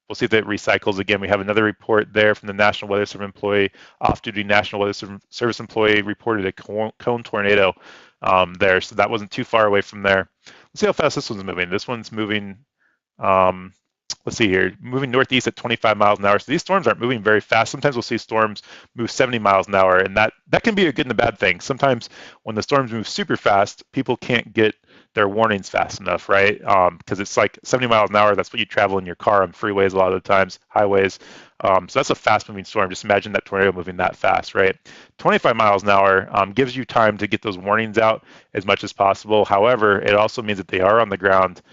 Speaker 1: We'll see if it recycles again. We have another report there from the National Weather Service employee, off-duty National Weather Service employee reported a cone tornado there. So that wasn't too far away from there. Let's see how fast this one's moving. This one's moving, let's see here, moving northeast at 25 miles an hour. So these storms aren't moving very fast. Sometimes we'll see storms move 70 miles an hour, and that can be a good and a bad thing. Sometimes when the storms move super fast, people can't get their warnings fast enough, right? Because it's like 70 miles an hour. That's what you travel in your car on freeways a lot of the times, highways. So that's a fast-moving storm. Just imagine that tornado moving that fast, right? 25 miles an hour gives you time to get those warnings out as much as possible. However, it also means that they are on the ground.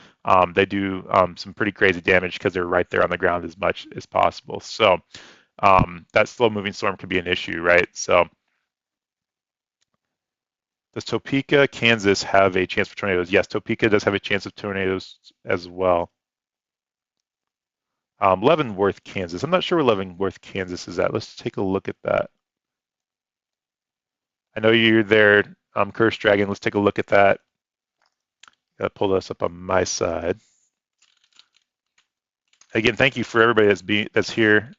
Speaker 1: They do some pretty crazy damage because they're right there on the ground as much as possible. So that slow-moving storm could be an issue, right? So does Topeka, Kansas have a chance for tornadoes? Yes, Topeka does have a chance of tornadoes as well. Leavenworth, Kansas. I'm not sure where Leavenworth, Kansas is at. Let's take a look at that. I know you're there, Curse Dragon. Let's take a look at that. Gotta pull this up on my side. Again, thank you for everybody that's here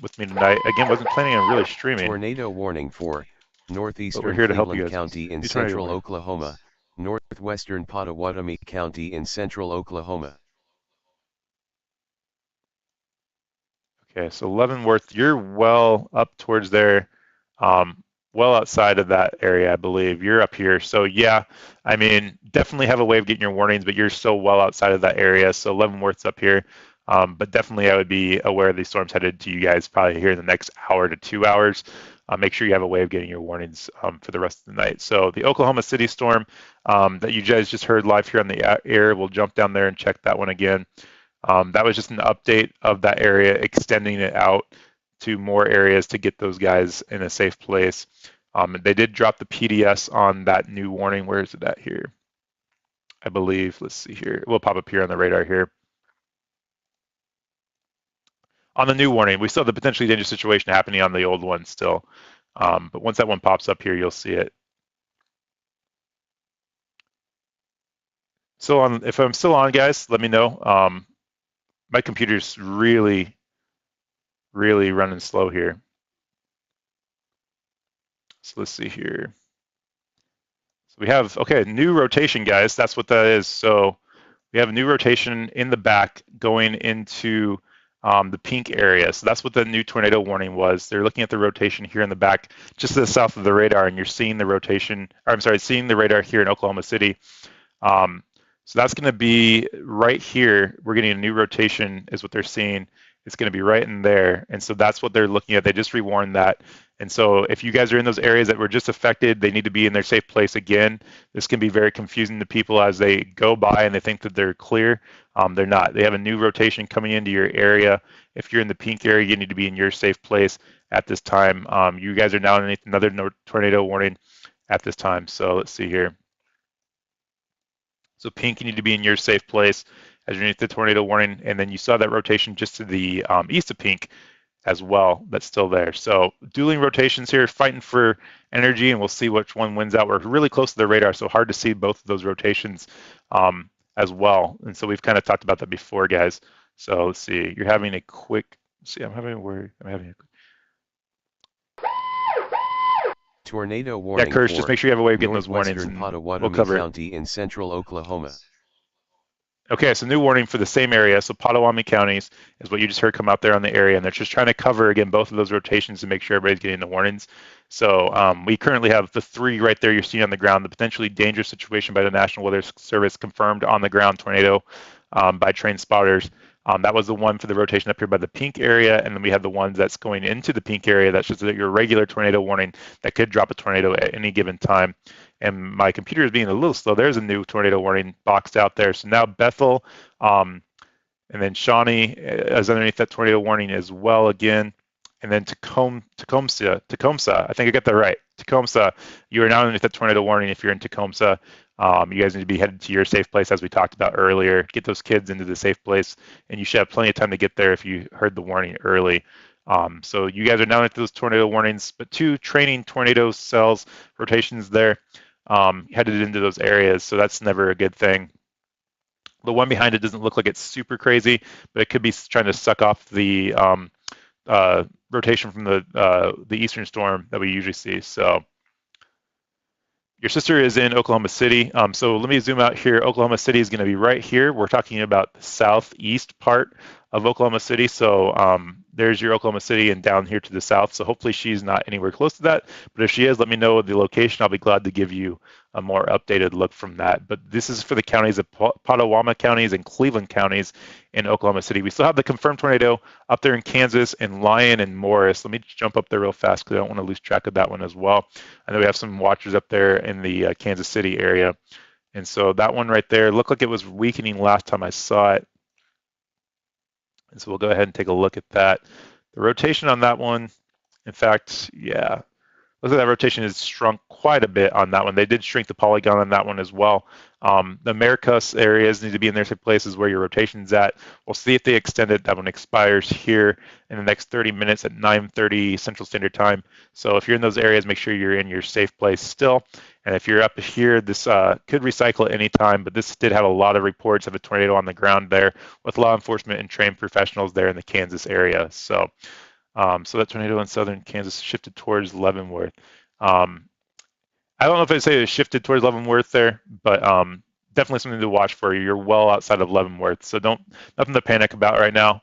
Speaker 1: with me tonight. Again, wasn't planning on really streaming.
Speaker 2: Tornado warning for northeastern
Speaker 1: here to help
Speaker 2: Cleveland
Speaker 1: you guys.
Speaker 2: County in central Oklahoma, northwestern Potawatomi County in central Oklahoma.
Speaker 1: Okay, so Leavenworth, you're well up towards there, well outside of that area, I believe. You're up here. So yeah, I mean, definitely have a way of getting your warnings, but you're still well outside of that area. So Leavenworth's up here. But definitely I would be aware of these storms headed to you guys probably here in the next hour to 2 hours. Make sure you have a way of getting your warnings for the rest of the night. So the Oklahoma City storm that you guys just heard live here on the air, we'll jump down there and check that one again. That was just an update of that area, extending it out to more areas to get those guys in a safe place. They did drop the PDS on that new warning. Where is it at here? I believe, let's see here. It will pop up here on the radar here. On the new warning, we still have the potentially dangerous situation happening on the old one still. But once that one pops up here, you'll see it. So if I'm still on, guys, let me know. My computer's really running slow here. So let's see here. So we have, okay, new rotation, guys. That's what that is. So we have a new rotation in the back going into the pink area. So that's what the new tornado warning was. They're looking at the rotation here in the back, just to the south of the radar, and you're seeing the rotation, or I'm sorry, seeing the radar here in Oklahoma City. Um, so that's going to be right here. We're getting a new rotation is what they're seeing. It's going to be right in there. And so that's what they're looking at. They just rewarned that. And so if you guys are in those areas that were just affected, they need to be in their safe place again. This can be very confusing to people as they go by and they think that they're clear. They're not. They have a new rotation coming into your area. If you're in the pink area, you need to be in your safe place at this time. You guys are now underneath another tornado warning at this time. So let's see here. So pink, you need to be in your safe place as you're underneath the tornado warning. And then you saw that rotation just to the east of pink as well. That's still there. So dueling rotations here, fighting for energy, and we'll see which one wins out. We're really close to the radar, so hard to see both of those rotations as well. And so we've kind of talked about that before, guys. So let's see. You're having a quick, see, I'm having a word. I'm having a
Speaker 2: tornado warning.
Speaker 1: Yeah, Kirsch, just make sure you have a way of getting those warnings.
Speaker 2: Northwestern
Speaker 1: And
Speaker 2: Pottawatomie
Speaker 1: we'll cover
Speaker 2: County in central Oklahoma.
Speaker 1: Okay, so new warning for the same area. So Pottawatomie counties is what you just heard come out there on the area, and they're just trying to cover, again, both of those rotations to make sure everybody's getting the warnings. So we currently have the 3 right there you're seeing on the ground, the potentially dangerous situation by the National Weather Service confirmed on the ground tornado by trained spotters. That was the one for the rotation up here by the pink area, and then we have the ones that's going into the pink area. That's just your regular tornado warning that could drop a tornado at any given time. And my computer is being a little slow. There's a new tornado warning boxed out there. So now Bethel, and then Shawnee is underneath that tornado warning as well again. And then Tecumseh, I think I got that right. Tecumseh, you are now underneath that tornado warning if you're in Tecumseh. You guys need to be headed to your safe place, as we talked about earlier. Get those kids into the safe place, and you should have plenty of time to get there if you heard the warning early. So you guys are now into those tornado warnings, but 2 training tornado cells rotations there, headed into those areas, so that's never a good thing. The one behind it doesn't look like it's super crazy, but it could be trying to suck off the rotation from the eastern storm that we usually see. So your sister is in Oklahoma City. So let me zoom out here. Oklahoma City is going to be right here. We're talking about the southeast part of Oklahoma City. So there's your Oklahoma City and down here to the south. So hopefully she's not anywhere close to that. But if she is, let me know the location. I'll be glad to give you a more updated look from that. But this is for the counties of Pottawatomie counties and Cleveland counties in Oklahoma City. We still have the confirmed tornado up there in Kansas and Lyon and Morris. Let me just jump up there real fast because I don't want to lose track of that one as well. I know we have some watchers up there in the Kansas City area. And so that one right there looked like it was weakening last time I saw it. And so we'll go ahead and take a look at that. The rotation on that one, in fact, yeah, looks like that rotation has shrunk quite a bit on that one. They did shrink the polygon on that one as well. The Americas areas need to be in their places where your rotation's at. We'll see if they extend it. That one expires here in the next 30 minutes at 9:30 Central Standard Time. So if you're in those areas, make sure you're in your safe place still. And if you're up here, this could recycle at any time, but this did have a lot of reports of a tornado on the ground there with law enforcement and trained professionals there in the Kansas area. So so that tornado in southern Kansas shifted towards Leavenworth. I don't know if I'd say it shifted towards Leavenworth there, but definitely something to watch for. You're well outside of Leavenworth, so nothing to panic about right now.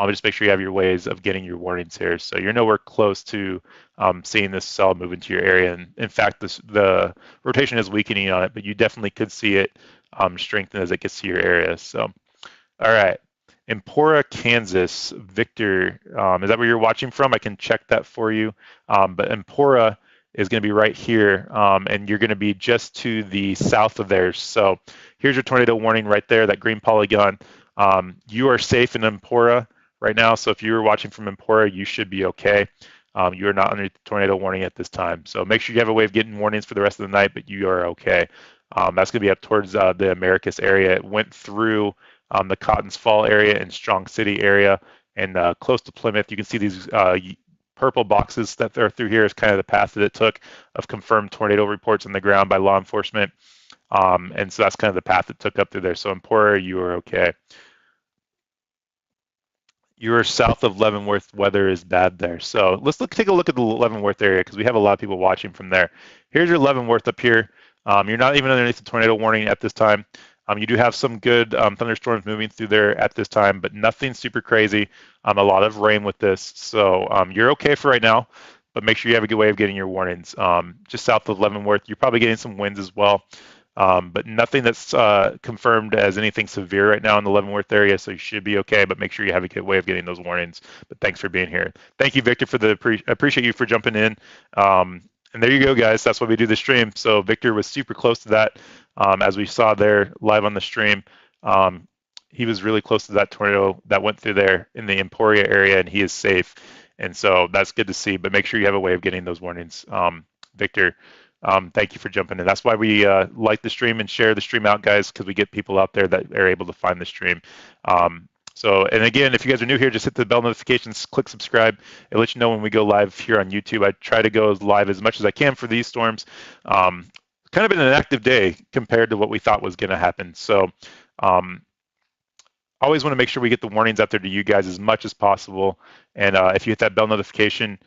Speaker 1: Just make sure you have your ways of getting your warnings here. So you're nowhere close to seeing this cell move into your area. And in fact, the rotation is weakening on it, but you definitely could see it strengthen as it gets to your area. So, all right. Emporia, Kansas. Victor, is that where you're watching from? I can check that for you. But Emporia is going to be right here, and you're going to be just to the south of there. So here's your tornado warning right there, that green polygon. You are safe in Emporia right now, so if you were watching from Emporia, you should be okay. You are not under the tornado warning at this time. So make sure you have a way of getting warnings for the rest of the night, but you are okay. That's going to be up towards the Americas area. It went through the Cottons Fall area and Strong City area and close to Plymouth. You can see these purple boxes that are through here is kind of the path that it took of confirmed tornado reports on the ground by law enforcement. And so that's kind of the path it took up through there. So Emporia, you are okay. You're south of Leavenworth, weather is bad there. So let's take a look at the Leavenworth area because we have a lot of people watching from there. Here's your Leavenworth up here. You're not even underneath the tornado warning at this time. You do have some good thunderstorms moving through there at this time, but nothing super crazy. A lot of rain with this, so you're okay for right now. But make sure you have a good way of getting your warnings. Just south of Leavenworth, you're probably getting some winds as well. But nothing that's confirmed as anything severe right now in the Leavenworth area, so you should be okay. But make sure you have a good way of getting those warnings. But thanks for being here. Thank you, Victor, for the appreciate you for jumping in. And there you go, guys. That's why we do the stream. So Victor was super close to that, as we saw there live on the stream. He was really close to that tornado that went through there in the Emporia area, and he is safe. And so that's good to see. But make sure you have a way of getting those warnings, Victor. Thank you for jumping in. That's why we like the stream and share the stream out, guys, because we get people out there that are able to find the stream. And again, if you guys are new here, just hit the bell notifications, click subscribe. It lets you know when we go live here on YouTube. I try to go live as much as I can for these storms. Kind of been an active day compared to what we thought was going to happen. So always want to make sure we get the warnings out there to you guys as much as possible. And if you hit that bell notification,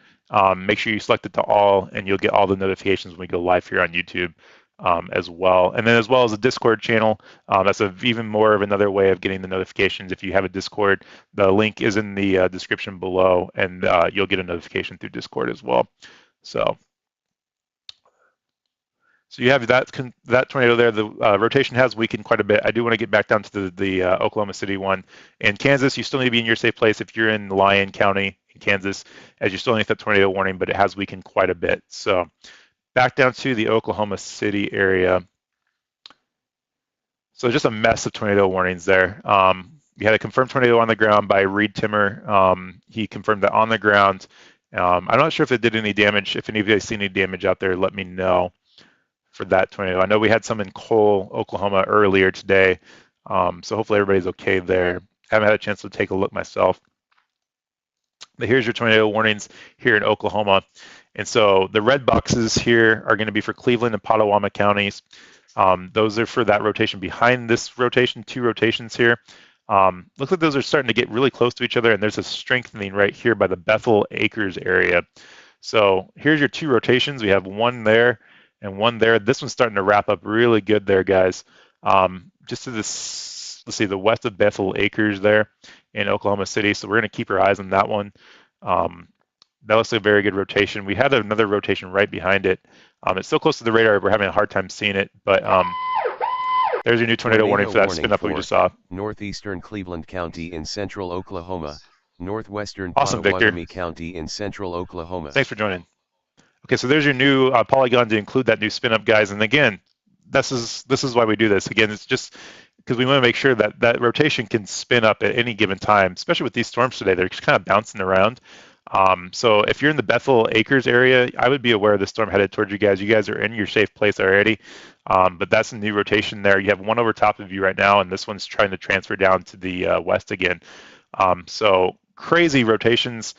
Speaker 1: make sure you select it to all, and you'll get all the notifications when we go live here on YouTube as well. And then as well as a Discord channel, that's even more of another way of getting the notifications. If you have a Discord, the link is in the description below, and you'll get a notification through Discord as well. So you have that tornado there. The rotation has weakened quite a bit. I do want to get back down to the Oklahoma City one. In Kansas, you still need to be in your safe place if you're in Lyon County in Kansas, as you still need that tornado warning, but it has weakened quite a bit. So back down to the Oklahoma City area. So just a mess of tornado warnings there. We had a confirmed tornado on the ground by Reed Timmer. He confirmed that on the ground. I'm not sure if it did any damage. If any of you guys see any damage out there, let me know for that tornado. I know we had some in Cole, Oklahoma earlier today. So hopefully everybody's okay there. Haven't had a chance to take a look myself. But here's your tornado warnings here in Oklahoma. And so the red boxes here are going to be for Cleveland and Potawatomi counties. Those are for that rotation behind this rotation, 2 rotations here. Looks like those are starting to get really close to each other, and there's a strengthening right here by the Bethel Acres area. So here's your 2 rotations. We have one there and one there. This one's starting to wrap up really good there, guys. Just to this, let's see, the west of Bethel Acres there in Oklahoma City. So we're going to keep our eyes on that one. That looks like a very good rotation. We had another rotation right behind it. It's still close to the radar. We're having a hard time seeing it, but there's your new tornado warning for that spin up we just saw.
Speaker 2: Northeastern Cleveland County in central Oklahoma, northwestern
Speaker 1: Awesome,
Speaker 2: Potawatomi County in central Oklahoma.
Speaker 1: Thanks for joining. Okay, so there's your new polygon to include that new spin up, guys. And again, this is why we do this. Again, it's just because we want to make sure that that rotation can spin up at any given time, especially with these storms today. They're just kind of bouncing around. So if you're in the Bethel Acres area, I would be aware of the storm headed towards you guys. You guys are in your safe place already, but that's a new rotation there. You have one over top of you right now, and this one's trying to transfer down to the west again. So crazy rotations,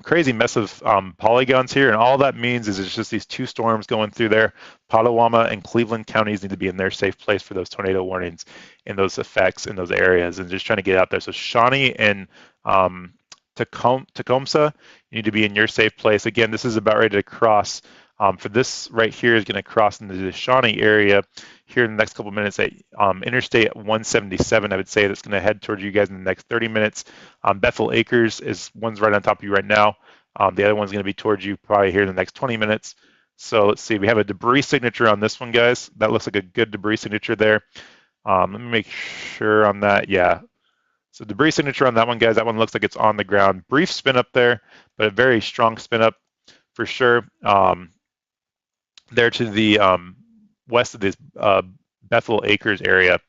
Speaker 1: crazy mess of polygons here, and all that means is it's just these 2 storms going through there. Potawatomi and Cleveland counties need to be in their safe place for those tornado warnings and those effects in those areas, and just trying to get out there. So Shawnee and Tecumseh, you need to be in your safe place. Again, this is about ready to cross. For this right here is going to cross into the Shawnee area here in the next couple of minutes at Interstate 177. I would say that's going to head towards you guys in the next 30 minutes. Bethel Acres is one's right on top of you right now. The other one's going to be towards you probably here in the next 20 minutes. So let's see. We have a debris signature on this one, guys. That looks like a good debris signature there. Let me make sure on that. Yeah. So debris signature on that one, guys. That one looks like it's on the ground. Brief spin up there, but a very strong spin up for sure. There to the west of this Bethel Acres area.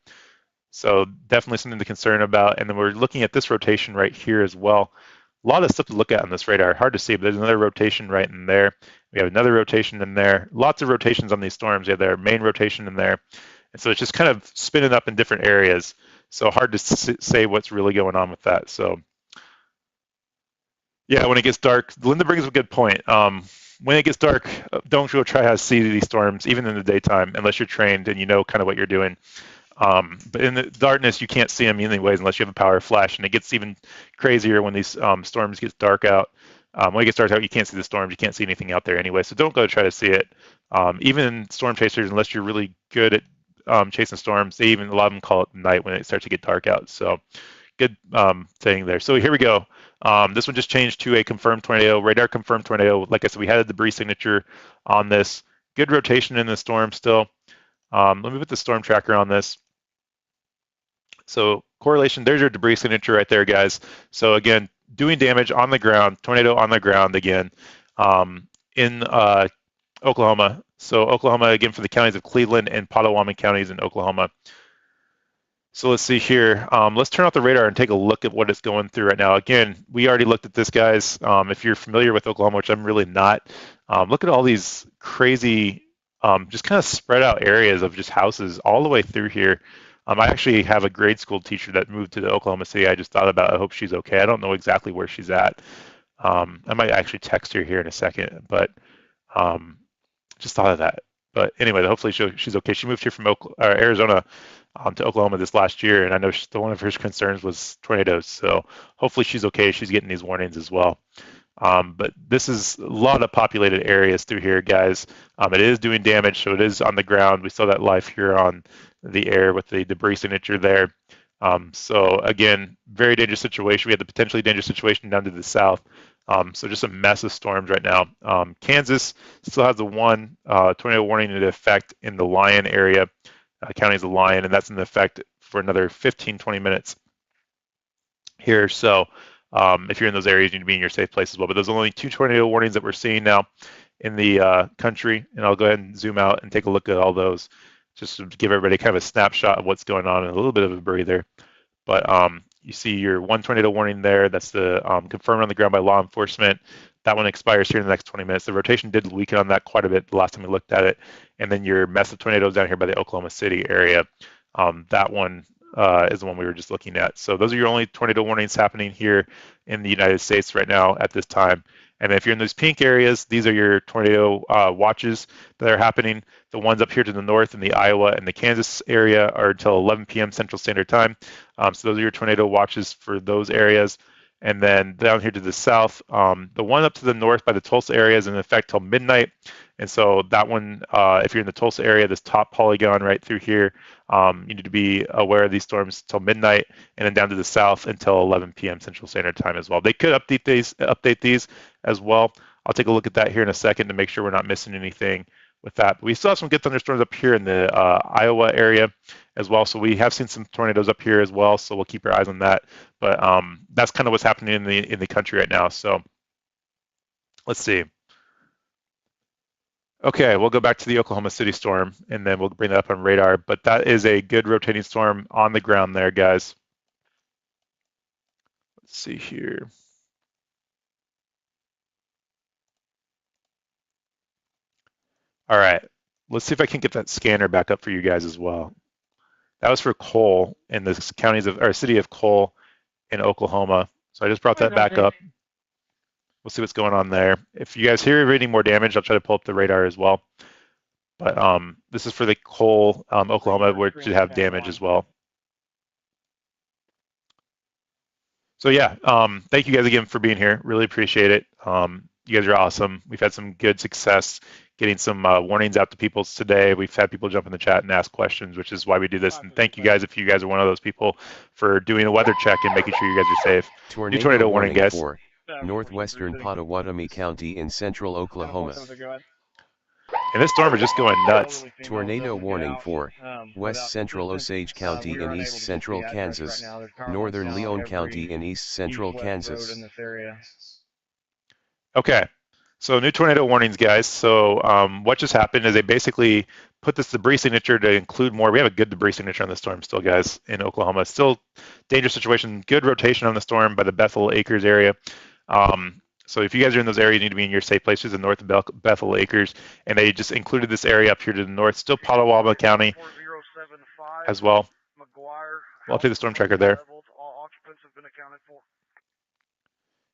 Speaker 1: So definitely something to concern about. And then we're looking at this rotation right here as well. A lot of stuff to look at on this radar. Hard to see, but there's another rotation right in there. We have another rotation in there. Lots of rotations on these storms. We have their main rotation in there. And so it's just kind of spinning up in different areas. So hard to say what's really going on with that. So yeah, when it gets dark, Linda brings up a good point. When it gets dark, don't go try to see these storms, even in the daytime, unless you're trained and you know kind of what you're doing. But in the darkness, you can't see them anyways unless you have a power flash, and it gets even crazier when these storms get dark out. When it gets dark out, you can't see the storms. You can't see anything out there anyway, so don't go try to see it. Even storm chasers, unless you're really good chasing storms. They even, a lot of them call it night when it starts to get dark out. So good thing there. So here we go. This one just changed to a confirmed tornado, radar confirmed tornado. Like I said, we had a debris signature on this. Good rotation in the storm still. Let me put the storm tracker on this. So correlation, there's your debris signature right there, guys. So again, doing damage on the ground, tornado on the ground again in Oklahoma. So Oklahoma, again, for the counties of Cleveland and Potawatomi counties in Oklahoma. So let's see here. Let's turn off the radar and take a look at what it's going through right now. Again, we already looked at this, guys. If you're familiar with Oklahoma, which I'm really not, look at all these crazy, just kind of spread out areas of just houses all the way through here. I actually have a grade school teacher that moved to the Oklahoma City. I just thought about it. I hope she's okay. I don't know exactly where she's at. I might actually text her here in a second, but just thought of that. But anyway, hopefully she's okay. She moved here from Arizona to Oklahoma this last year, and I know one of her concerns was tornadoes. So hopefully she's okay. She's getting these warnings as well. But this is a lot of populated areas through here, guys. It is doing damage, so it is on the ground. We saw that live here on the air with the debris signature there. So again, very dangerous situation. We have the potentially dangerous situation down to the south. So just a mess of storms right now. Kansas still has the one tornado warning in effect in the Lyon area, county of the Lyon, and that's in effect for another 15-20 minutes here. So if you're in those areas, you need to be in your safe place as well. But there's only 2 tornado warnings that we're seeing now in the country, and I'll go ahead and zoom out and take a look at all those, just to give everybody kind of a snapshot of what's going on and a little bit of a breather. But you see your 1 tornado warning there. That's the confirmed on the ground by law enforcement. That one expires here in the next 20 minutes. The rotation did weaken on that quite a bit the last time we looked at it. And then your massive tornadoes down here by the Oklahoma City area. That one is the one we were just looking at. So those are your only tornado warnings happening here in the United States right now at this time. And if you're in those pink areas, these are your tornado watches that are happening. The ones up here to the north in the Iowa and the Kansas area are until 11 p.m. Central Standard Time. So those are your tornado watches for those areas. And then down here to the south, the one up to the north by the Tulsa area is in effect till midnight. And so that one, if you're in the Tulsa area, this top polygon right through here, you need to be aware of these storms till midnight, and then down to the south until 11 p.m. Central Standard Time as well. They could update these as well. I'll take a look at that here in a second to make sure we're not missing anything with that. But we still have some good thunderstorms up here in the Iowa area as well. So we have seen some tornadoes up here as well. So we'll keep our eyes on that. But that's kind of what's happening in the country right now. So let's see. Okay, we'll go back to the Oklahoma City storm, and then we'll bring that up on radar. But that is a good rotating storm on the ground there, guys. Let's see here. All right, let's see if I can get that scanner back up for you guys as well. That was for Cole in the counties of, or city of Cole in Oklahoma. So I just brought that back up. We'll see what's going on there. If you guys hear any more damage, I'll try to pull up the radar as well. But this is for the Cole, Oklahoma, where it should have damage as well. So yeah, thank you guys again for being here. Really appreciate it. You guys are awesome. We've had some good success getting some warnings out to people today. We've had people jump in the chat and ask questions, which is why we do this. And thank you guys if you guys are one of those people for doing a weather check and making sure you guys are safe. New tornado warning, guys.
Speaker 2: For northwestern Potawatomi County in central Oklahoma.
Speaker 1: And this storm is just going nuts.
Speaker 2: Tornado warning for west central Osage County in east central Kansas, northern Leon County in east central Kansas.
Speaker 1: Okay, so new tornado warnings, guys. So what just happened is they basically put this debris signature to include more. We have a good debris signature on the storm still, guys, in Oklahoma. Still dangerous situation, good rotation on the storm by the Bethel Acres area. So if you guys are in those areas, you need to be in your safe places in north of Bethel Acres. And they just included this area up here to the north, still Potawatomi County as well. I'll take the storm tracker there.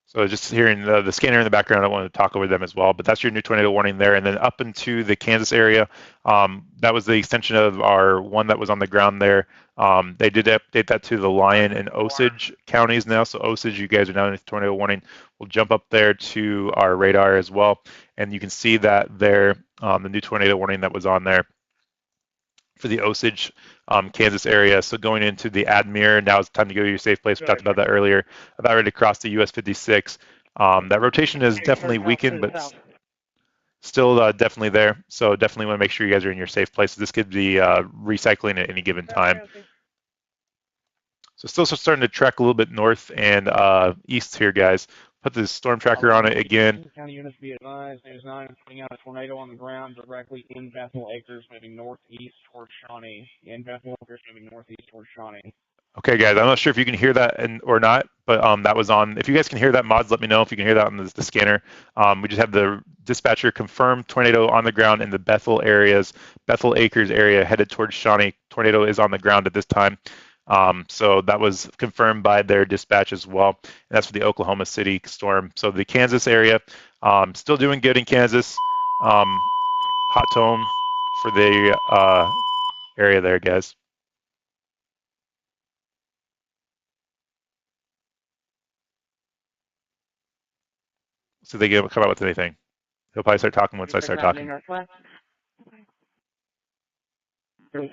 Speaker 1: So just hearing the scanner in the background, I wanted to talk over them as well. But that's your new tornado warning there. And then up into the Kansas area, that was the extension of our one that was on the ground there. They did update that to the Lyon and Osage counties now. So Osage, you guys are now in tornado warning. We'll jump up there to our radar as well. And you can see that there, the new tornado warning that was on there for the Osage, Kansas area. So going into the Admir, now it's time to go to your safe place. We talked about that earlier, about ready to cross the US 56. That rotation is definitely weakened, but still definitely there. So definitely want to make sure you guys are in your safe places. This could be recycling at any given time. So still starting to track a little bit north and east here, guys. Put the storm tracker on it again.
Speaker 7: County units be advised, there's 9 putting out a tornado on the ground directly in Bethel Acres, moving northeast towards Shawnee. In Bethel Acres, moving northeast towards Shawnee.
Speaker 1: Okay, guys, I'm not sure if you can hear that or not, but that was on. If you guys can hear that, mods, let me know if you can hear that on the scanner. We just have the dispatcher confirmed tornado on the ground in the Bethel areas, Bethel Acres area, headed towards Shawnee. Tornado is on the ground at this time. So that was confirmed by their dispatch as well. And that's for the Oklahoma City storm. So the Kansas area, still doing good in Kansas. Hot tone for the area there, guys. So they come out with anything. He'll probably start talking once I start talking.
Speaker 5: Northwest.
Speaker 1: A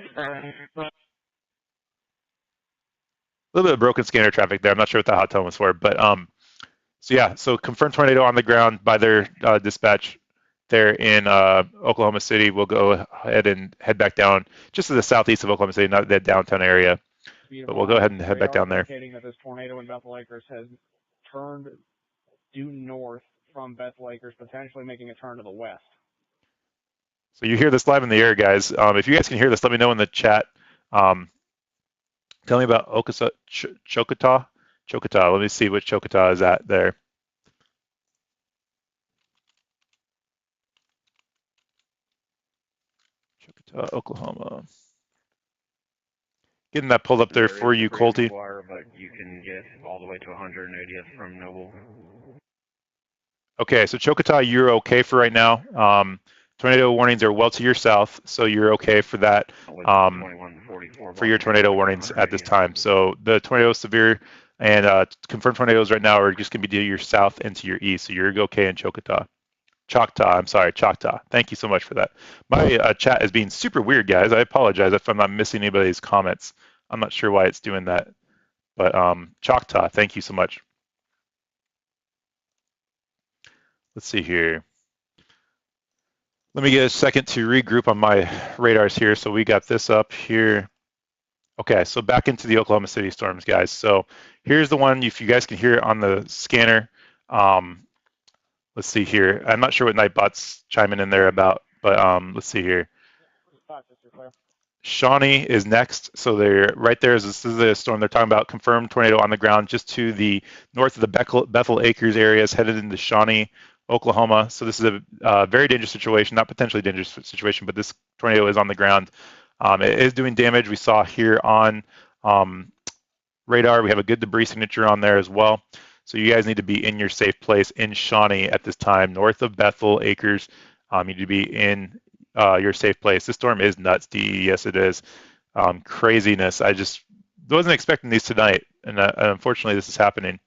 Speaker 1: little bit of broken scanner traffic there. I'm not sure what the hot tone was for, but so yeah, so confirmed tornado on the ground by their dispatch there in Oklahoma City. We'll go ahead and head back down just to the southeast of Oklahoma City, not that downtown area, but we'll go ahead and head back down there.
Speaker 7: Indicating that this tornado in Bethel Acres has turned due north from Bethel Acres, potentially making a turn to the west.
Speaker 1: So you hear this live in the air, guys. If you guys can hear this, let me know in the chat. Tell me about Choctaw. Choctaw. Let me see what Choctaw is at there. Choctaw, Oklahoma. Getting that pulled up there for you, Colty.
Speaker 4: But you can get all the way to 180th from Noble.
Speaker 1: Okay, so Choctaw, you're okay for right now. Tornado warnings are well to your south, so you're okay for that. For your tornado warnings at this time. So the tornado severe and confirmed tornadoes right now are just going to be to your south and to your east. So you're okay in Choctaw. Choctaw. Thank you so much for that. My chat is being super weird, guys. I apologize if I'm not missing anybody's comments. I'm not sure why it's doing that. But Choctaw, thank you so much. Let's see here. Let me get a second to regroup on my radars here. So we got this up here. Okay, so back into the Oklahoma City storms, guys. So here's the one, if you guys can hear it on the scanner. Let's see here. I'm not sure what Nightbot's chiming in there about, but let's see here. Shawnee is next. So they're right there. This is the storm they're talking about. Confirmed tornado on the ground just to the north of the Bethel Acres areas, headed into Shawnee, Oklahoma. So this is a very dangerous situation, not potentially dangerous situation, but this tornado is on the ground. It is doing damage. We saw here on radar, we have a good debris signature on there as well. So you guys need to be in your safe place in Shawnee at this time, north of Bethel Acres. You need to be in your safe place. This storm is nuts, DE. Yes, it is. Craziness. I just wasn't expecting these tonight, and unfortunately, this is happening.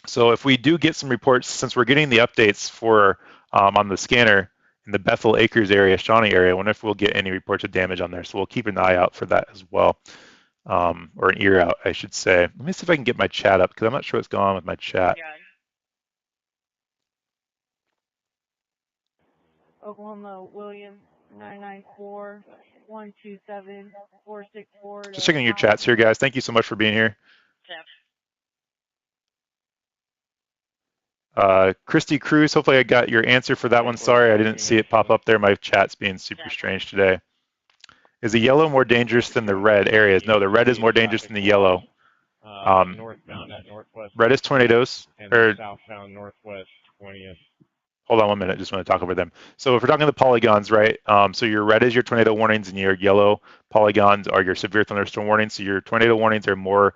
Speaker 1: So if we do get some reports, since we're getting the updates for on the scanner in the Bethel Acres area, Shawnee area, I wonder if we'll get any reports of damage on there. So we'll keep an eye out for that as well, or an ear out, I should say. Let me see if I can get my chat up, because I'm not sure what's going on with my chat.
Speaker 5: Yeah. Oklahoma, William, 994-127-464.
Speaker 1: Just checking your chats here, guys. Thank you so much for being here. Christy Cruz, hopefully I got your answer for that one. Sorry, I didn't see it pop up there. My chat's being super strange today. Is the yellow more dangerous than the red areas? No, the red is more dangerous than the yellow.
Speaker 7: Northbound at northwest.
Speaker 1: Red is tornadoes.
Speaker 7: And southbound northwest 20th.
Speaker 1: Hold on 1 minute. Just want to talk over them. So if we're talking the polygons, right? So your red is your tornado warnings, and your yellow polygons are your severe thunderstorm warnings. So your tornado warnings are more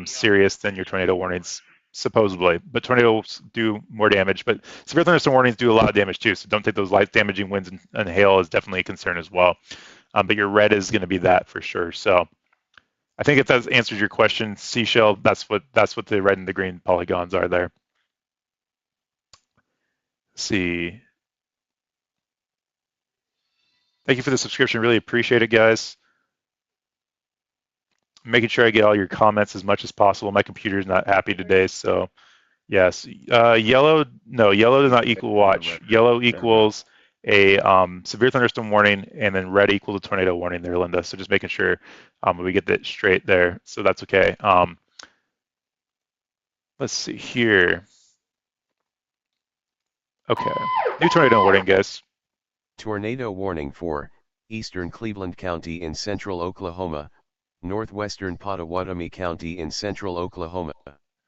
Speaker 1: serious than your tornado warnings, supposedly. But tornadoes do more damage. But severe thunderstorm warnings do a lot of damage too. So don't take those light damaging winds and hail is definitely a concern as well. But your red is going to be that for sure. So I think if that answers your question, Seashell, that's what the red and the green polygons are there. Let's see. Thank you for the subscription. Really appreciate it, guys. Making sure I get all your comments as much as possible. My computer's not happy today, so yes. Yellow, no, yellow does not equal watch. Yellow equals a severe thunderstorm warning, and then red equals a tornado warning there, Linda. So just making sure we get that straight there. So that's okay. Let's see here. Okay, new tornado warning, guys.
Speaker 2: Tornado warning for eastern Cleveland County in central Oklahoma, northwestern Pottawatomie County in central Oklahoma.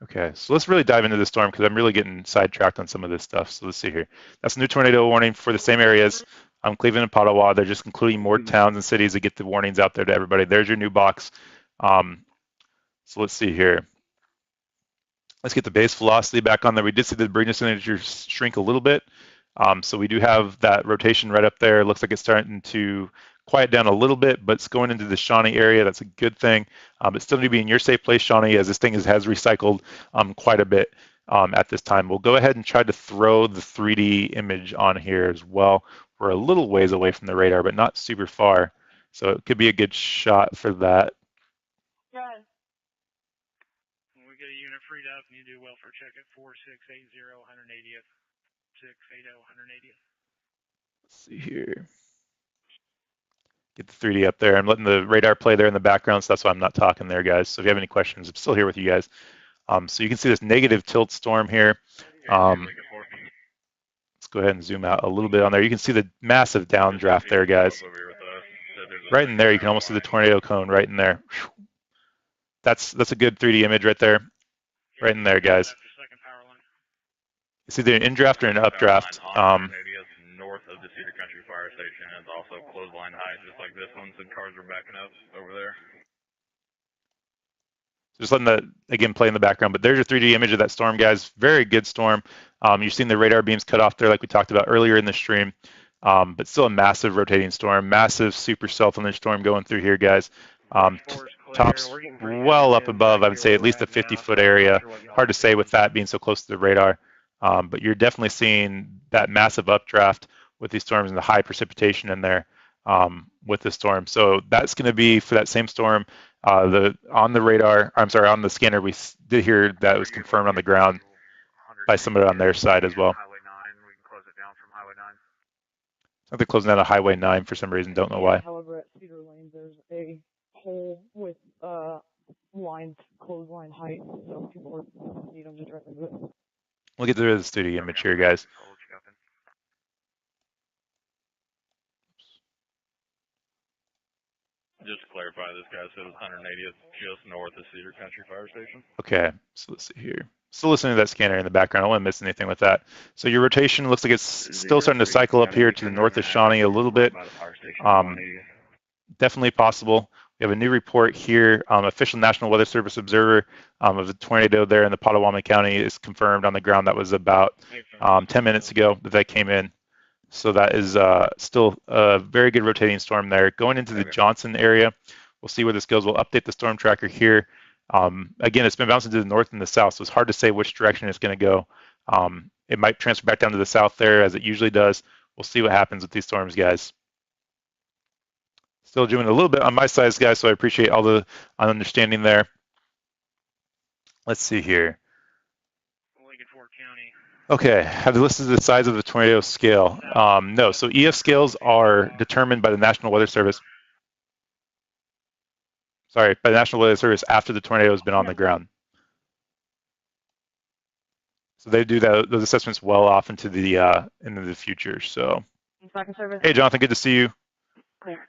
Speaker 1: Okay, so let's really dive into the storm because I'm really getting sidetracked on some of this stuff. So let's see here. That's a new tornado warning for the same areas. Cleveland and Pottawatomie. They're just including more towns and cities to get the warnings out there to everybody. There's your new box. So let's see here. Let's get the base velocity back on there. We did see the brightness indicator shrink a little bit. So we do have that rotation right up there. It looks like it's starting to quiet down a little bit, but it's going into the Shawnee area. That's a good thing. But still need to be in your safe place, Shawnee, as this thing has recycled quite a bit at this time. We'll go ahead and try to throw the 3D image on here as well. We're a little ways away from the radar, but not super far. So it could be a good shot for that.
Speaker 7: When we get a unit freed up, and you do welfare check at 4680 180th, 680 180th.
Speaker 1: Let's see here. Get the 3D up there. I'm letting the radar play there in the background, so that's why I'm not talking there, guys. So if you have any questions, I'm still here with you guys. So you can see this negative tilt storm here. Let's go ahead and zoom out a little bit on there. You can see the massive downdraft there, guys. Right in there, you can almost see the tornado cone right in there. That's a good 3D image right there. Right in there, guys. It's either an indraft or an updraft.
Speaker 3: North of the Cedar Country Fire Station, and it's also clothesline high, just like this one, so cars are backing up over there.
Speaker 1: Just letting that, again, play in the background, but there's your 3D image of that storm, guys. Very good storm. You've seen the radar beams cut off there like we talked about earlier in the stream, but still a massive rotating storm, massive supercell thunderstorm going through here, guys. Tops well up above, I would say at least a 50-foot area. Hard to say with that being so close to the radar. But you're definitely seeing that massive updraft with these storms and the high precipitation in there with the storm. So that's going to be for that same storm. On the radar, I'm sorry, on the scanner, we did hear that it was confirmed on the ground by somebody on their side as well.
Speaker 7: Highway 9, we can close it down from Highway 9.
Speaker 1: I think they're closing down a Highway 9 for some reason. Don't know why.
Speaker 8: However, at Cedar Lane, there's a hole with lines, clothesline height, so people need them to drive into it.
Speaker 1: We'll get to the studio image here, guys.
Speaker 3: Just to clarify, this guy said it was 180th, just north of Cedar Country Fire Station.
Speaker 1: Okay, so let's see here. Still listening to that scanner in the background. I don't want to miss anything with that. So your rotation looks like it's still starting to cycle up here to the north of Shawnee a little bit. Definitely possible. We have a new report here. Official National Weather Service observer of the tornado there in the Pottawatomie County is confirmed on the ground. That was about 10 minutes ago that came in. So that is still a very good rotating storm there. Going into the Johnson area, we'll see where this goes. We'll update the storm tracker here. Again, it's been bouncing to the north and the south, so it's hard to say which direction it's going to go. It might transfer back down to the south there, as it usually does. We'll see what happens with these storms, guys. Still doing a little bit on my side, guys, so I appreciate all the understanding there. Let's see here. Okay, have they listed the size of the tornado scale? No, so EF scales are determined by the National Weather Service. Sorry, by the National Weather Service after the tornado has been on the ground. So they do those assessments well off into the future. So, hey, Jonathan, good to see you.
Speaker 8: Clear.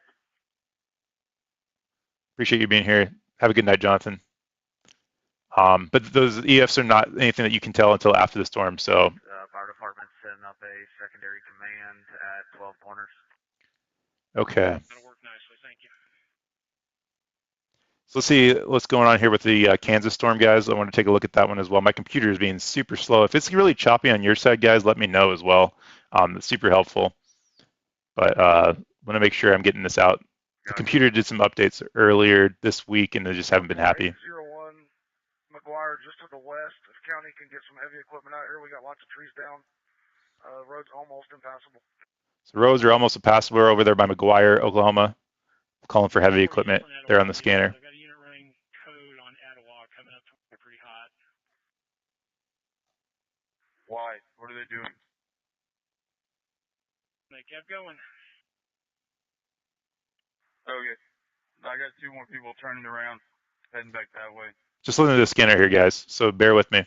Speaker 1: Appreciate you being here. Have a good night, Jonathan. But those EFs are not anything that you can tell until after the storm. So,
Speaker 7: Fire department setting up a secondary command at 12 Corners.
Speaker 1: Okay.
Speaker 7: That'll work nicely, thank you.
Speaker 1: So let's see what's going on here with the Kansas storm, guys. I want to take a look at that one as well. My computer is being super slow. If it's really choppy on your side, guys, let me know as well. It's super helpful. But I want to make sure I'm getting this out. The computer did some updates earlier this week, and they just haven't been happy.
Speaker 7: 01 McGuire, just to the west. If county can get some heavy equipment out here, we got lots of trees down. Road's almost impassable.
Speaker 1: So roads are almost impassable. We're over there by McGuire, Oklahoma. Calling for heavy equipment there on the scanner.
Speaker 7: I've got a unit running code on Etowah coming up to pretty hot.
Speaker 3: Why? What are they doing?
Speaker 7: They kept going.
Speaker 3: Okay. I got 2 more people turning around, heading back that way.
Speaker 1: Just looking at the scanner here, guys, so bear with me.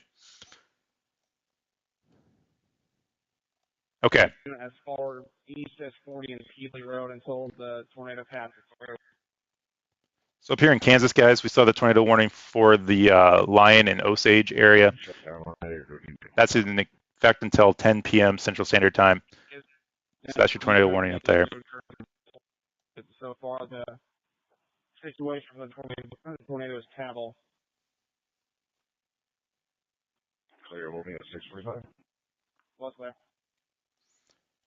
Speaker 1: Okay.
Speaker 7: As far east as 40 and Keeley Road until the tornado passes through.
Speaker 1: So up here in Kansas, guys, we saw the tornado warning for the Lyon and Osage area. That's in effect until 10 p.m. Central Standard Time. So that's your tornado warning up there.
Speaker 7: So far, the situation for the tornado is terrible.
Speaker 3: Clear, we'll be at 6:45.
Speaker 7: What's there?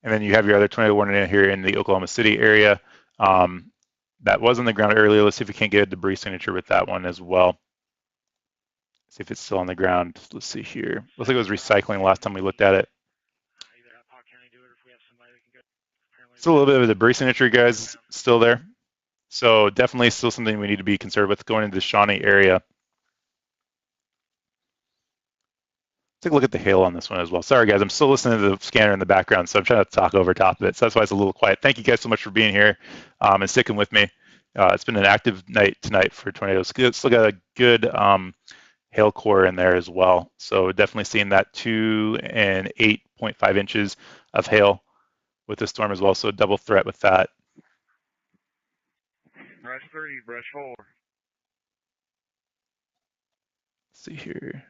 Speaker 1: And then you have your other tornado warning in here in the Oklahoma City area. That was on the ground earlier. Let's see if we can't get a debris signature with that one as well. See if it's still on the ground. Let's see here. Looks like it was recycling last time we looked at it. Still a little bit of a debris signature, guys, still there. So definitely still something we need to be concerned with going into the Shawnee area. Take a look at the hail on this one as well. Sorry, guys, I'm still listening to the scanner in the background, so I'm trying to talk over top of it. So that's why it's a little quiet. Thank you guys so much for being here and sticking with me. It's been an active night tonight for tornadoes. Still got a good hail core in there as well. So definitely seeing that 2 and 8.5 inches of hail with the storm as well. So double threat with that.
Speaker 3: Brush 3, brush 4.
Speaker 1: Let's see here.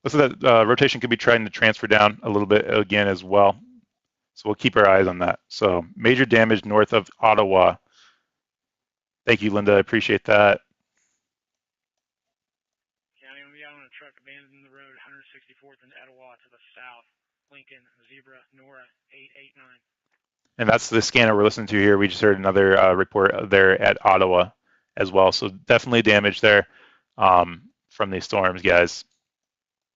Speaker 1: Looks like that rotation could be trying to transfer down a little bit again as well. So we'll keep our eyes on that. So major damage north of Ottawa. Thank you, Linda. I appreciate that.
Speaker 7: County, I'm out on a truck abandoning the road, 164th and Etowah to the south. Lincoln, Zebra, Nora, 889.
Speaker 1: And that's the scanner we're listening to here. We just heard another report there at Ottawa as well. So definitely damage there from these storms, guys.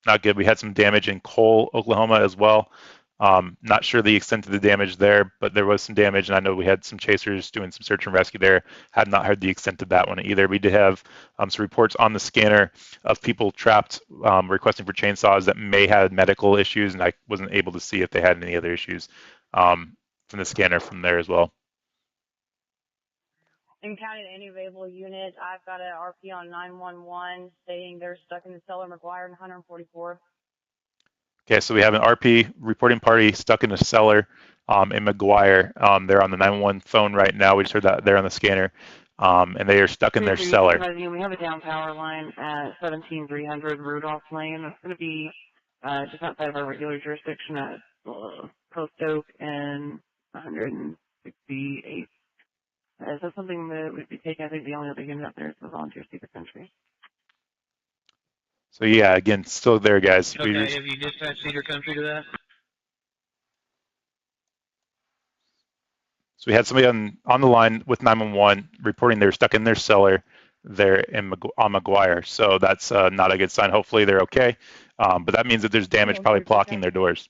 Speaker 1: Not good. We had some damage in Cole, Oklahoma as well. Not sure the extent of the damage there, but there was some damage, and I know we had some chasers doing some search and rescue there. Had not heard the extent of that one either. We did have some reports on the scanner of people trapped requesting for chainsaws that may have medical issues, and I wasn't able to see if they had any other issues from the scanner from there as well.
Speaker 5: And counted any available unit, I've got an RP on 911 stating they're stuck in the cellar, McGuire and 144.
Speaker 1: Okay, so we have an RP reporting party stuck in a cellar in McGuire. They're on the 911 phone right now. We just heard that they're on the scanner, and they are stuck in their cellar.
Speaker 5: We have a down power line at 17300 Rudolph Lane. It's going to be just outside of our regular jurisdiction at Post Oak and 168. Is that something that would be taken? I think the only other unit up there is the Volunteer Secret Country.
Speaker 1: So yeah, again, still there, guys.
Speaker 4: Okay, have you dispatched Cedar Country to that?
Speaker 1: So we had somebody on the line with 911 reporting they're stuck in their cellar there on McGuire. So that's not a good sign. Hopefully they're okay. But that means that there's damage probably blocking their doors.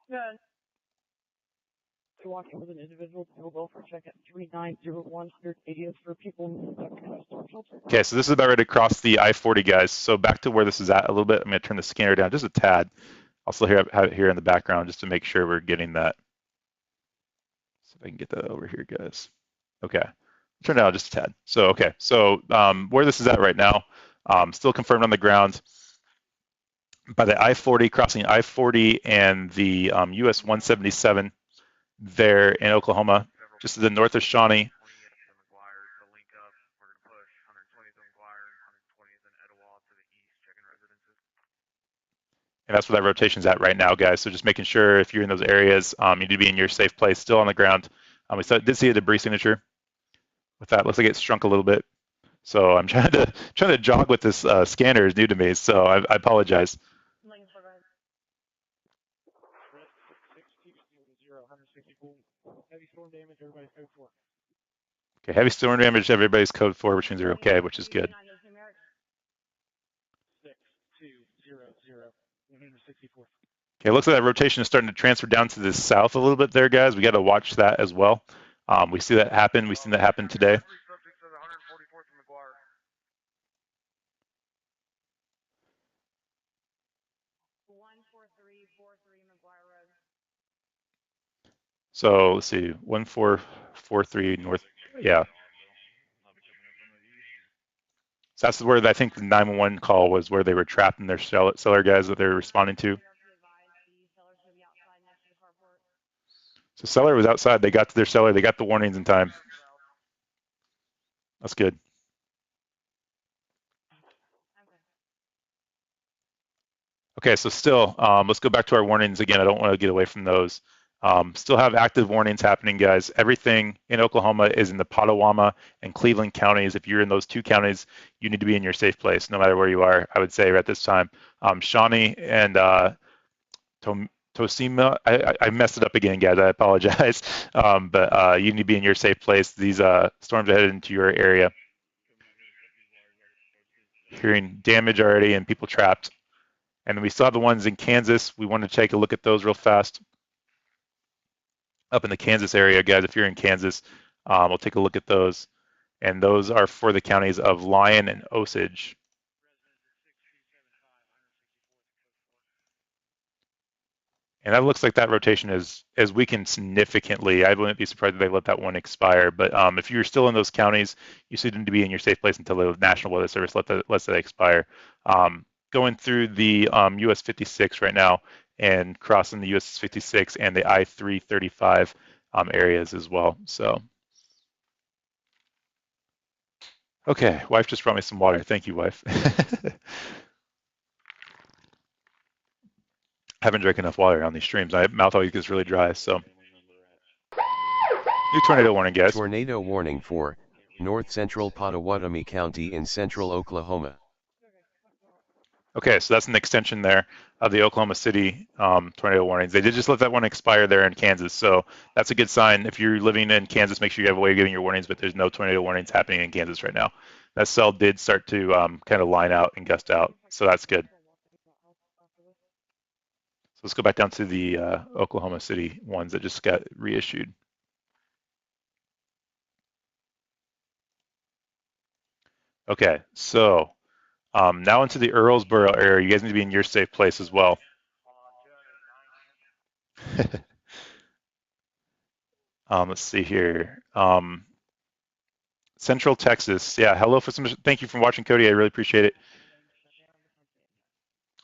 Speaker 8: Good. Walking with an individual to go for check at 3901 180th for people stuck in a storm shelter.
Speaker 1: Okay, so this is about ready to cross the I-40, guys. So back to where this is at a little bit. I'm going to turn the scanner down just a tad. I'll still have it here in the background just to make sure we're getting that. See if I can get that over here, guys. Okay, turn it down just a tad. So, okay, so where this is at right now, still confirmed on the ground by the I-40, crossing I-40 and the US 177 there in Oklahoma, just to the north of Shawnee. And that's where that rotation's at right now, guys. So just making sure if you're in those areas, you need to be in your safe place, still on the ground. We did see a debris signature with that. Looks like it's shrunk a little bit. So I'm trying to jog with this scanner is new to me, so I apologize.
Speaker 7: Heavy storm damage, everybody's code 4.
Speaker 1: Okay, heavy storm damage, everybody's code 4, which means they're okay, which is good.
Speaker 7: 6200.
Speaker 1: Okay, it looks like that rotation is starting to transfer down to the south a little bit there, guys. We got to watch that as well. We see that happen. We've seen that happen today. So let's see, 1443 north. Yeah. So that's where I think the 911 call was, where they were trapped in their cellar, guys, that they were responding to. So cellar was outside. They got to their cellar. They got the warnings in time. That's good. Okay, so still, let's go back to our warnings again. I don't want to get away from those. Still have active warnings happening, guys. Everything in Oklahoma is in the Potawatomi and Cleveland counties. If you're in those two counties, you need to be in your safe place, no matter where you are, I would say, at this time. Shawnee and Tosima, I messed it up again, guys. I apologize. But you need to be in your safe place. These storms are headed into your area. Hearing damage already and people trapped. And then we saw the ones in Kansas. We want to take a look at those real fast. Up in the Kansas area, guys, if you're in Kansas, we'll take a look at those. And those are for the counties of Lyon and Osage. And that looks like that rotation is weakened significantly. I wouldn't be surprised if they let that one expire. But if you're still in those counties, you still need to be in your safe place until the National Weather Service lets that expire. Going through the US 56 right now and crossing the US 56 and the I-335 areas as well. So, okay, wife just brought me some water. Thank you, wife. Haven't drank enough water on these streams. My mouth always gets really dry. So, new tornado warning, guys.
Speaker 2: Tornado warning for north central Potawatomi County in central Oklahoma.
Speaker 1: Okay, so that's an extension there of the Oklahoma City tornado warnings. They did just let that one expire there in Kansas, so that's a good sign. If you're living in Kansas, make sure you have a way of getting your warnings, but there's no tornado warnings happening in Kansas right now. That cell did start to kind of line out and gust out, so that's good. So let's go back down to the Oklahoma City ones that just got reissued. Okay, so now into the Earlsboro area. You guys need to be in your safe place as well. Let's see here. Central Texas. Yeah, hello for some. Thank you for watching, Cody. I really appreciate it.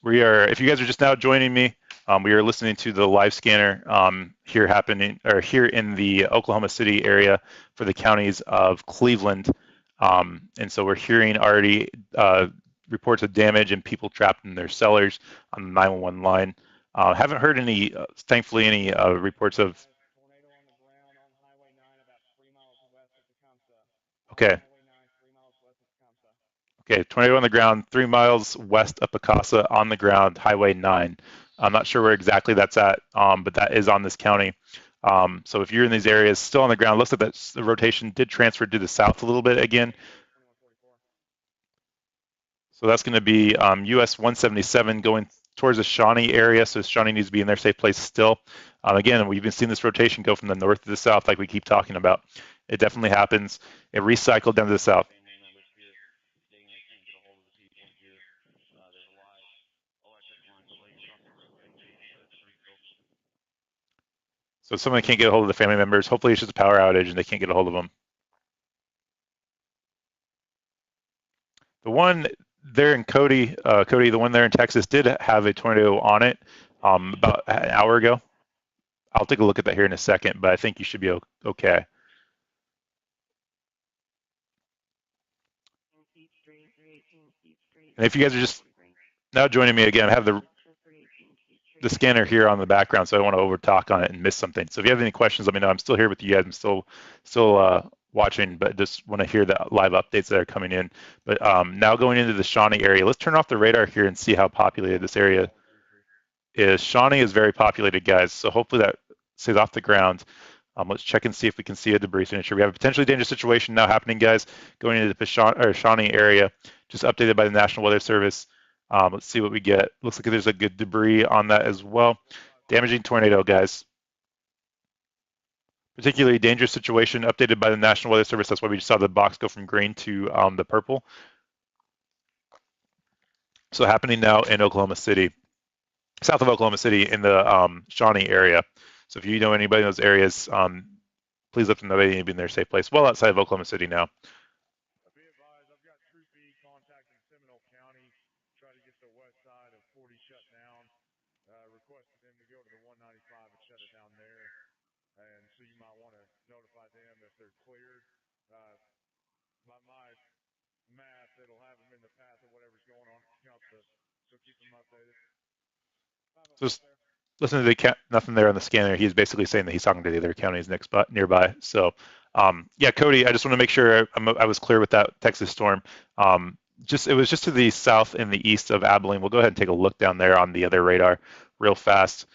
Speaker 1: We are, if you guys are just now joining me, we are listening to the live scanner here in the Oklahoma City area for the counties of Cleveland. And so we're hearing already reports of damage and people trapped in their cellars on the 911 line. Haven't heard any, thankfully, any reports of. Okay. Okay, tornado on the ground, 3 miles west of Picasa on the ground, Highway 9. I'm not sure where exactly that's at, but that is on this county. So if you're in these areas still on the ground, looks like that the rotation did transfer to the south a little bit again. So that's going to be US 177 going towards the Shawnee area. So Shawnee needs to be in their safe place still. Again, we've been seeing this rotation go from the north to the south like we keep talking about. It definitely happens. It recycled down to the south. So if someone can't get a hold of the family members, hopefully it's just a power outage and they can't get a hold of them. The one there in Cody, the one there in Texas did have a tornado on it about an hour ago. I'll take a look at that here in a second, but I think you should be okay. And if you guys are just now joining me again, I have the scanner here on the background, so I don't want to over talk on it and miss something. So if you have any questions, let me know. I'm still here with you guys. I'm still watching, but just want to hear the live updates that are coming in. But now going into the Shawnee area, let's turn off the radar here and see how populated this area is. Shawnee is very populated, guys, so hopefully that stays off the ground. Let's check and see if we can see a debris signature. We have a potentially dangerous situation now happening, guys, going into the Shawnee area, just updated by the National Weather Service. Let's see what we get. Looks like there's a good debris on that as well. Damaging tornado, guys. Particularly dangerous situation updated by the National Weather Service. That's why we just saw the box go from green to the purple. So happening now in Oklahoma City, south of Oklahoma City in the Shawnee area. So if you know anybody in those areas, please let them know they need to be in their safe place. Well outside of Oklahoma City now.
Speaker 9: Be advised, I've got Troop E contacting Seminole County, try to get the west side of 40 shut down, requested them to go to the 195 and shut it down there. And so you might want to notify them if they're cleared. By my math, it'll have them in the path of whatever's going on up the, so keep them updated.
Speaker 1: Just listen to the nothing there on the scanner. He's basically saying that he's talking to the other counties nearby. So, yeah, Cody, I just want to make sure I was clear with that Texas storm. It was just to the south and the east of Abilene. We'll go ahead and take a look down there on the other radar real fast,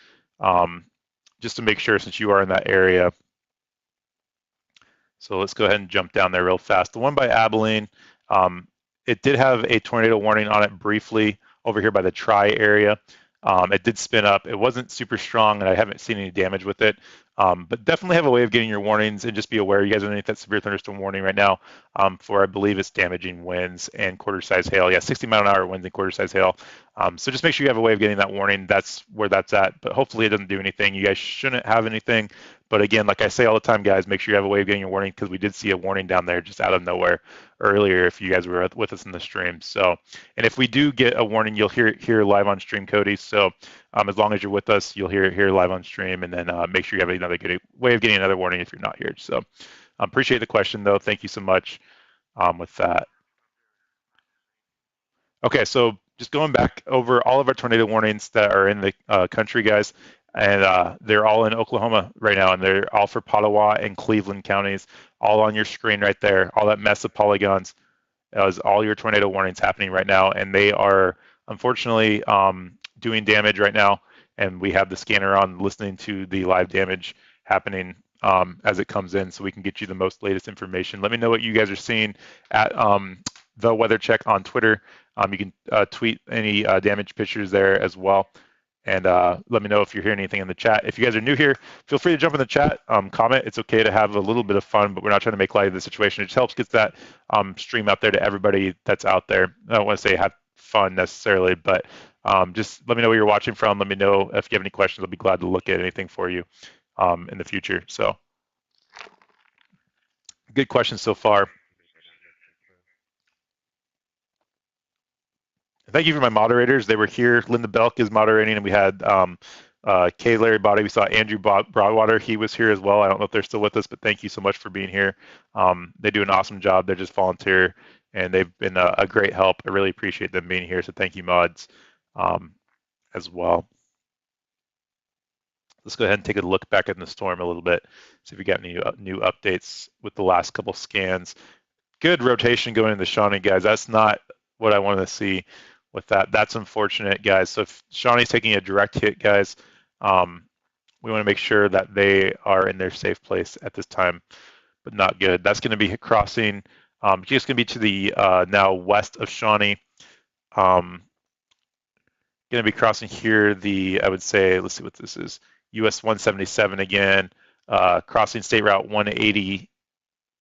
Speaker 1: just to make sure since you are in that area. So let's go ahead and jump down there real fast. The one by Abilene, it did have a tornado warning on it briefly over here by the Tri area. It did spin up. It wasn't super strong, and I haven't seen any damage with it. But definitely have a way of getting your warnings, and just be aware you guys are underneath that severe thunderstorm warning right now for, I believe it's damaging winds and quarter-size hail. Yeah, 60-mile-an-hour winds and quarter-size hail. So just make sure you have a way of getting that warning. That's where that's at. But hopefully it doesn't do anything. You guys shouldn't have anything. But again, like I say all the time, guys, make sure you have a way of getting your warning, because we did see a warning down there just out of nowhere earlier if you guys were with us in the stream. So, and if we do get a warning, you'll hear live on stream, Cody. So as long as you're with us, you'll hear live on stream, and then make sure you have another good way of getting another warning if you're not here. So appreciate the question, though. Thank you so much with that. Okay, so just going back over all of our tornado warnings that are in the country, guys, and they're all in Oklahoma right now, and they're all for Palawa and Cleveland counties, all on your screen right there, all that mess of polygons. Is all your tornado warnings happening right now, and they are unfortunately doing damage right now, and we have the scanner on listening to the live damage happening as it comes in, so we can get you the most latest information. Let me know what you guys are seeing at the weather check on Twitter. You can tweet any damage pictures there as well, and let me know if you're hearing anything in the chat. If you guys are new here, feel free to jump in the chat, comment. It's okay to have a little bit of fun, but we're not trying to make light of the situation. It just helps get that stream out there to everybody that's out there. I don't want to say have fun necessarily, but just let me know where you're watching from. Let me know if you have any questions. I'll be glad to look at anything for you in the future. So good questions so far. Thank you for my moderators. They were here. Linda Belk is moderating, and we had Kay Larry Body. We saw Andrew Broadwater. He was here as well. I don't know if they're still with us, but thank you so much for being here. They do an awesome job. They're just volunteer, and they've been a great help. I really appreciate them being here, so thank you, mods, as well. Let's go ahead and take a look back in the storm a little bit, see if we got any new updates with the last couple scans. Good rotation going into Shawnee, guys. That's not what I want to see with that. That's unfortunate, guys. So if Shawnee's taking a direct hit, guys, we want to make sure that they are in their safe place at this time, but not good. That's going to be crossing, just going to be to the now west of Shawnee. Going to be crossing here I would say, let's see what this is, US 177 again, crossing State Route 180,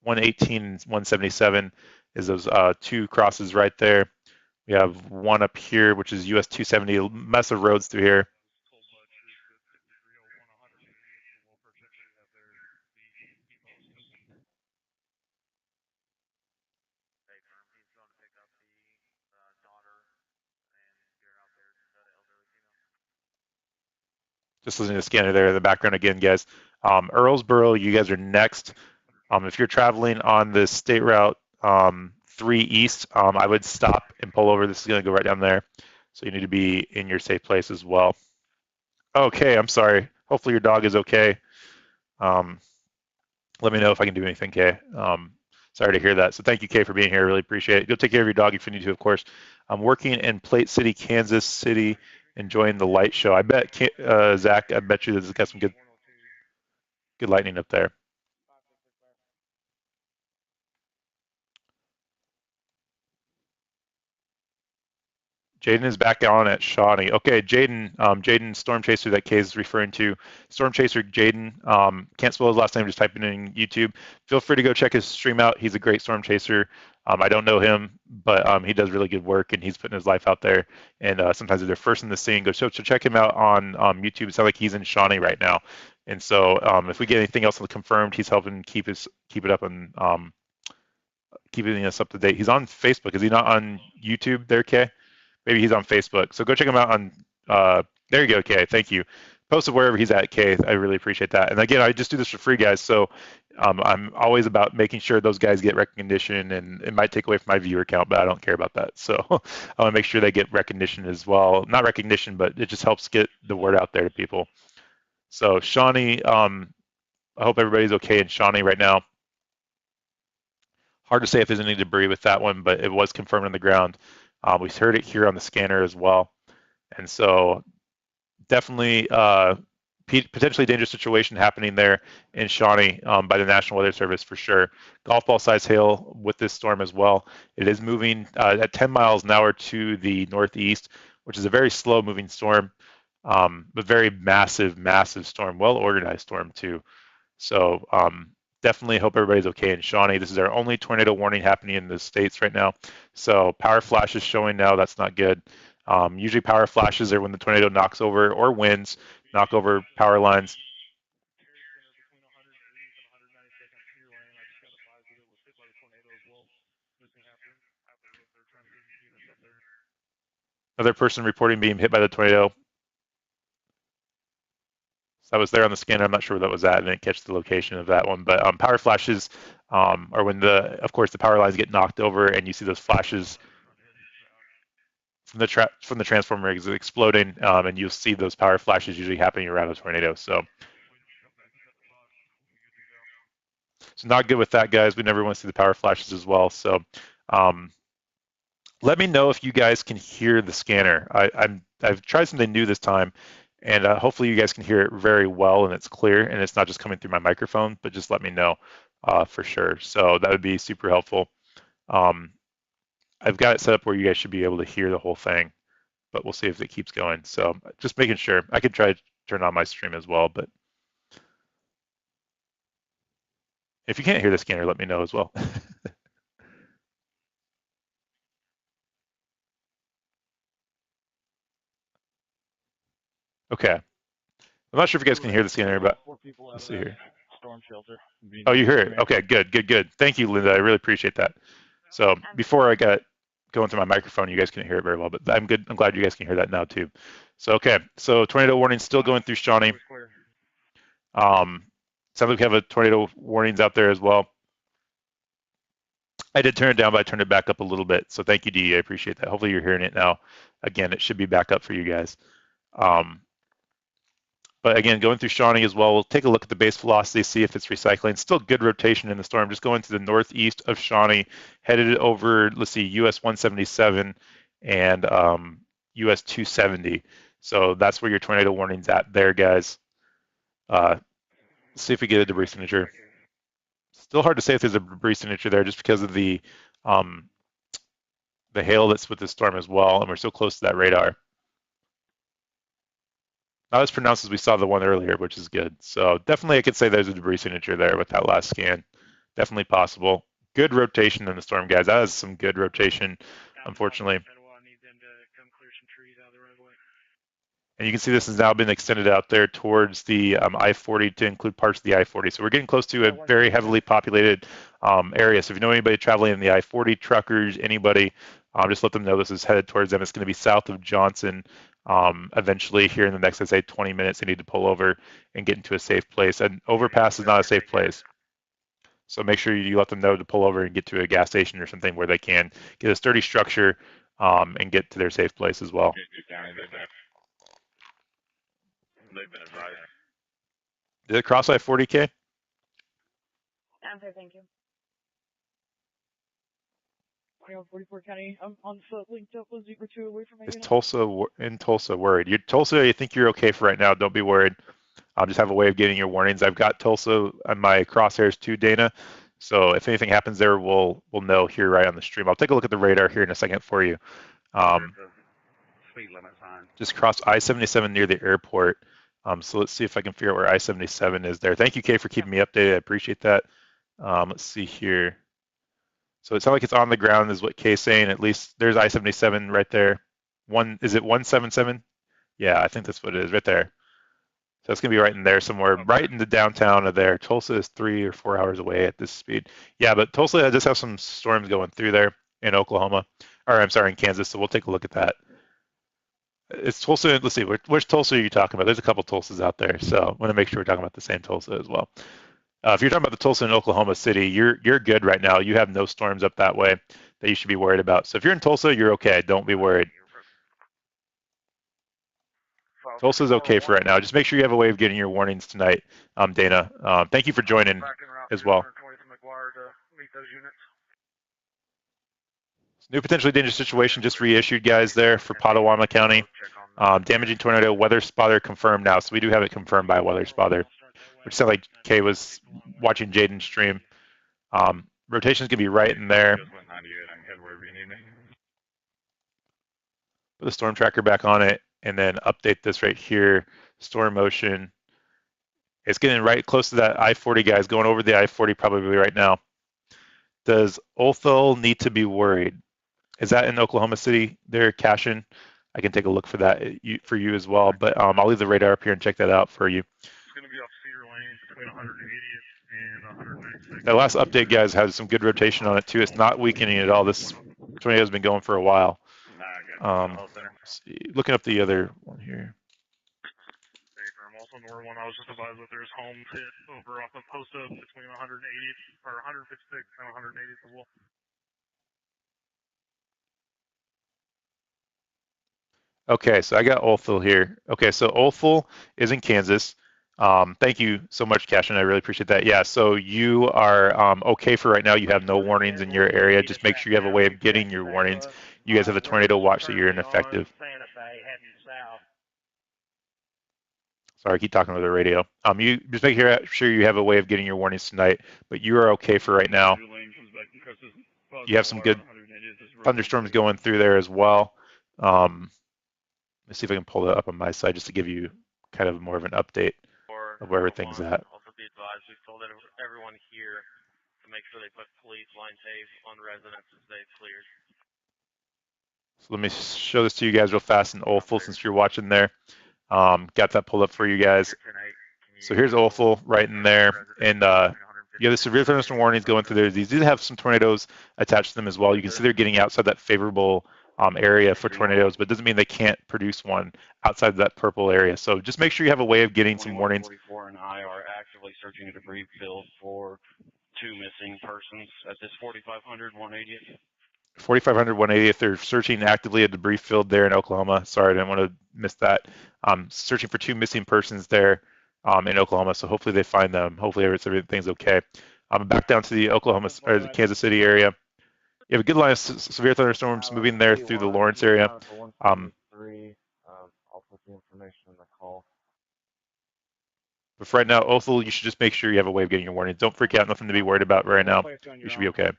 Speaker 1: 118 and 177 is those two crosses right there. We have one up here, which is US 270, mess of roads through here. Just listening to the scanner there in the background again, guys. Earlsboro, you guys are next. If you're traveling on the State Route 3 East, I would stop and pull over. This is going to go right down there. So you need to be in your safe place as well. Okay, I'm sorry. Hopefully your dog is okay. Let me know if I can do anything, Kay. Sorry to hear that. So thank you, Kay, for being here. I really appreciate it. Go take care of your dog if you need to, of course. I'm working in Plate City, Kansas City, enjoying the light show. I bet, Zach, I bet you this has got some good lightning up there. Jaden is back on at Shawnee. Okay, Jaden, Jaden Storm Chaser that Kay is referring to. Storm Chaser Jaden, can't spell his last name, just type it in YouTube. Feel free to go check his stream out. He's a great Storm Chaser. I don't know him, but he does really good work and he's putting his life out there. And sometimes they're first in the scene. Go so check him out on YouTube. It sounds like he's in Shawnee right now. And so if we get anything else confirmed, he's helping keep it up and keeping us up to date. He's on Facebook. Is he not on YouTube there, Kay? Maybe he's on Facebook. So go check him out on, there you go, Kay. Thank you. Post it wherever he's at, Kay. I really appreciate that. And again, I just do this for free, guys. So I'm always about making sure those guys get recognition, and it might take away from my viewer count, but I don't care about that. So I want to make sure they get recognition as well. Not recognition, but it just helps get the word out there to people. So Shawnee, I hope everybody's okay in Shawnee right now. Hard to say if there's any debris with that one, but it was confirmed on the ground. We heard it here on the scanner as well. And so definitely potentially dangerous situation happening there in Shawnee by the National Weather Service for sure. Golf ball size hail with this storm as well. It is moving at 10 miles an hour to the northeast, which is a very slow moving storm, but very massive, massive storm, well organized storm too. So definitely hope everybody's okay in Shawnee. This is our only tornado warning happening in the States right now. So power flashes showing now, that's not good. Usually power flashes are when the tornado knocks over, or winds knock over power lines. Another person reporting being hit by the tornado. I was there on the scanner. I'm not sure where that was at. I didn't catch the location of that one. But power flashes are when of course, the power lines get knocked over, and you see those flashes from the transformer exploding, and you'll see those power flashes usually happening around a tornado. So not good with that, guys. We never want to see the power flashes as well. So let me know if you guys can hear the scanner. I've tried something new this time. And hopefully you guys can hear it very well and it's clear and it's not just coming through my microphone, but just let me know for sure. So that would be super helpful. I've got it set up where you guys should be able to hear the whole thing, but we'll see if it keeps going. So just making sure. I could try to turn on my stream as well, but if you can't hear the scanner, let me know as well. Okay. I'm not sure if you guys can hear the scanner, but let's see here.
Speaker 7: Storm shelter.
Speaker 1: Oh, you hear it? Okay, good, good, good. Thank you, Linda. I really appreciate that. So before I got going through my microphone, you guys couldn't hear it very well, but I'm good. I'm glad you guys can hear that now too. So, okay. So tornado warning still going through Shawnee. Sounds like we have a tornado warnings out there as well. I did turn it down, but I turned it back up a little bit. So thank you, Dee. I appreciate that. Hopefully you're hearing it now. Again, it should be back up for you guys. But again, going through Shawnee as well, we'll take a look at the base velocity, see if it's recycling. Still good rotation in the storm, just going to the northeast of Shawnee, headed over, let's see, US 177 and US 270. So that's where your tornado warning's at there, guys. Let's see if we get a debris signature. Still hard to say if there's a debris signature there just because of the hail that's with the storm as well, and we're so close to that radar. Not as pronounced as we saw the one earlier, which is good. So definitely I could say there's a debris signature there with that last scan. Definitely possible. Good rotation in the storm, guys. That is some good rotation, unfortunately. And you can see this has now been extended out there towards the I-40 to include parts of the I-40. So we're getting close to a very heavily populated area. So if you know anybody traveling in the I-40, truckers, anybody, just let them know this is headed towards them. It's going to be south of Johnson. Eventually here in the next, I'd say 20 minutes, they need to pull over and get into a safe place. And overpass is not a safe place. So make sure you let them know to pull over and get to a gas station or something where they can get a sturdy structure and get to their safe place as well. Did it cross I-40K?
Speaker 8: I'm there, thank you. 44 County, I'm on foot, linked up with Zebra 2 away from my
Speaker 1: Is
Speaker 8: unit.
Speaker 1: Tulsa in Tulsa worried? Tulsa, I think you're okay for right now. Don't be worried. I'll just have a way of getting your warnings. I've got Tulsa on my crosshairs too, Dana. So if anything happens there, we'll know here right on the stream. I'll take a look at the radar here in a second for you.
Speaker 3: speed limit sign.
Speaker 1: Just crossed I-77 near the airport. So let's see if I can figure out where I-77 is there. Thank you, Kay, for keeping me updated. I appreciate that. Let's see here. So it sounds like it's on the ground is what Kay's saying. At least there's I-77 right there. Is it 177? Yeah, I think that's what it is right there. So it's going to be right in there somewhere, right in the downtown of there. Tulsa is 3 or 4 hours away at this speed. Yeah, but Tulsa does have some storms going through there in Oklahoma. Or I'm sorry, in Kansas. So we'll take a look at that. It's Tulsa. Let's see, which Tulsa are you talking about? There's a couple Tulsas out there. So I want to make sure we're talking about the same Tulsa as well. If you're talking about the Tulsa in Oklahoma City, you're good right now. You have no storms up that way that you should be worried about. So if you're in Tulsa, you're okay. Don't be worried. Tulsa's okay for right now. Just make sure you have a way of getting your warnings tonight, Dana. Thank you for joining as well. New potentially dangerous situation just reissued, guys, there for Potawatomi County. Damaging tornado, weather spotter confirmed now. So we do have it confirmed by a weather spotter, which sounded like Kay was watching Jaden's stream. Rotation's going to be right in there. Put the storm tracker back on it and then update this right here. Storm motion. It's getting right close to that I-40, guys, going over the I-40 probably right now. Does Othel need to be worried? Is that in Oklahoma City there, Cashin? I can take a look for that for you as well, but I'll leave the radar up here and check that out for you.
Speaker 3: It's going to be off Cedar Lane between 180th and 196th.
Speaker 1: That last update, guys, has some good rotation on it too. It's not weakening at all. This tornado has been going for a while. Looking up the other one here.
Speaker 3: I'm also north one. I was just advised that there's homes hit over off of Post Oak between 180th or 156th and 180th as well.
Speaker 1: Okay, so I got Othel here. Okay, so Othel is in Kansas. Thank you so much, Cashin. I really appreciate that. Yeah, so you are okay for right now. You have no warnings in your area. Just make sure you have a way of getting your warnings. You guys have a tornado watch that you're ineffective. Sorry, I keep talking over the radio. You just make sure you have a way of getting your warnings tonight, but you are okay for right now. You have some good thunderstorms going through there as well. Let's see if I can pull that up on my side just to give you kind of more of an update of where everything's at.
Speaker 10: Also be advised, we've told everyone here to make sure they put police line tape on residences they've cleared.
Speaker 1: So let me show this to you guys real fast in Othel since you're watching there. Got that pulled up for you guys. So here's Othel right in there. And you have the severe thunderstorm warnings going through there. These do have some tornadoes attached to them as well. You can see they're getting outside that favorable area for tornadoes, but it doesn't mean they can't produce one outside of that purple area. So just make sure you have a way of getting some warnings.
Speaker 4: 44 and I are actively searching a debris field for 2 missing persons at this 4500 180th.
Speaker 1: 4500 180th, they're searching actively a debris field there in Oklahoma. Sorry, I didn't want to miss that. Searching for 2 missing persons there in Oklahoma. So hopefully they find them. Hopefully everything's okay. Back down to the Oklahoma or the Kansas City area. You have a good line of severe thunderstorms moving there through the Lawrence area.
Speaker 4: I'll put the information in the call.
Speaker 1: But for right now, Othel, you should just make sure you have a way of getting your warnings. Don't freak out. Nothing to be worried about right now. You should be okay.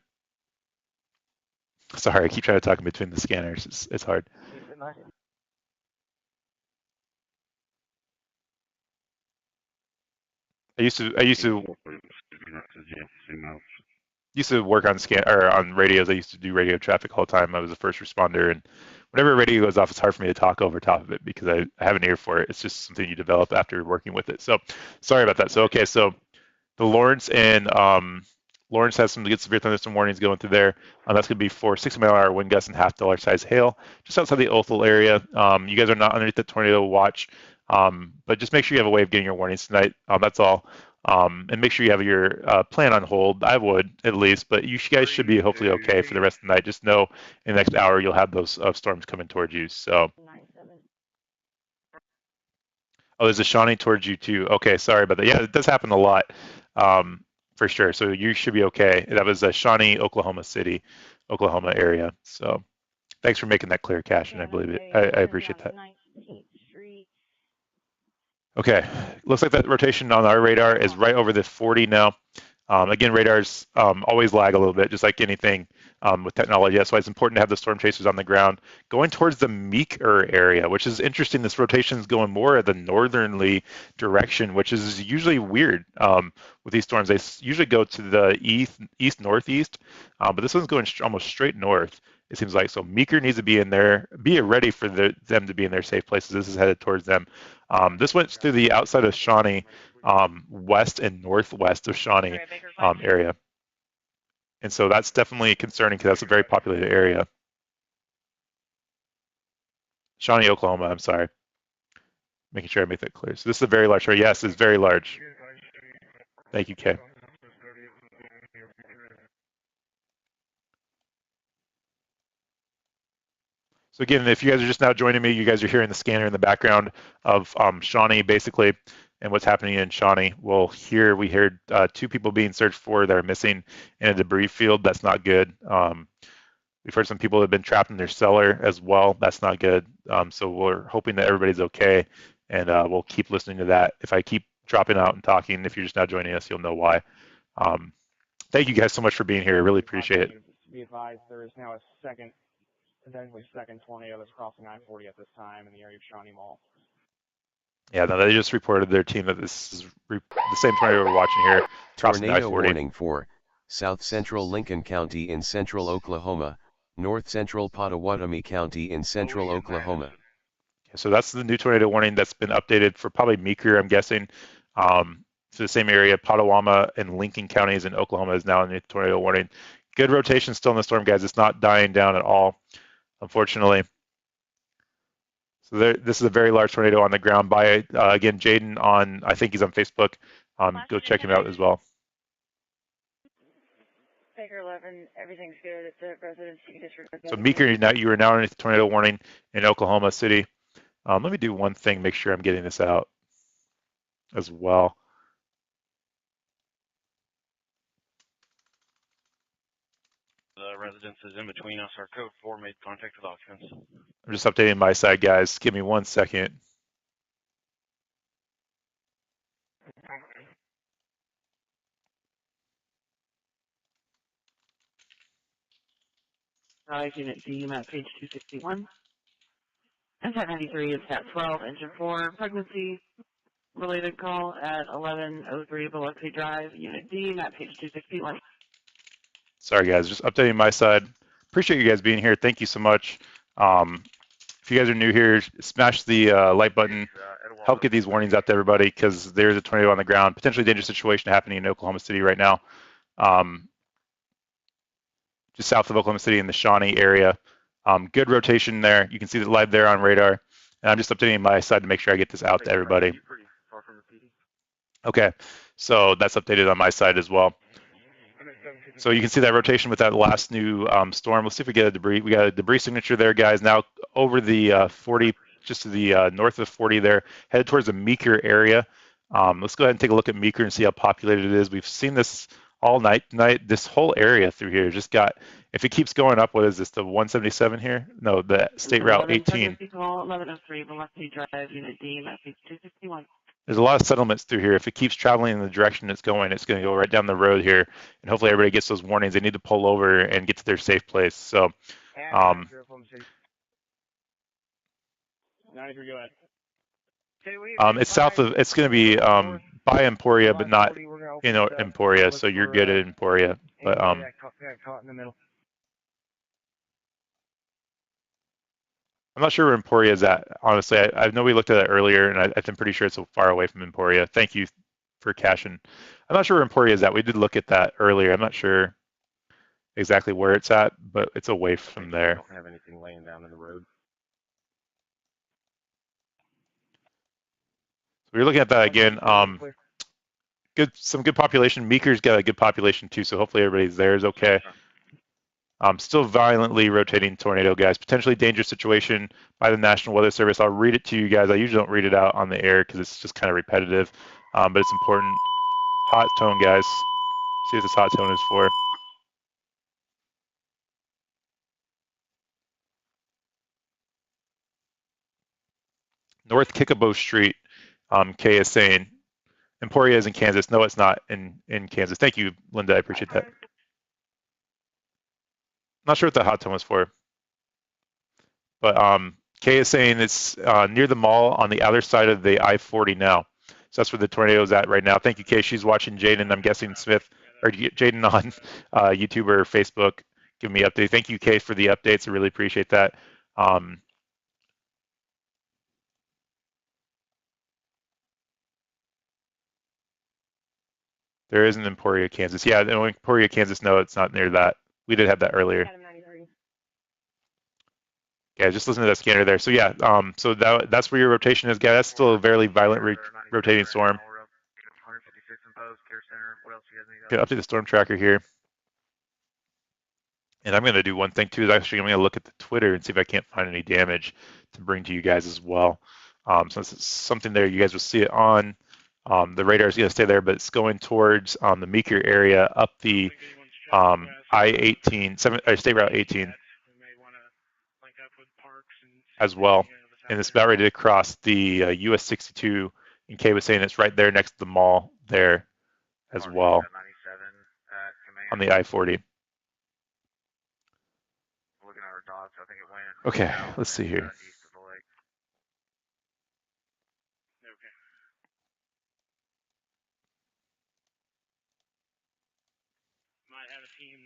Speaker 1: Sorry, I keep trying to talk in between the scanners. It's hard. I used to work on on radios. I used to do radio traffic all the time. I was a first responder, and whenever a radio goes off, it's hard for me to talk over top of it because I have an ear for it. It's just something you develop after working with it. So sorry about that. So okay, so the Lawrence and Lawrence has some good severe thunderstorm warnings going through there. That's going to be for 60-mile-an-hour wind gusts and half-dollar size hail just outside the Othel area. You guys are not underneath the tornado watch, but just make sure you have a way of getting your warnings tonight. That's all. And make sure you have your plan on hold. I would, at least, but you guys should be hopefully okay for the rest of the night. Just know in the next hour you'll have those storms coming towards you. So. Oh, there's a Shawnee towards you too. Okay, sorry about that. Yeah, it does happen a lot. For sure. So you should be okay. That was a Shawnee, Oklahoma City, Oklahoma area. So thanks for making that clear, Cash, and I believe it. I appreciate that. Okay, looks like that rotation on our radar is right over the 40 now. Again, radars always lag a little bit, just like anything with technology. That's why it's important to have the storm chasers on the ground. Going towards the Meeker area, which is interesting. This rotation is going more at the northerly direction, which is usually weird with these storms. They usually go to the east-northeast, but this one's going almost straight north, it seems like. So Meeker needs to be in there, be ready for them to be in their safe places. This is headed towards them. This went through the outside of Shawnee, west and northwest of Shawnee area. And so that's definitely concerning because that's a very populated area. Shawnee, Oklahoma, I'm sorry. Making sure I make that clear. So this is a very large area. Yes, it's very large. Thank you, Kay. So again, if you guys are just now joining me, you guys are hearing the scanner in the background of Shawnee, basically, and what's happening in Shawnee. Well, here we heard 2 people being searched for that are missing in a debris field. That's not good. We've heard some people have been trapped in their cellar as well. That's not good. So we're hoping that everybody's okay, and we'll keep listening to that. If I keep dropping out and talking, if you're just now joining us, you'll know why. Thank you guys so much for being here. I really appreciate it.
Speaker 7: Be advised, there is now a potentially second tornado that's crossing I-40 at this time in the area of Shawnee Mall.
Speaker 1: Yeah, no, they just reported their team that this is the same tornado we're watching here.
Speaker 2: Tornado warning for South Central Lincoln County in central Oklahoma, North Central Pottawatomie County in central Oklahoma.
Speaker 1: So that's the new tornado warning that's been updated for probably Meeker, I'm guessing. For the same area, Pottawatomie and Lincoln counties in Oklahoma is now in the tornado warning. Good rotation still in the storm, guys. It's not dying down at all, unfortunately. So this is a very large tornado on the ground by, again, Jaden on, I think he's on Facebook. Go check him out as well.
Speaker 11: Baker 11, everything's good at the residency district.
Speaker 1: So Meeker, you are now in a tornado warning in Oklahoma City. Let me do one thing, make sure I'm getting this out as well.
Speaker 4: The residences in between us, our code 4 made contact with occupants.
Speaker 1: I'm just updating my side, guys. Give me 1 second.
Speaker 5: Unit D, map page 261. NSAT 93 is SAT 12, engine 4, pregnancy related call at 1103 Biloxi Drive, Unit D, map page 261.
Speaker 1: Sorry, guys, just updating my side. Appreciate you guys being here. Thank you so much. If you guys are new here, smash the like button. Help get these warnings out to everybody because there's a tornado on the ground, potentially dangerous situation happening in Oklahoma City right now. Just south of Oklahoma City in the Shawnee area. Good rotation there. You can see the live there on radar. And I'm just updating my side to make sure I get this out to everybody. Okay, so that's updated on my side as well. So you can see that rotation with that last new storm. Let's see if we get a debris. We got a debris signature there, guys. Now over the 40, just to the north of 40 there, headed towards the Meeker area. Let's go ahead and take a look at Meeker and see how populated it is. We've seen this all night tonight. This whole area through here just got, if it keeps going up, what is this, the 177 here? No, the State Route 18.
Speaker 5: 1103 Biloxi Drive, Unit D, map page 261.
Speaker 1: There's a lot of settlements through here. If it keeps traveling in the direction it's going to go right down the road here. And hopefully everybody gets those warnings. They need to pull over and get to their safe place. So,
Speaker 7: 93, go ahead.
Speaker 1: it's south of, it's going to be by Emporia, but not in Emporia. So you're good at Emporia. But I'm not sure where Emporia is at. Honestly, I know we looked at it earlier, and I'm pretty sure it's so far away from Emporia. Thank you for caching. I'm not sure where Emporia is at. We did look at that earlier. I'm not sure exactly where it's at, but it's away from there.
Speaker 10: I don't have anything laying down in the road.
Speaker 1: So we're looking at that again. Some good population. Meeker's got a good population too, so hopefully everybody's there is okay. Still violently rotating tornado, guys. Potentially dangerous situation by the National Weather Service. I'll read it to you guys. I usually don't read it out on the air because it's just kind of repetitive, but it's important. Hot tone, guys. See what this hot tone is for. North Kickapoo Street, Kay is saying, Emporia is in Kansas. No, it's not in Kansas. Thank you, Linda. I appreciate that. Not sure what the hot tone was for. But Kay is saying it's near the mall on the other side of the I-40 now. So that's where the tornado is at right now. Thank you, Kay. She's watching Jaden. I'm guessing Smith or Jaden on YouTube or Facebook. Give me an update. Thank you, Kay, for the updates. I really appreciate that. There is an Emporia, Kansas. Yeah, the Emporia, Kansas. No, it's not near that. We did have that earlier. Yeah, just listen to that scanner there. So yeah, so that's where your rotation is, guys. That's still a very violent rotating storm. Okay, update the storm tracker here. And I'm going to do one thing too. Is actually I'm going to look at the Twitter and see if I can't find any damage to bring to you guys as well. So it's something there. You guys will see it on. The radar is going to stay there, but it's going towards the Meeker area up the I-18, State Route 18 as well. And it's about ready to cross the US 62. And Kay was saying it's right there next to the mall there as well on the I-40. Okay, let's see here.
Speaker 10: Might have a team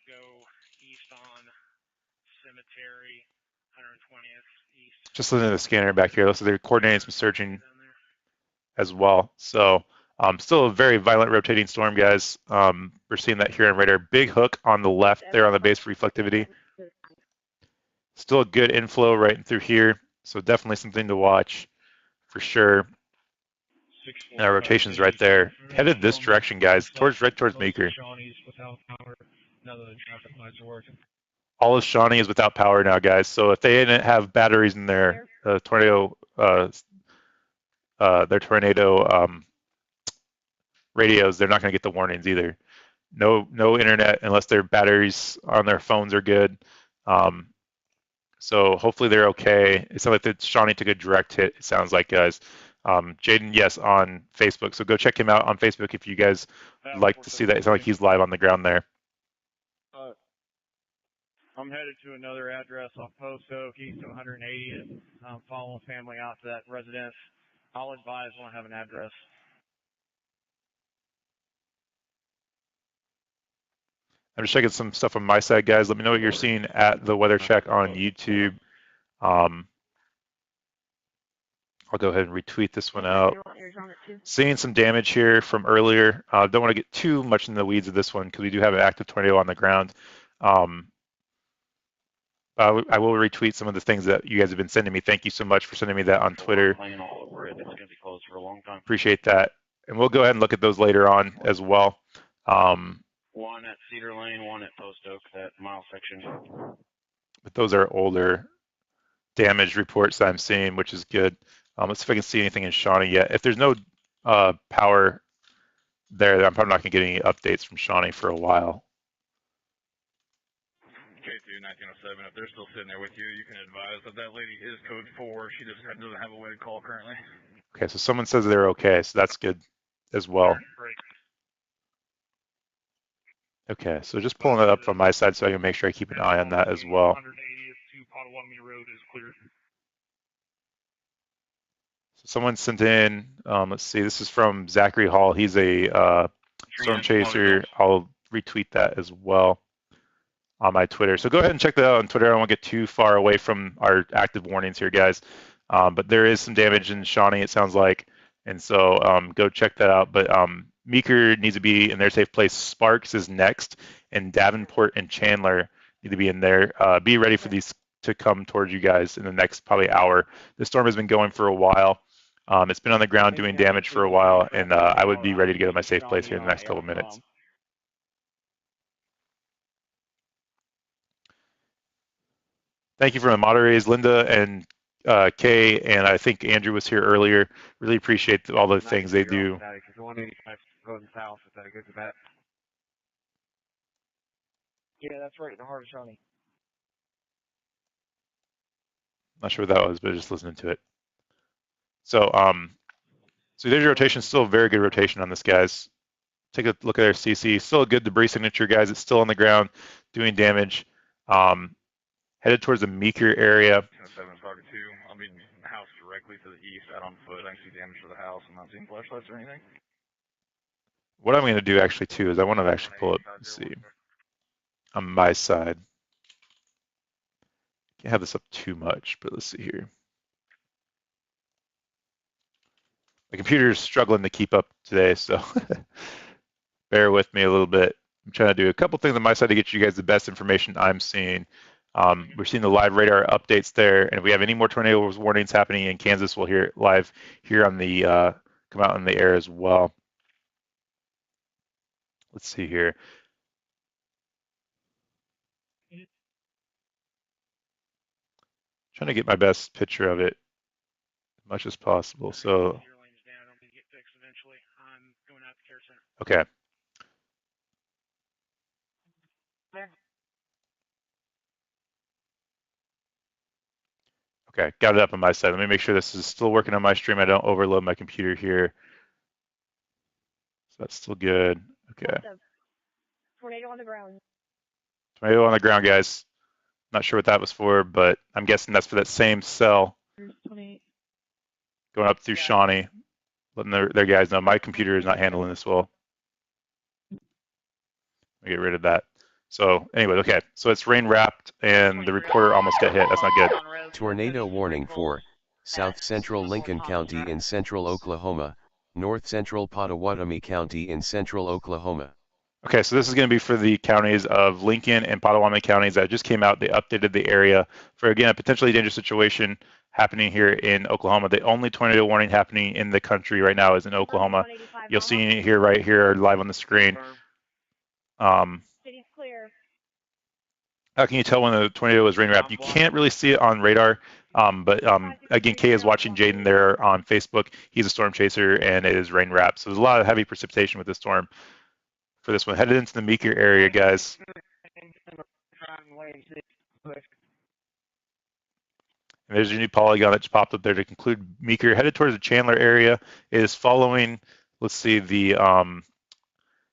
Speaker 10: go east on Cemetery, 120th east.
Speaker 1: Just looking at the scanner back here. So they're coordinating some searching as well. So still a very violent rotating storm, guys. We're seeing that here on radar. Big hook on the left there on the base for reflectivity. Still a good inflow right through here. So definitely something to watch for sure. And our rotation's right there. Headed this direction, guys, right towards Meeker. All of Shawnee is without power now, guys. So if they didn't have batteries in their tornado radios, they're not going to get the warnings either. No internet unless their batteries on their phones are good. So hopefully they're okay. It sounds like that Shawnee took a direct hit. It sounds like, guys. Jaden, yes, on Facebook. So go check him out on Facebook if you guys would like to see that. It sounds like he's live on the ground there.
Speaker 7: I'm headed to another address off Post Oak, east of 180th. I'm following family out to that residence. I'll advise when I have an address.
Speaker 1: I'm just checking some stuff on my side, guys. Let me know what you're seeing at the weather check on YouTube. I'll go ahead and retweet this one out. Seeing some damage here from earlier. Don't want to get too much in the weeds of this one because we do have an active tornado on the ground. I will retweet some of the things that you guys have been sending me. Thank you so much for sending me that on Twitter. Appreciate that. And we'll go ahead and look at those later on as well.
Speaker 4: One at Cedar Lane, one at Post Oak, that mile section.
Speaker 1: But those are older damage reports that I'm seeing, which is good. Let's see if I can see anything in Shawnee yet. If there's no power there, I'm probably not going to get any updates from Shawnee for a while.
Speaker 9: K2 1907, if they're still sitting there with you, you can advise that that lady is code 4. She just doesn't have a way to call currently.
Speaker 1: Okay, so someone says they're okay, so that's good as well. Okay, so just pulling it up from my side so I can make sure I keep an eye on that as well.
Speaker 3: 180th to Potawatomi Road is clear.
Speaker 1: So someone sent in, let's see, this is from Zachary Hall. He's a storm chaser. I'll retweet that as well on my Twitter. So go ahead and check that out on Twitter. I don't want to get too far away from our active warnings here, guys. But there is some damage in Shawnee, it sounds like. And so go check that out. But Meeker needs to be in their safe place. Sparks is next. And Davenport and Chandler need to be in there. Be ready for these to come towards you guys in the next probably hour. The storm has been going for a while. It's been on the ground doing damage for a while. And I would be ready to get in my safe place here in the next couple minutes. Thank you for the moderators, Linda and Kay, and I think Andrew was here earlier. Really appreciate all the things they do.
Speaker 7: Yeah, that's right, the heart of Shawnee.
Speaker 1: Not sure what that was, but just listening to it. So So there's your rotation. Still a very good rotation on this, guys. Take a look at their CC. Still a good debris signature, guys. It's still on the ground doing damage. Headed towards the Meeker area.
Speaker 9: 7 target 2. I mean, house directly to the east, out on foot. I can see damage to the house. I'm not seeing flashlights or anything.
Speaker 1: What I'm going to do actually too is I want to actually pull up. Let's see. On my side. Can't have this up too much, but let's see here. My computer is struggling to keep up today, so bear with me a little bit. I'm trying to do a couple things on my side to get you guys the best information I'm seeing. We're seeing the live radar updates there, and if we have any more tornado warnings happening in Kansas, we'll hear it live here on the come out in the air as well. Let's see here. Trying to get my best picture of it as much as possible. So, okay. Okay, got it up on my side. Let me make sure this is still working on my stream. I don't overload my computer here. So that's still good. Okay.
Speaker 11: Tornado on the ground.
Speaker 1: Tornado on the ground, guys. Not sure what that was for, but I'm guessing that's for that same cell. Going up through Shawnee. Letting their guys know my computer is not handling this well. Let me get rid of that. So anyway, okay. So it's rain wrapped and the reporter almost got hit. That's not good.
Speaker 2: Tornado warning for South Central Lincoln County in central Oklahoma, North Central Pottawatomie County in central Oklahoma.
Speaker 1: Okay, so this is going to be for the counties of Lincoln and Pottawatomie counties that just came out. They updated the area for, again, a potentially dangerous situation happening here in Oklahoma. The only tornado warning happening in the country right now is in Oklahoma. You'll see it here, right here, live on the screen.
Speaker 11: City's clear.
Speaker 1: How can you tell when the tornado is rain wrapped? You can't really see it on radar, but again, Kay is watching Jaden there on Facebook. He's a storm chaser, and it is rain wrapped. So there's a lot of heavy precipitation with this storm for this one. Headed into the Meeker area, guys. And there's your new polygon that just popped up there to conclude Meeker. Headed towards the Chandler area. It is following, let's see, the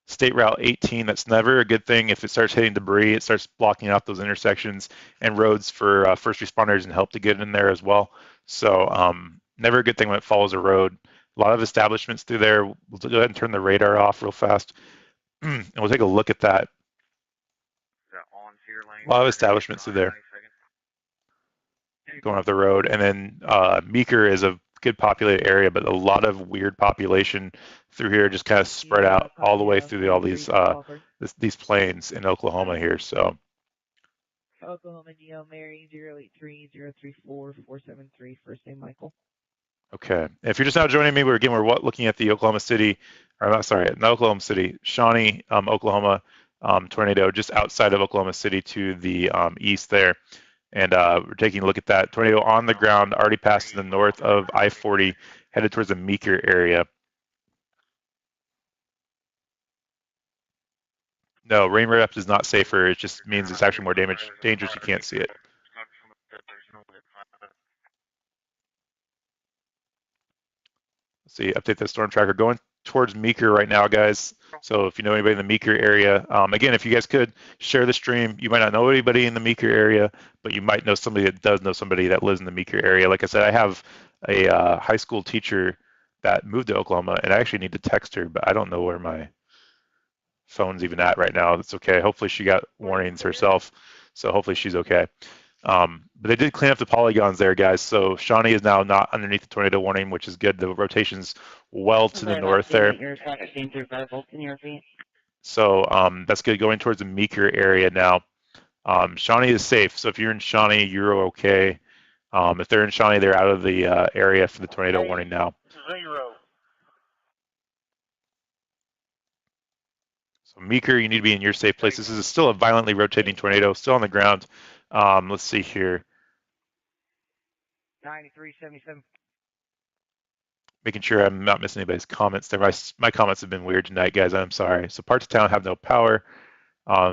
Speaker 1: State Route 18. That's never a good thing. If it starts hitting debris, it starts blocking out those intersections and roads for first responders and help to get in there as well. So never a good thing when it follows a road. A lot of establishments through there. We'll go ahead and turn the radar off real fast. And we'll take a look at that. A lot of establishments through there going up the road. And then Meeker is a good populated area, but a lot of weird population through here, just kind of spread out all the way through all these plains in Oklahoma here. So
Speaker 8: Oklahoma Neo Mary 083-034-473 First name Michael.
Speaker 1: Okay. If you're just now joining me, we're looking at the Oklahoma City, or not Oklahoma City, Shawnee, Oklahoma tornado just outside of Oklahoma City to the east there. And we're taking a look at that tornado on the ground, already passed to the north of I-40, headed towards the Meeker area. No, rain wrap is not safer. It just means it's actually more dangerous. You can't see it. Let's see, update the storm tracker. Going towards Meeker right now, guys. So if you know anybody in the Meeker area, again, if you guys could share the stream. You might not know anybody in the Meeker area, but you might know somebody that does know somebody that lives in the Meeker area. Like I said, I have a high school teacher that moved to Oklahoma, and I actually need to text her, but I don't know where my phone's even at right now. It's okay. Hopefully she got warnings herself, so hopefully she's okay. But they did clean up the polygons there, guys. So Shawnee is now not underneath the tornado warning, which is good. The rotation's well to the north there. So that's good. Going towards the Meeker area now. Shawnee is safe. So if you're in Shawnee, you're okay. If they're in Shawnee, they're out of the area for the tornado warning now. So Meeker, you need to be in your safe place. This is still a violently rotating tornado, still on the ground. Let's see here.
Speaker 7: 9377.
Speaker 1: Making sure I'm not missing anybody's comments there. My comments have been weird tonight, guys. I'm sorry. So parts of town have no power,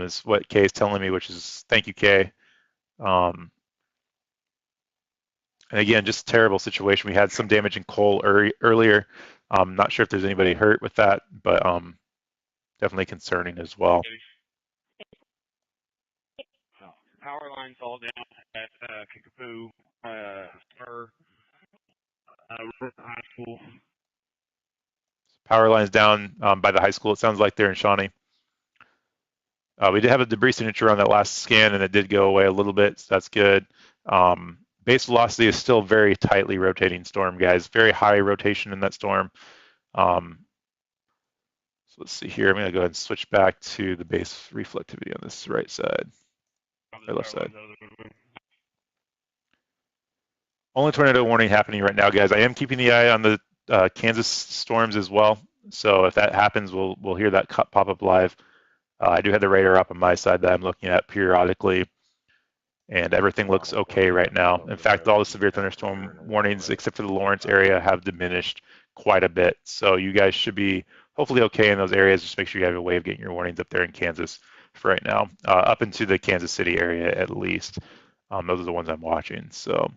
Speaker 1: is what Kay is telling me, which is thank you, Kay. And again, just a terrible situation. We had some damage in coal earlier. I'm not sure if there's anybody hurt with that, but definitely concerning as well.
Speaker 7: Power lines all down at Kickapoo, Spur, High School.
Speaker 1: Power lines down by the high school. It sounds like they're in Shawnee. We did have a debris signature on that last scan, and it did go away a little bit, so that's good. Base velocity is still very tightly rotating storm, guys. Very high rotation in that storm. So let's see here. I'm going to go ahead and switch back to the base reflectivity on this right side, or left side. Only tornado warning happening right now, guys. I am keeping the eye on the Kansas storms as well. So if that happens, we'll hear that pop up live. I do have the radar up on my side that I'm looking at periodically, and everything looks okay right now. In fact, all the severe thunderstorm warnings, except for the Lawrence area, have diminished quite a bit. So you guys should be hopefully okay in those areas. Just make sure you have a way of getting your warnings up there in Kansas for right now, up into the Kansas City area at least. Those are the ones I'm watching. So.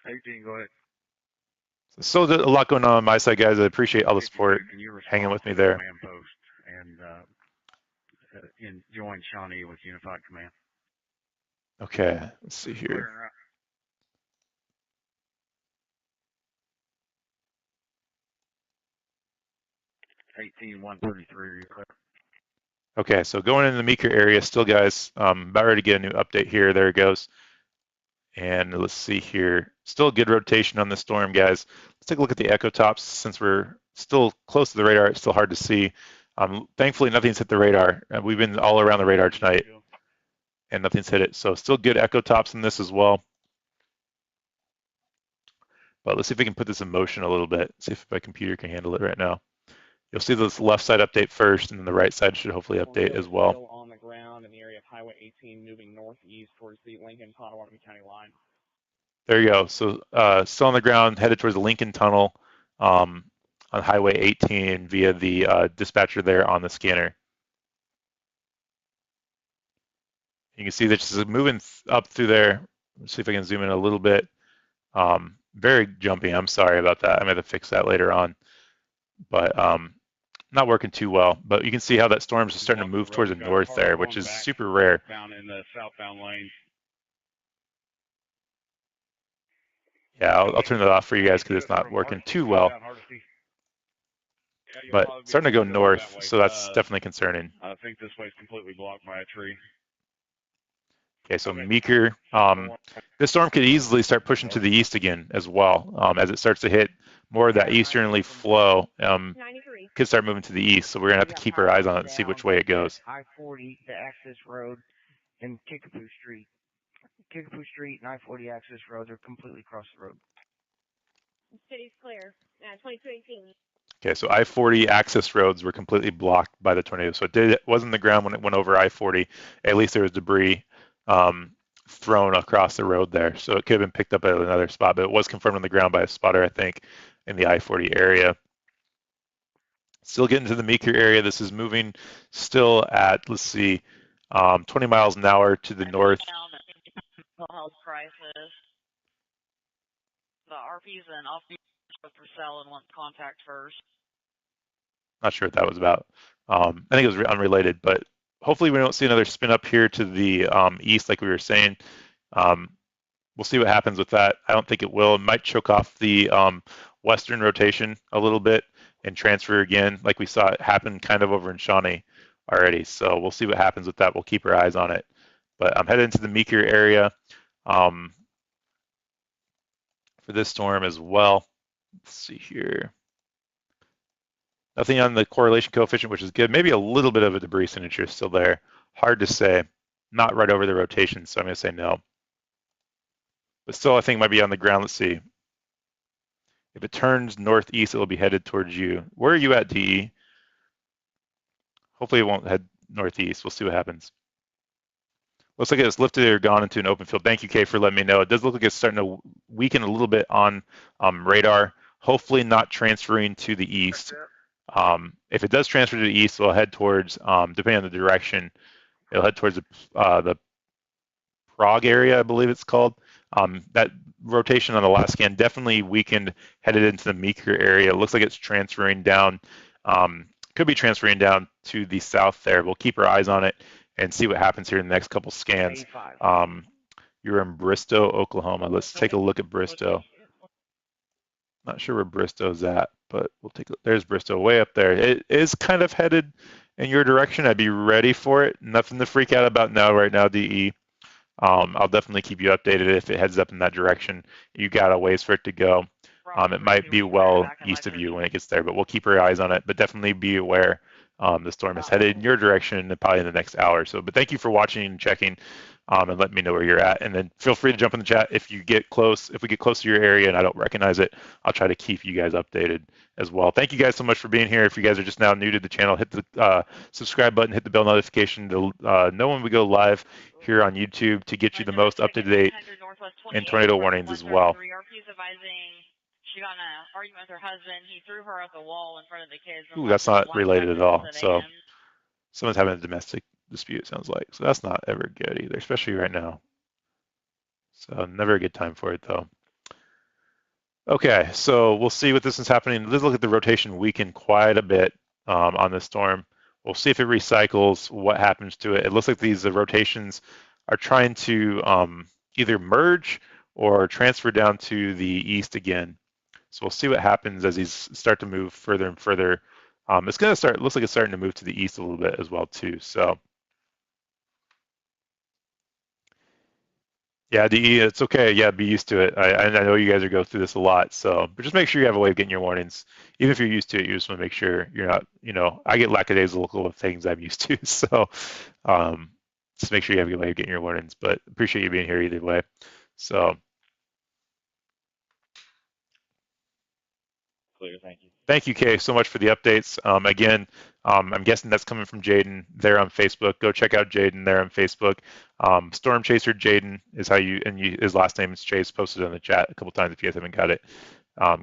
Speaker 9: 18, go ahead.
Speaker 1: So there's a lot going on my side, guys. I appreciate all the support.
Speaker 9: Can you
Speaker 1: hanging with me
Speaker 9: to
Speaker 1: there.
Speaker 9: Command post and join Shawnee with Unified Command.
Speaker 1: Okay, let's see here.
Speaker 9: 18-133.
Speaker 1: Okay, so going into the Meeker area still, guys. About ready to get a new update here. There it goes. And let's see here. Still a good rotation on the storm, guys. Let's take a look at the echo tops. Since we're still close to the radar, it's still hard to see. Thankfully, nothing's hit the radar. We've been all around the radar tonight, and nothing's hit it. So still good echo tops in this as well. But let's see if we can put this in motion a little bit. See if my computer can handle it right now. You'll see this left side update first, and then the right side should hopefully update as well.
Speaker 7: Still on the ground in the area of Highway 18, moving northeast towards the Lincoln-Potawatomi County line.
Speaker 1: There you go. So still on the ground, headed towards the Lincoln Tunnel on Highway 18 via the dispatcher there on the scanner. You can see that this is moving up through there. Let's see if I can zoom in a little bit. Very jumpy. I'm sorry about that. I'm going to fix that later on. But not working too well. But you can see how that storm's starting to move towards the north there, which is super rare.
Speaker 7: Down in the southbound lane.
Speaker 1: Yeah, I'll turn that off for you guys because it's not working too well. But starting to go north, so that's definitely concerning.
Speaker 7: I think this way's completely blocked by a tree.
Speaker 1: Okay, so Meeker, this storm could easily start pushing to the east again as well. As it starts to hit more of that easterly flow, could start moving to the east. So we're gonna have to keep our eyes on it and see which way it goes.
Speaker 12: I-40, the access road, and Kickapoo Street. Kickapoo Street and I-40 access roads are completely across the road.
Speaker 13: City's clear. 2218.
Speaker 1: Okay, so I-40 access roads were completely blocked by the tornado. So it wasn't the ground when it went over I-40. At least there was debris thrown across the road there. So it could have been picked up at another spot, but it was confirmed on the ground by a spotter, I think, in the I-40 area. Still getting to the Meeker area. This is moving still at, let's see, 20 miles an hour to the north.
Speaker 14: Health crisis. The RPs and officers for cell and want contact first.
Speaker 1: Not sure what that was about. I think it was unrelated, but hopefully we don't see another spin up here to the east like we were saying. We'll see what happens with that. I don't think it will. It might choke off the western rotation a little bit and transfer again like we saw it happen kind of over in Shawnee already. So we'll see what happens with that. We'll keep our eyes on it. But I'm headed into the Meeker area for this storm as well. Let's see here. Nothing on the correlation coefficient, which is good. Maybe a little bit of a debris signature is still there. Hard to say. Not right over the rotation, so I'm going to say no. But still, I think it might be on the ground. Let's see. If it turns northeast, it will be headed towards you. Where are you at, DE? Hopefully it won't head northeast. We'll see what happens. Looks like it's lifted or gone into an open field. Thank you, Kay, for letting me know. It does look like it's starting to weaken a little bit on radar. Hopefully not transferring to the east. If it does transfer to the east, it'll head towards, depending on the direction, it'll head towards the Prague area, I believe it's called. That rotation on the last scan definitely weakened, headed into the Meeker area. It looks like it's transferring down, could be transferring down to the south there. We'll keep our eyes on it and see what happens here in the next couple scans. You're in Bristow, Oklahoma. Let's take a look at Bristow. Not sure where Bristow's at, but we'll take a look. There's Bristow way up there. It is kind of headed in your direction. I'd be ready for it. Nothing to freak out about right now, DE. I'll definitely keep you updated if it heads up in that direction. You got a ways for it to go. It might be well east of you when it gets there, but we'll keep our eyes on it. But definitely be aware the storm is headed in your direction probably in the next hour or so. But thank you for watching and checking, and let me know where you're at. And then feel free to jump in the chat if you get close. If we get close to your area and I don't recognize it, I'll try to keep you guys updated as well. Thank you guys so much for being here. If you guys are just now new to the channel, hit the subscribe button, hit the bell notification to know when we go live here on YouTube to get you the most up-to-date and tornado warnings as well.
Speaker 14: She got in an argument with her husband. He threw her at the wall in front of the kids.
Speaker 1: Ooh, that's not related at all. So someone's having a domestic dispute, it sounds like. So that's not ever good either, especially right now. So never a good time for it, though. Okay, so we'll see what this is happening. Let's look at the rotation weaken quite a bit on this storm. We'll see if it recycles, what happens to it. It looks like these rotations are trying to either merge or transfer down to the east again. So we'll see what happens as these start to move further and further. It's going to start, looks like it's starting to move to the east a little bit as well too. So yeah, DE, it's okay. Yeah, be used to it. I know you guys are going through this a lot. So, but just make sure you have a way of getting your warnings. Even if you're used to it, you just want to make sure you're not, I get lackadaisical with things I'm used to. So just make sure you have a way of getting your warnings, but appreciate you being here either way. So.
Speaker 15: Clear, thank you.
Speaker 1: Thank you, Kay, so much for the updates. Again, I'm guessing that's coming from Jaden there on Facebook. Go check out Jaden there on Facebook. Storm Chaser Jaden is how his last name is Chase, posted in the chat a couple times if you guys haven't got it.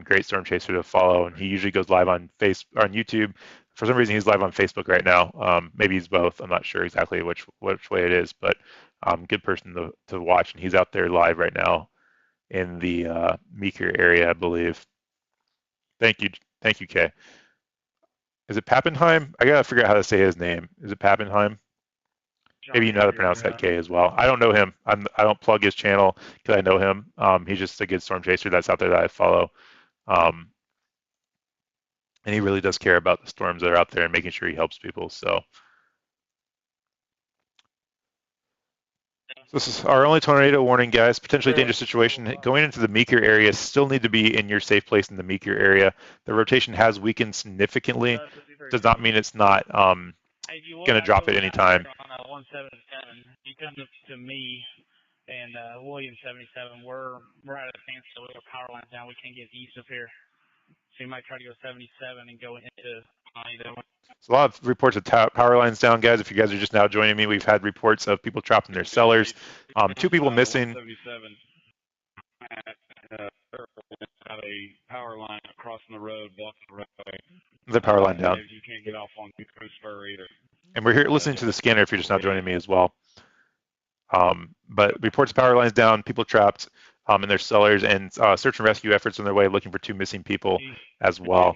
Speaker 1: Great Storm Chaser to follow, and he usually goes live on YouTube. For some reason, he's live on Facebook right now. Maybe he's both. I'm not sure exactly which way it is, but good person to watch, and he's out there live right now in the Meeker area, I believe. Thank you, Kay. Is it Pappenheim? I gotta figure out how to say his name. Is it Pappenheim? Maybe you know how to pronounce that K as well. I don't know him. I don't plug his channel because I know him. He's just a good storm chaser that's out there that I follow. And he really does care about the storms that are out there and making sure he helps people. So this is our only tornado warning, guys. Potentially dangerous situation. Going into the Meeker area, still need to be in your safe place in the Meeker area. The rotation has weakened significantly. Does not mean it's not going to drop at any time.
Speaker 7: On 177, you come to me and William 77. We're at a standstill with our power lines down. We can't get east of here. So you might try to go 77 and go into
Speaker 1: So a lot of reports of power lines down, guys. If you guys are just now joining me, we've had reports of people trapped in their cellars. 2 people missing.
Speaker 15: 177 have a power line crossing the road, blocking the roadway.
Speaker 1: The power line down.
Speaker 15: You can't get off on Coast Spur either.
Speaker 1: And we're here listening to the scanner if you're just now joining me as well. But reports of power lines down, people trapped in their cellars, and search and rescue efforts on their way looking for 2 missing people as well.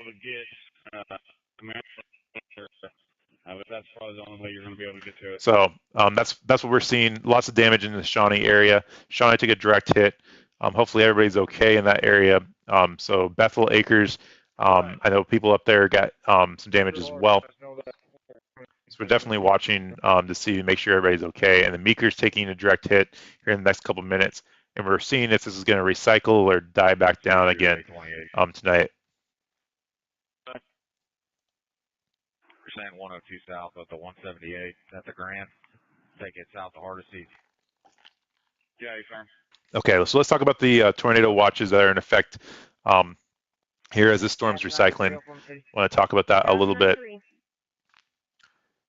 Speaker 15: That's probably the only way you're going to be able to get to it.
Speaker 1: So that's what we're seeing. Lots of damage in the Shawnee area. Shawnee took a direct hit. Hopefully everybody's okay in that area. So Bethel Acres, I know people up there got some damage as well. So we're definitely watching to see, make sure everybody's okay. And the Meeker's taking a direct hit here in the next couple minutes. And we're seeing if this is going to recycle or die back down again tonight.
Speaker 15: We're saying 102 south of the 178 at the Grand. Take it south of Hardesty. Yeah, you firm.
Speaker 1: Okay, so let's talk about the tornado watches that are in effect here as this storm's recycling. I want to talk about that a little bit.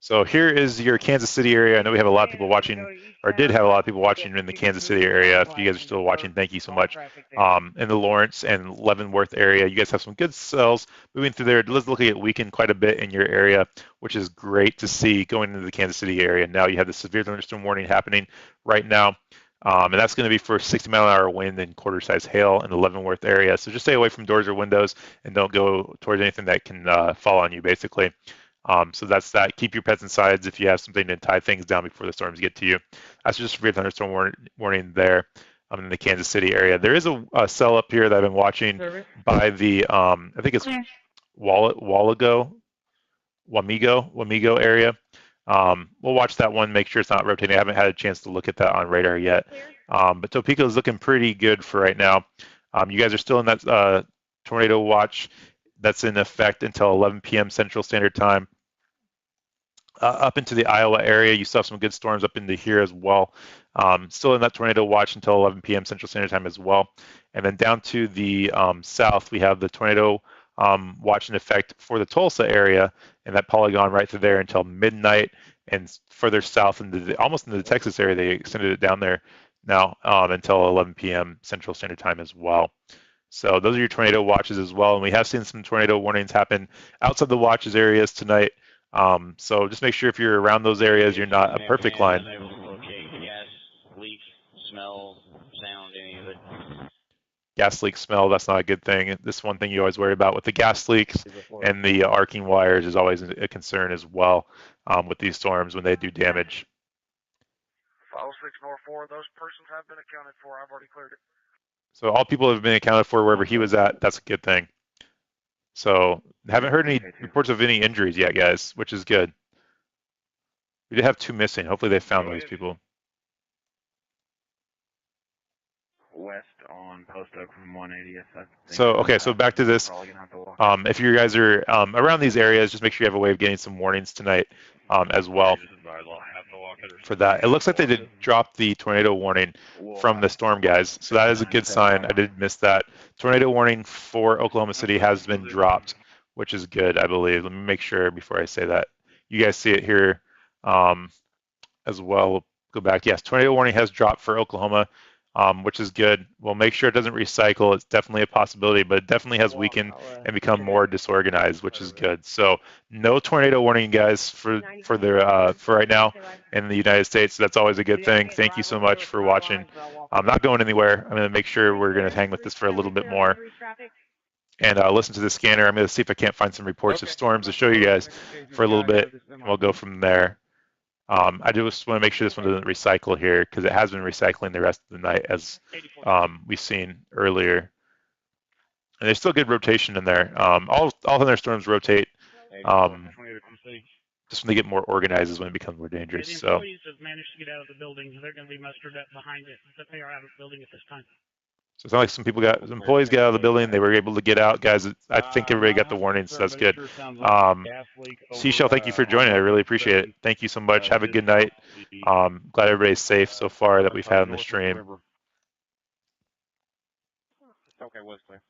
Speaker 1: So here is your Kansas City area. I know we have a lot of people watching, or did have a lot of people watching in the Kansas City area. If you guys are still watching, thank you so much. In the Lawrence and Leavenworth area, you guys have some good cells moving through there. Let's look at it weakened quite a bit in your area, which is great to see going into the Kansas City area. Now you have the severe thunderstorm warning happening right now. And that's going to be for 60-mile-an-hour wind and quarter-size hail in the Leavenworth area. So just stay away from doors or windows and don't go towards anything that can fall on you, basically. So that's that. Keep your pets inside if you have something to tie things down before the storms get to you. That's just a severe thunderstorm warning there in the Kansas City area. There is a cell up here that I've been watching by the, I think it's Wamego area. We'll watch that one, make sure it's not rotating. I haven't had a chance to look at that on radar yet. But Topeka is looking pretty good for right now. You guys are still in that tornado watch that's in effect until 11 p.m. Central Standard Time. Up into the Iowa area, you still have some good storms up into here as well. Still in that tornado watch until 11 p.m. Central Standard Time as well. And then down to the south, we have the tornado watch in effect for the Tulsa area and that polygon right through there until midnight, and further south into almost into the Texas area. They extended it down there now until 11 p.m. Central Standard Time as well. So those are your tornado watches as well. And we have seen some tornado warnings happen outside the watches areas tonight. So just make sure if you're around those areas, you're not a perfect line.
Speaker 4: Gas leak, smell, sound, any of it.
Speaker 1: Gas leak smell, that's not a good thing. This one thing you always worry about with the gas leaks and the arcing wires is always a concern as well with these storms when they do damage.
Speaker 3: 506 North 4, those persons have been accounted for. I've already cleared it.
Speaker 1: So all people have been accounted for wherever he was at. That's a good thing. So haven't heard any reports of any injuries yet, guys, which is good. We did have 2 missing. Hopefully they found those people.
Speaker 16: West on Post Oak from 180th.
Speaker 1: So, okay, so back to this. If you guys are around these areas, just make sure you have a way of getting some warnings tonight as well for that. It looks like they did drop the tornado warning from the storm, guys. So that is a good sign. I did miss that. Tornado warning for Oklahoma City has been dropped, which is good, I believe. Let me make sure before I say that. You guys see it here as well. We'll go back. Yes, tornado warning has dropped for Oklahoma. Which is good. We'll make sure it doesn't recycle. It's definitely a possibility, but it definitely has weakened and become more disorganized, which is good. So no tornado warning, guys, for right now in the United States. So that's always a good thing. Thank you so much for watching. I'm not going anywhere. I'm going to make sure we're going to hang with this for a little bit more and listen to the scanner. I'm going to see if I can't find some reports of storms to show you guys for a little bit, and we'll go from there. I just want to make sure this one doesn't recycle here because it has been recycling the rest of the night as we've seen earlier. And there's still good rotation in there. All thunderstorms rotate. Just when they get more organized is when it becomes more dangerous.
Speaker 7: The
Speaker 1: So,
Speaker 7: employees have managed to get out of the building. They're going to be mustered up behind it, but they are out of the building at this time.
Speaker 1: so it's not like some employees got out of the building. They were able to get out, guys. I think everybody got the warning, so that's good. Seashell, thank you for joining. I really appreciate it. Thank you so much. Have a good night. Glad everybody's safe so far that we've had on the stream.
Speaker 16: Okay, was clear.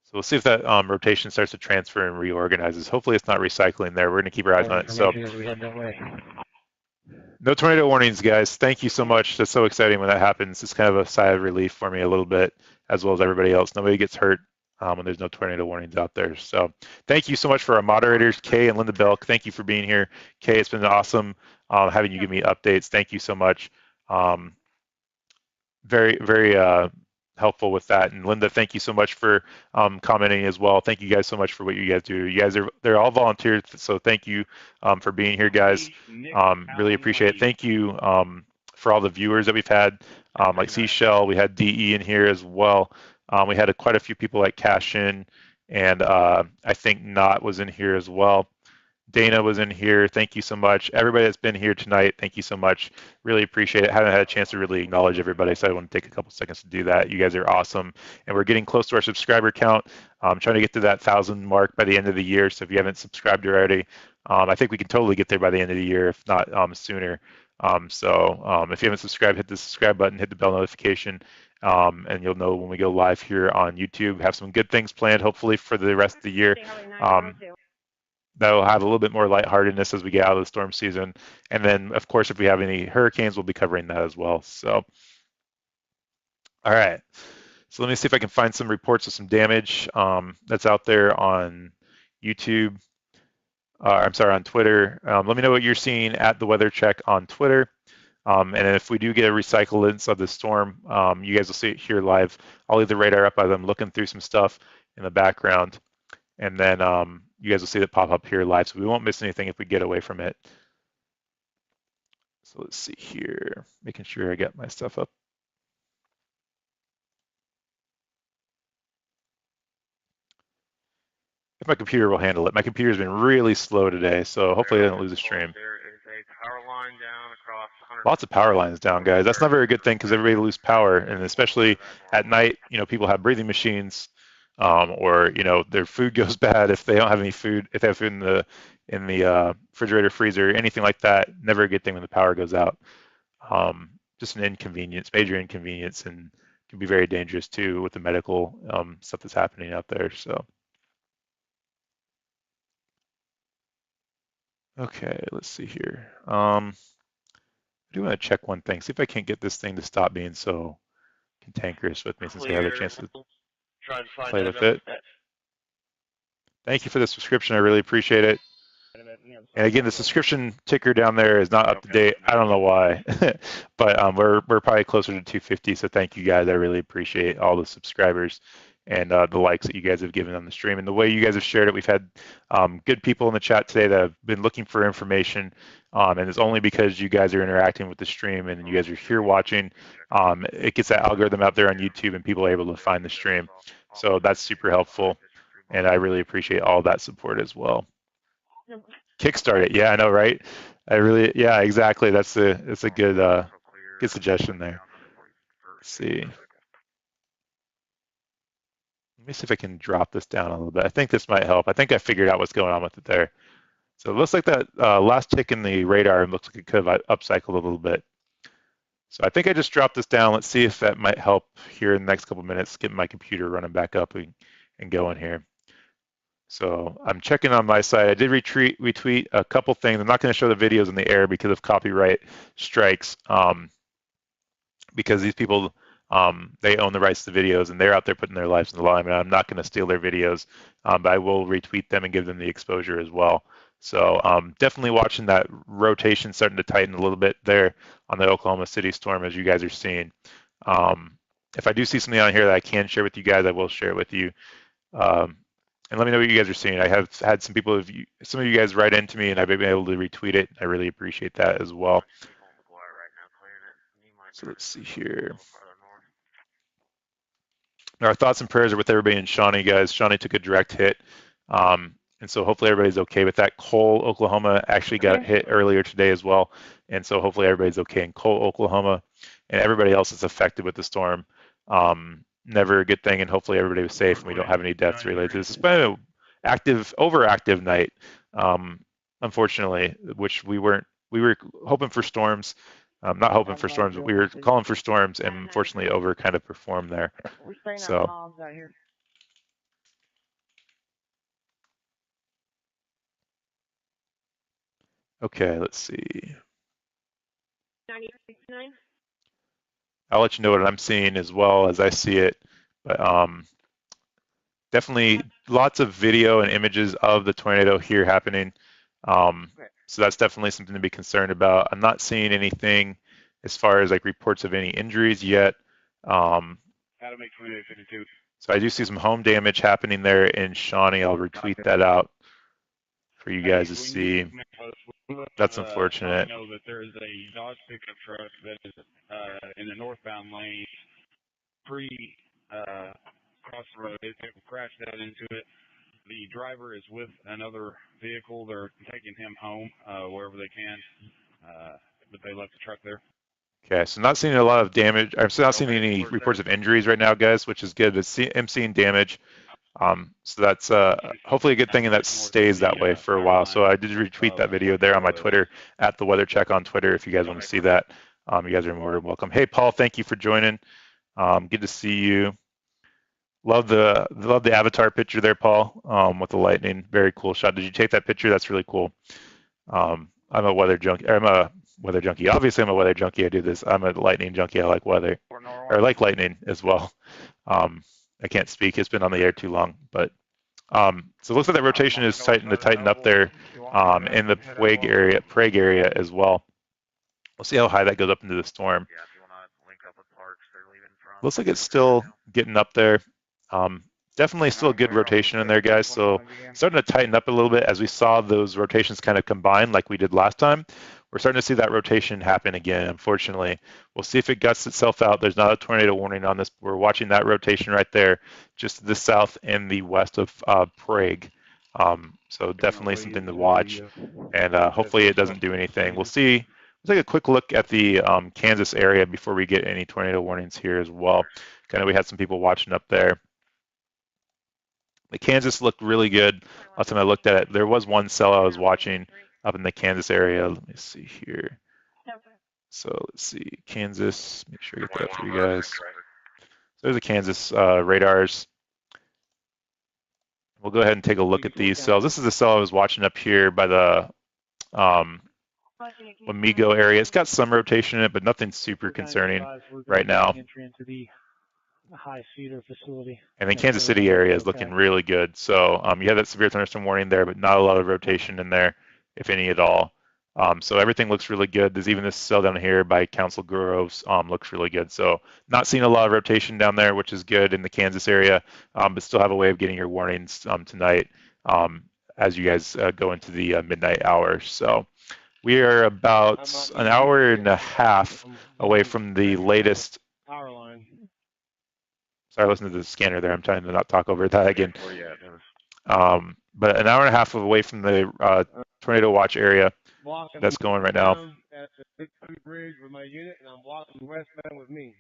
Speaker 1: So we'll see if that rotation starts to transfer and reorganizes. Hopefully it's not recycling there. We're going to keep our eyes on it. So no tornado warnings, guys. Thank you so much. That's so exciting when that happens. It's kind of a sigh of relief for me a little bit, as well as everybody else. Nobody gets hurt when there's no tornado warnings out there. So thank you so much for our moderators, Kay and Linda Belk. Thank you for being here. Kay, it's been awesome having you give me updates. Thank you so much. Very, very helpful with that. And Linda, thank you so much for commenting as well. Thank you guys so much for what you guys do. You guys they're all volunteers, so thank you for being here, guys. Really appreciate it. Thank you for all the viewers that we've had, like Seashell. We had DE in here as well. We had quite a few people like Cash In, and I think Not was in here as well. Dana was in here. Thank you so much. Everybody that's been here tonight, thank you so much. Really appreciate it. Haven't had a chance to really acknowledge everybody, so I want to take a couple seconds to do that. You guys are awesome. And we're getting close to our subscriber count. I'm trying to get to that 1,000 mark by the end of the year. So if you haven't subscribed already, I think we can totally get there by the end of the year, if not sooner. If you haven't subscribed, hit the subscribe button, hit the bell notification, and you'll know when we go live here on YouTube. Have some good things planned, hopefully, for the rest of the year. That'll have a little bit more lightheartedness as we get out of the storm season. And then, of course, if we have any hurricanes, we'll be covering that as well. So, all right. So let me see if I can find some reports of some damage that's out there on YouTube. I'm sorry, on Twitter. Let me know what you're seeing at the Weather Check on Twitter. And then if we do get a recyclance of the storm, you guys will see it here live. I'll leave the radar up as I'm looking through some stuff in the background. And then you guys will see it pop up here live. So we won't miss anything if we get away from it. So let's see here, making sure I get my stuff up. If my computer will handle it. My computer's been really slow today, so hopefully I don't lose a stream.
Speaker 10: There is a power line down across 100.
Speaker 1: Lots of power lines down, guys. That's not a very good thing because everybody loses power, and especially at night, you know, people have breathing machines, or you know, their food goes bad if they don't have any food. If they have food in the refrigerator, freezer, anything like that, never a good thing when the power goes out. Just an inconvenience, major inconvenience, and can be very dangerous too with the medical stuff that's happening out there. So. Okay, let's see here. I do want to check one thing. See if I can't get this thing to stop being so cantankerous with me since we have a chance to play with it. Thank you for the subscription. I really appreciate it. And again, the subscription ticker down there is not up to date. I don't know why, but we're probably closer to 250. So thank you guys. I really appreciate all the subscribers and the likes that you guys have given on the stream and the way you guys have shared it. We've had good people in the chat today that have been looking for information, and it's only because you guys are interacting with the stream and you guys are here watching. It gets that algorithm out there on YouTube and people are able to find the stream. So that's super helpful, and I really appreciate all that support as well. Kickstart it, yeah, I know, right? Yeah, exactly. That's a good good suggestion there. Let's see. Let me see if I can drop this down a little bit. I think this might help. I think I figured out what's going on with it there. So it looks like that last tick in the radar looks like it could have upcycled a little bit. So I think I just dropped this down. Let's see if that might help here in the next couple minutes, get my computer running back up and going here. So I'm checking on my side. I did retweet a couple things. I'm not going to show the videos in the air because of copyright strikes, because these people, they own the rights to the videos and they're out there putting their lives on the line, and I'm not going to steal their videos, but I will retweet them and give them the exposure as well. So definitely watching that rotation starting to tighten a little bit there on the Oklahoma City storm, as you guys are seeing. If I do see something on here that I can share with you guys, I will share it with you. And let me know what you guys are seeing. I have had some of you guys write into me, and I've been able to retweet it. I really appreciate that as well. So let's see here. Our thoughts and prayers are with everybody in Shawnee, guys. Shawnee took a direct hit, and so hopefully everybody's okay with that. Cole, Oklahoma actually got hit earlier today as well, and so hopefully everybody's okay in Cole, Oklahoma, and everybody else is affected with the storm. Never a good thing, and hopefully everybody was safe and we don't have any deaths related to this. It's been an overactive night, unfortunately, which we were hoping for storms, not hoping for storms, but we were calling for storms, and unfortunately over kind of performed there. So. Okay, let's see.
Speaker 13: 96.9.
Speaker 1: I'll let you know what I'm seeing as well as I see it, but definitely lots of video and images of the tornado here happening. So that's definitely something to be concerned about. I'm not seeing anything as far as like reports of any injuries yet. So I do see some home damage happening there in Shawnee. I'll retweet that out for you guys to see. That's unfortunate.
Speaker 15: I know that there is a Dodge pickup truck that is in the northbound lane cross the road. It crashed out into it. The driver is with another vehicle. They're taking him home wherever they can, but they left the truck there.
Speaker 1: Okay, so not seeing a lot of damage. I'm not seeing any reports of injuries right now, guys, which is good. I'm seeing damage. So that's hopefully a good thing, and that stays that way for a while. So I did retweet that video there on my Twitter, at the Weather Check on Twitter, if you guys want to see that. You guys are more than welcome. Hey, Paul, thank you for joining. Good to see you. Love the avatar picture there, Paul, with the lightning. Very cool shot. Did you take that picture? That's really cool. I'm a weather junkie. Obviously, I'm a weather junkie. I do this. I'm a lightning junkie. I like weather, or I like lightning as well. I can't speak. It's been on the air too long, but so it looks like that rotation is starting to tighten up there in the Prague area as well. We'll see how high that goes up into the storm.
Speaker 16: Yeah, if you want to link up with Parks, they're leaving from.
Speaker 1: Looks like it's still getting up there. Definitely still a good rotation in there, guys. So starting to tighten up a little bit as we saw those rotations kind of combine like we did last time. We're starting to see that rotation happen again, unfortunately. We'll see if it guts itself out. There's not a tornado warning on this. We're watching that rotation right there, just to the south and the west of Prague. So definitely something to watch. And hopefully it doesn't do anything. We'll see. We'll take a quick look at the Kansas area before we get any tornado warnings here as well. Kind of we had some people watching up there. The Kansas looked really good. Last time I looked at it, there was one cell I was watching up in the Kansas area. Let me see here. So let's see, Kansas. Make sure I get that up for you guys. So there's the Kansas radars. We'll go ahead and take a look at these cells. This is the cell I was watching up here by the Amigo area. It's got some rotation in it, but nothing super concerning right now.
Speaker 17: High feeder facility.
Speaker 1: And the Kansas City area is looking really good. So you have that severe thunderstorm warning there, but not a lot of rotation in there, if any at all. So everything looks really good. There's even this cell down here by Council Groves looks really good. So not seeing a lot of rotation down there, which is good in the Kansas area, but still have a way of getting your warnings tonight as you guys go into the midnight hours. So we are about an hour and a half away from the latest.
Speaker 17: Power line.
Speaker 1: Sorry, listen to the scanner there. I'm trying to not talk over that again. But an hour and a half away from the tornado watch area that's going right now.
Speaker 17: At the Big Creek Bridge with my unit, and I'm walking westbound with me.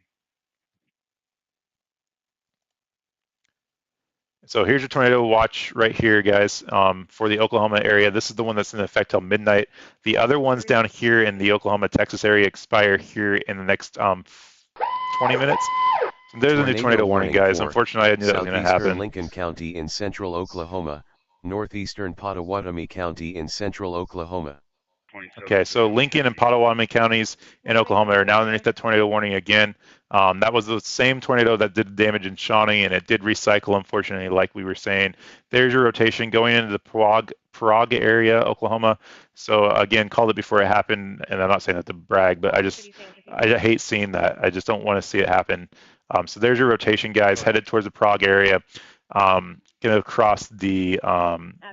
Speaker 1: So here's your tornado watch right here, guys, for the Oklahoma area. This is the one that's in effect till midnight. The other ones down here in the Oklahoma, Texas area expire here in the next 20 minutes. There's a new tornado warning, guys. Unfortunately, I knew that was going to happen.
Speaker 2: Southeastern Lincoln County in central Oklahoma, northeastern Pottawatomie County in central Oklahoma.
Speaker 1: Okay, so Lincoln and Pottawatomie counties in Oklahoma are now underneath that tornado warning again. That was the same tornado that did damage in Shawnee, and it did recycle, unfortunately, like we were saying. There's your rotation going into the Prague area, Oklahoma. So again, called it before it happened, and I'm not saying that to brag, but I hate seeing that. I just don't want to see it happen. So there's your rotation, guys, headed towards the Prague area. Going to cross the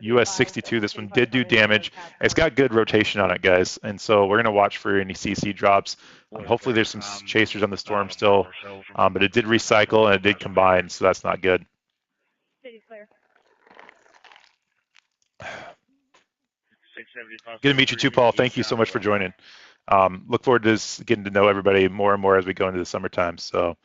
Speaker 1: US 62. This one did do damage. It's got good rotation on it, guys. And so we're going to watch for any CC drops. Hopefully there's some chasers on the storm still, but it did recycle and it did combine, so that's not good.
Speaker 13: City's clear.
Speaker 1: Good to meet you too, Paul. Thank you so much for joining. Look forward to getting to know everybody more and more as we go into the summertime. So.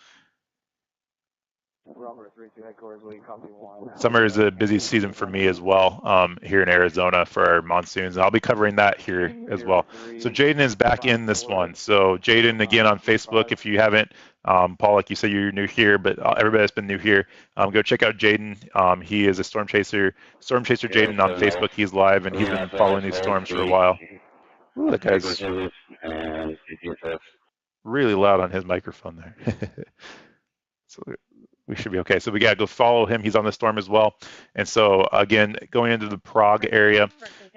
Speaker 1: Summer is a busy season for me as well here in Arizona for our monsoons, and I'll be covering that here as well. So Jaden is back in this one. So Jaden, again, on Facebook, if you haven't, Paul, like you said, you're new here, but everybody that's been new here, go check out Jaden. He is a storm chaser Jaden on Facebook. He's live, and he's been following these storms for a while. Ooh, that guy's really loud on his microphone there. So we should be okay. So we got to go follow him. He's on the storm as well. And so, again, going into the Prague area.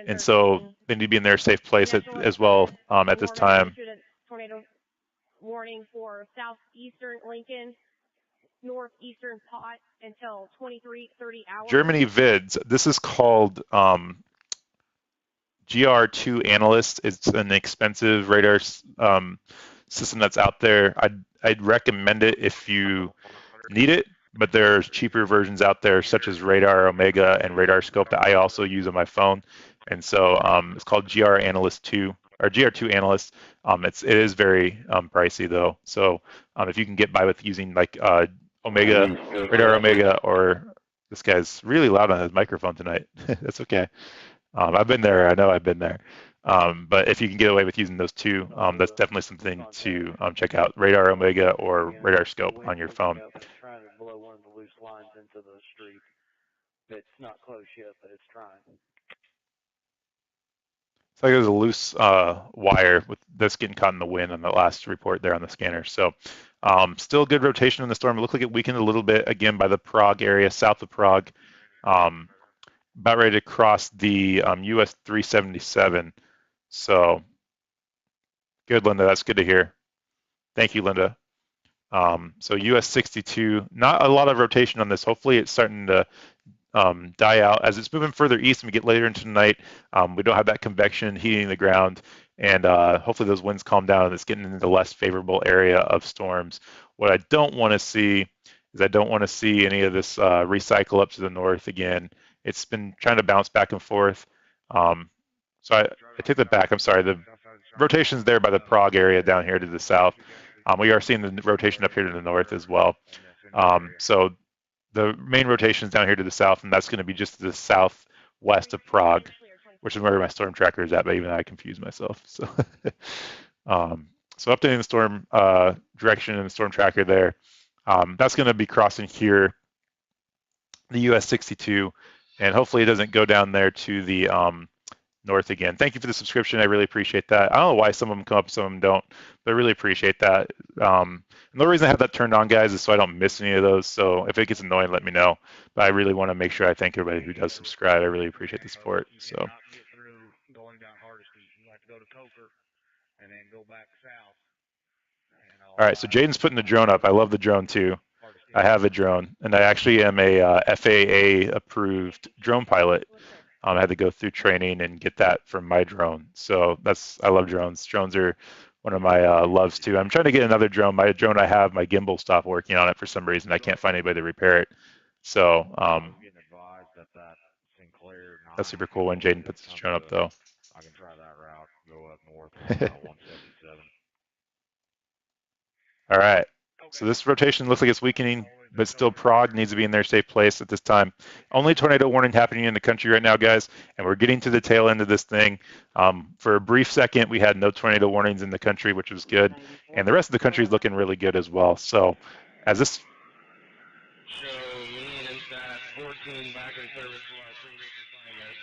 Speaker 1: And so they need to be in their safe place as well at this time.
Speaker 13: Tornado warning for southeastern Lincoln, northeastern Pot until 23:30 hours.
Speaker 1: Germany vids. This is called GR2 Analyst. It's an expensive radar system that's out there. I'd recommend it if you need it, but there's cheaper versions out there such as Radar Omega and Radar Scope that I also use on my phone. And so it's called GR Analyst 2 or GR2 Analyst. It is very pricey though. So if you can get by with using like Omega, Radar Omega, or this guy's really loud on his microphone tonight. That's okay. I've been there. I know I've been there. But if you can get away with using those two, that's definitely something to check out. Radar Omega or Radar Scope on your phone.
Speaker 17: Trying to blow one of the loose lines into the street. It's not close yet, but it's trying.
Speaker 1: It's like there's a loose wire that's getting caught in the wind on the last report there on the scanner. So still good rotation in the storm. It looked like it weakened a little bit again by the Prague area, south of Prague. About ready to cross the US 377. So Good, Linda. That's good to hear. Thank you, Linda. So US 62, not a lot of rotation on this. Hopefully it's starting to die out as it's moving further east and we get later into the night. We don't have that convection heating the ground, and hopefully those winds calm down and it's getting into the less favorable area of storms. What I don't want to see is I don't want to see any of this recycle up to the north again. It's been trying to bounce back and forth. So I take that back. I'm sorry. The rotation's there by the Prague area down here to the south. We are seeing the rotation up here to the north as well. So the main rotation is down here to the south, and that's going to be just to the southwest of Prague, which is where my storm tracker is at, but even I confuse myself. So, so updating the storm direction and the storm tracker there. That's going to be crossing here, the US 62, and hopefully it doesn't go down there to the north again. Thank you for the subscription. I really appreciate that. I don't know why some of them come up, some of them don't, but I really appreciate that. And the reason I have that turned on, guys, is so I don't miss any of those. So if it gets annoying, let me know. But I really want to make sure I thank everybody who does subscribe. I really appreciate the support. So.
Speaker 9: Going down Hardesty, you have to go to Coker and then go back south.
Speaker 1: All right, so Jaden's putting the drone up. I love the drone too. I have a drone, and I actually am a FAA approved drone pilot. I had to go through training and get that from my drone. So I love drones. Drones are one of my loves too. I'm trying to get another drone. My drone I have, my gimbal stopped working on it for some reason. I can't find anybody to repair it. So that's super cool when Jaden puts his drone up though.
Speaker 9: I can try that route, go up north, 177.
Speaker 1: All right. So this rotation looks like it's weakening, but still Prague needs to be in their safe place at this time. Only tornado warning happening in the country right now, guys, and we're getting to the tail end of this thing. For a brief second, we had no tornado warnings in the country, which was good, and the rest of the country is looking really good as well. So as this...
Speaker 10: So me and that 14 back in service for our previous assignment.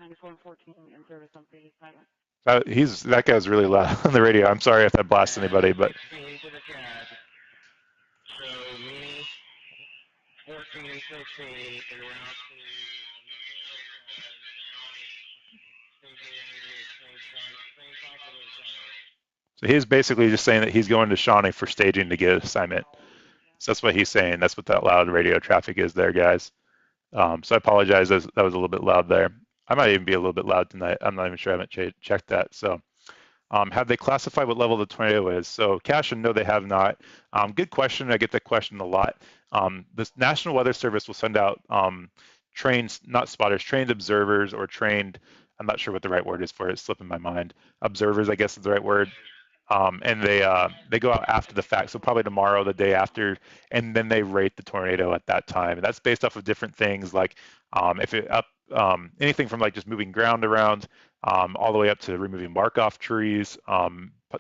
Speaker 5: 94 and 14 in service on previous assignment.
Speaker 1: that guy's really loud on the radio. I'm sorry if that blasts anybody, but...
Speaker 10: 16 to the CAD. So me, 14 and 16, and around
Speaker 1: So he's basically just saying that he's going to Shawnee for staging to get an assignment. So that's what he's saying. That's what that loud radio traffic is there, guys. So I apologize. That was a little bit loud there. I might even be a little bit loud tonight. I'm not even sure. I haven't checked that. So have they classified what level the tornado is? So Cash, no, they have not. Good question. I get that question a lot. The National Weather Service will send out trained, not spotters, trained observers or trained, I'm not sure what the right word is for it. It's slipping my mind. Observers, I guess is the right word. And they go out after the fact, so probably tomorrow, the day after, and then they rate the tornado at that time. And that's based off of different things, like if it up anything from like just moving ground around, all the way up to removing bark off trees,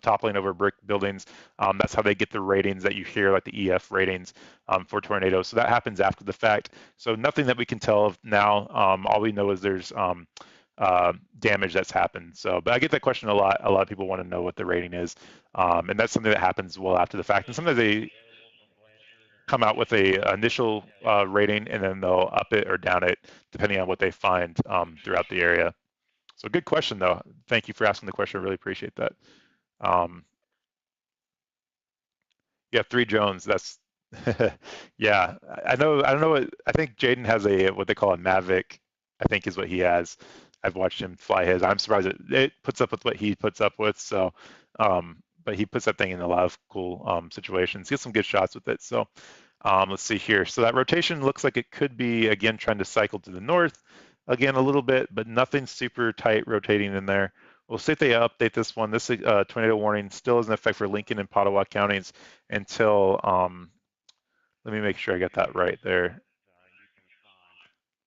Speaker 1: toppling over brick buildings. That's how they get the ratings that you hear, like the EF ratings for tornadoes. So that happens after the fact. So nothing that we can tell of now. All we know is there's damage that's happened. So, but I get that question a lot. A lot of people want to know what the rating is, and that's something that happens well after the fact. And sometimes they come out with a initial rating, and then they'll up it or down it depending on what they find throughout the area. So, good question though. Thank you for asking the question. I really appreciate that. Yeah, 3 Jones. That's yeah. I know. I don't know. I think Jaden has what they call a Mavic. I think is what he has. I've watched him fly his. I'm surprised it puts up with what he puts up with. So, but he puts that thing in a lot of cool situations. He gets some good shots with it. So, let's see here. So that rotation looks like it could be again trying to cycle to the north again a little bit, but nothing super tight rotating in there. We'll see if they update this one. This tornado warning still is in effect for Lincoln and Pottawaw counties until. Let me make sure I got that right there.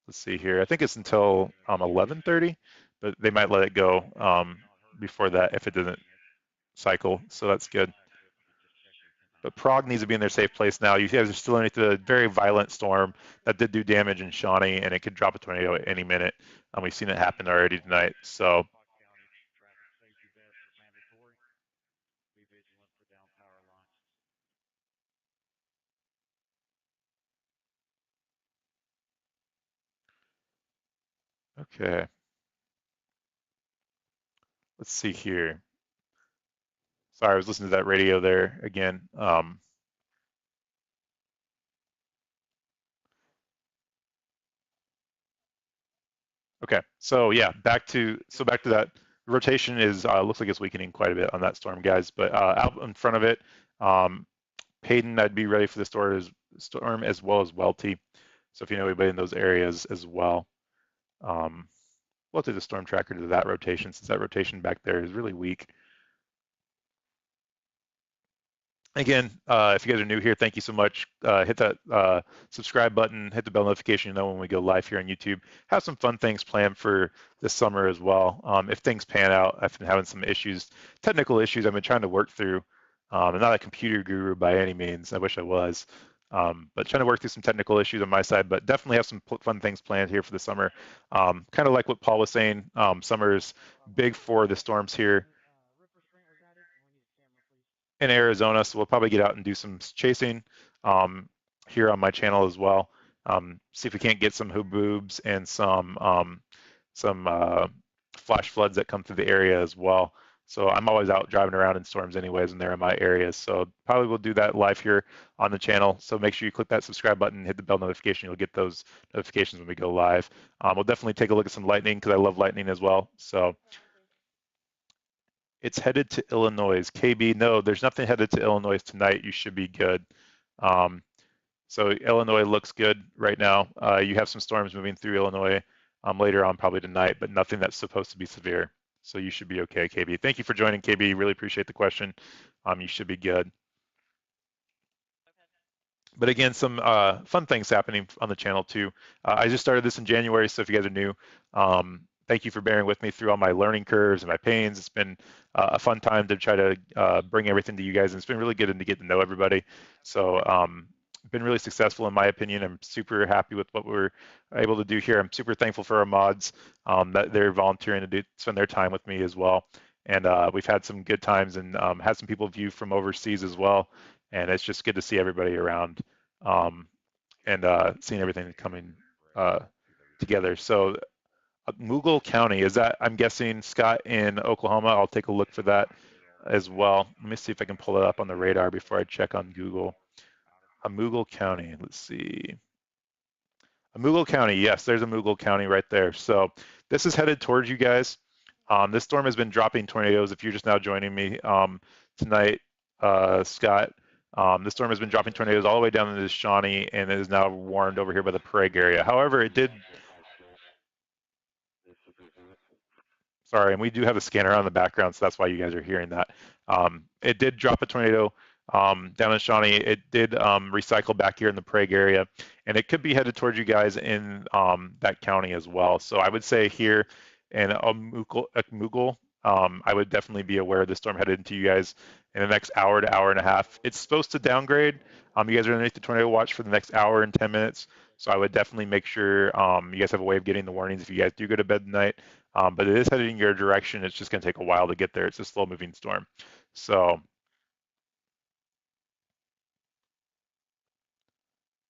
Speaker 1: Let's see here. I think it's until 11:30, but they might let it go before that if it doesn't cycle. So that's good. But Prague needs to be in their safe place now. You guys are still underneath a very violent storm that did do damage in Shawnee, and it could drop a tornado at any minute. We've seen it happen already tonight. So. Okay. Let's see here. Sorry, I was listening to that radio there again. Okay, so yeah, back to that. Rotation is looks like it's weakening quite a bit on that storm, guys. But out in front of it, Payton, I'd be ready for the storm as well as Welty. So if you know anybody in those areas as well, we'll do the storm tracker to that rotation, since that rotation back there is really weak. Again, if you guys are new here, thank you so much. Hit that subscribe button, hit the bell notification, when we go live here on YouTube. Have some fun things planned for this summer as well. If things pan out, I've been having some issues, technical issues I've been trying to work through. I'm not a computer guru by any means. I wish I was. But trying to work through some technical issues on my side, but definitely have some fun things planned here for the summer. Kind of like what Paul was saying, summer is big for the storms here in Arizona, so we'll probably get out and do some chasing here on my channel as well. See if we can't get some huboobs and some flash floods that come through the area as well. So I'm always out driving around in storms anyways, and they're in my areas. So probably we'll do that live here on the channel. So make sure you click that subscribe button, hit the bell notification. You'll get those notifications when we go live. We'll definitely take a look at some lightning because I love lightning as well. So it's headed to Illinois. KB, no, there's nothing headed to Illinois tonight. You should be good. So Illinois looks good right now. You have some storms moving through Illinois later on, probably tonight, but nothing that's supposed to be severe. So you should be okay, KB. Thank you for joining, KB. Really appreciate the question. You should be good. But again, some fun things happening on the channel too. I just started this in January, so if you guys are new, thank you for bearing with me through all my learning curves and my pains. It's been a fun time to try to bring everything to you guys, and it's been really good to get to know everybody. So been really successful in my opinion. I'm super happy with what we're able to do here. I'm super thankful for our mods that they're volunteering to spend their time with me as well. And we've had some good times and had some people view from overseas as well. And it's just good to see everybody around and seeing everything coming together. So Mughal County, is that, I'm guessing, Scott, in Oklahoma? I'll take a look for that as well. Let me see if I can pull it up on the radar before I check on Google. Mughal County, let's see. Mughal County, yes, there's a Mughal County right there. So this is headed towards you guys. This storm has been dropping tornadoes. If you're just now joining me tonight, Scott, this storm has been dropping tornadoes all the way down into Shawnee, and it is now warned over here by the Prague area. However, it did. Sorry, and we do have a scanner on the background, so that's why you guys are hearing that. It did drop a tornado down in Shawnee. It did recycle back here in the Prague area, and it could be headed towards you guys in that county as well. So I would say here in Mughal, I would definitely be aware of the storm headed into you guys in the next hour to hour and a half. It's supposed to downgrade. You guys are underneath the tornado watch for the next hour and 10 minutes. So I would definitely make sure you guys have a way of getting the warnings if you guys do go to bed tonight. But it is headed in your direction. It's just going to take a while to get there. It's a slow moving storm. So,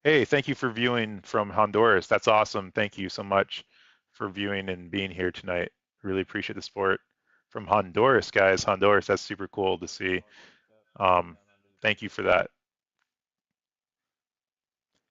Speaker 1: hey, thank you for viewing from Honduras. That's awesome. Thank you so much for viewing and being here tonight. Really appreciate the support from Honduras, guys. Honduras, that's super cool to see. Thank you for that.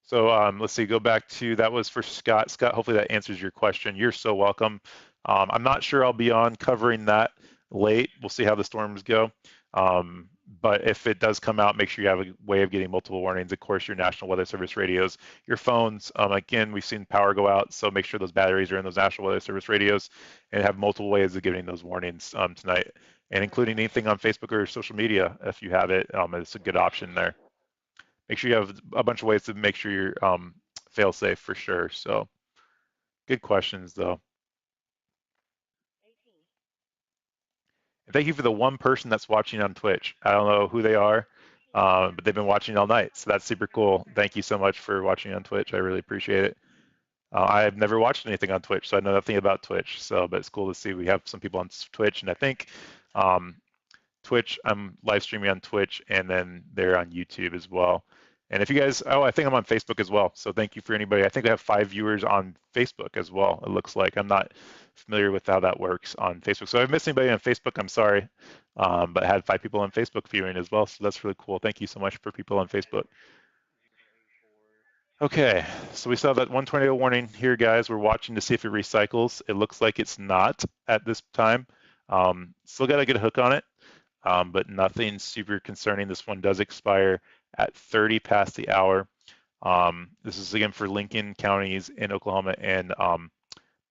Speaker 1: So let's see, go back to, that was for Scott. Scott, hopefully that answers your question. You're so welcome. I'm not sure I'll be on covering that late. We'll see how the storms go. But if it does come out, make sure you have a way of getting multiple warnings. Of course, your National Weather Service radios, your phones. Again, we've seen power go out, so make sure those batteries are in those National Weather Service radios and have multiple ways of getting those warnings tonight, and including anything on Facebook or social media. If you have it, it's a good option there. Make sure you have a bunch of ways to make sure you're fail safe for sure. So good questions though. And thank you for the one person that's watching on Twitch. I don't know who they are, but they've been watching all night. So that's super cool. Thank you so much for watching on Twitch. I really appreciate it. I've never watched anything on Twitch, so I know nothing about Twitch. So, but it's cool to see we have some people on Twitch, and I think Twitch, I'm live streaming on Twitch, and then they're on YouTube as well. And if you guys, oh, I think I'm on Facebook as well. So thank you for anybody. I think I have 5 viewers on Facebook as well. It looks like I'm not familiar with how that works on Facebook. So if I missed anybody on Facebook, I'm sorry. But I had 5 people on Facebook viewing as well. So that's really cool. Thank you so much for people on Facebook. Okay, so we saw that one tornado warning here, guys. We're watching to see if it recycles. It looks like it's not at this time. Still got a good hook on it, but nothing super concerning. This one does expire at 30 past the hour. This is again for Lincoln counties in Oklahoma and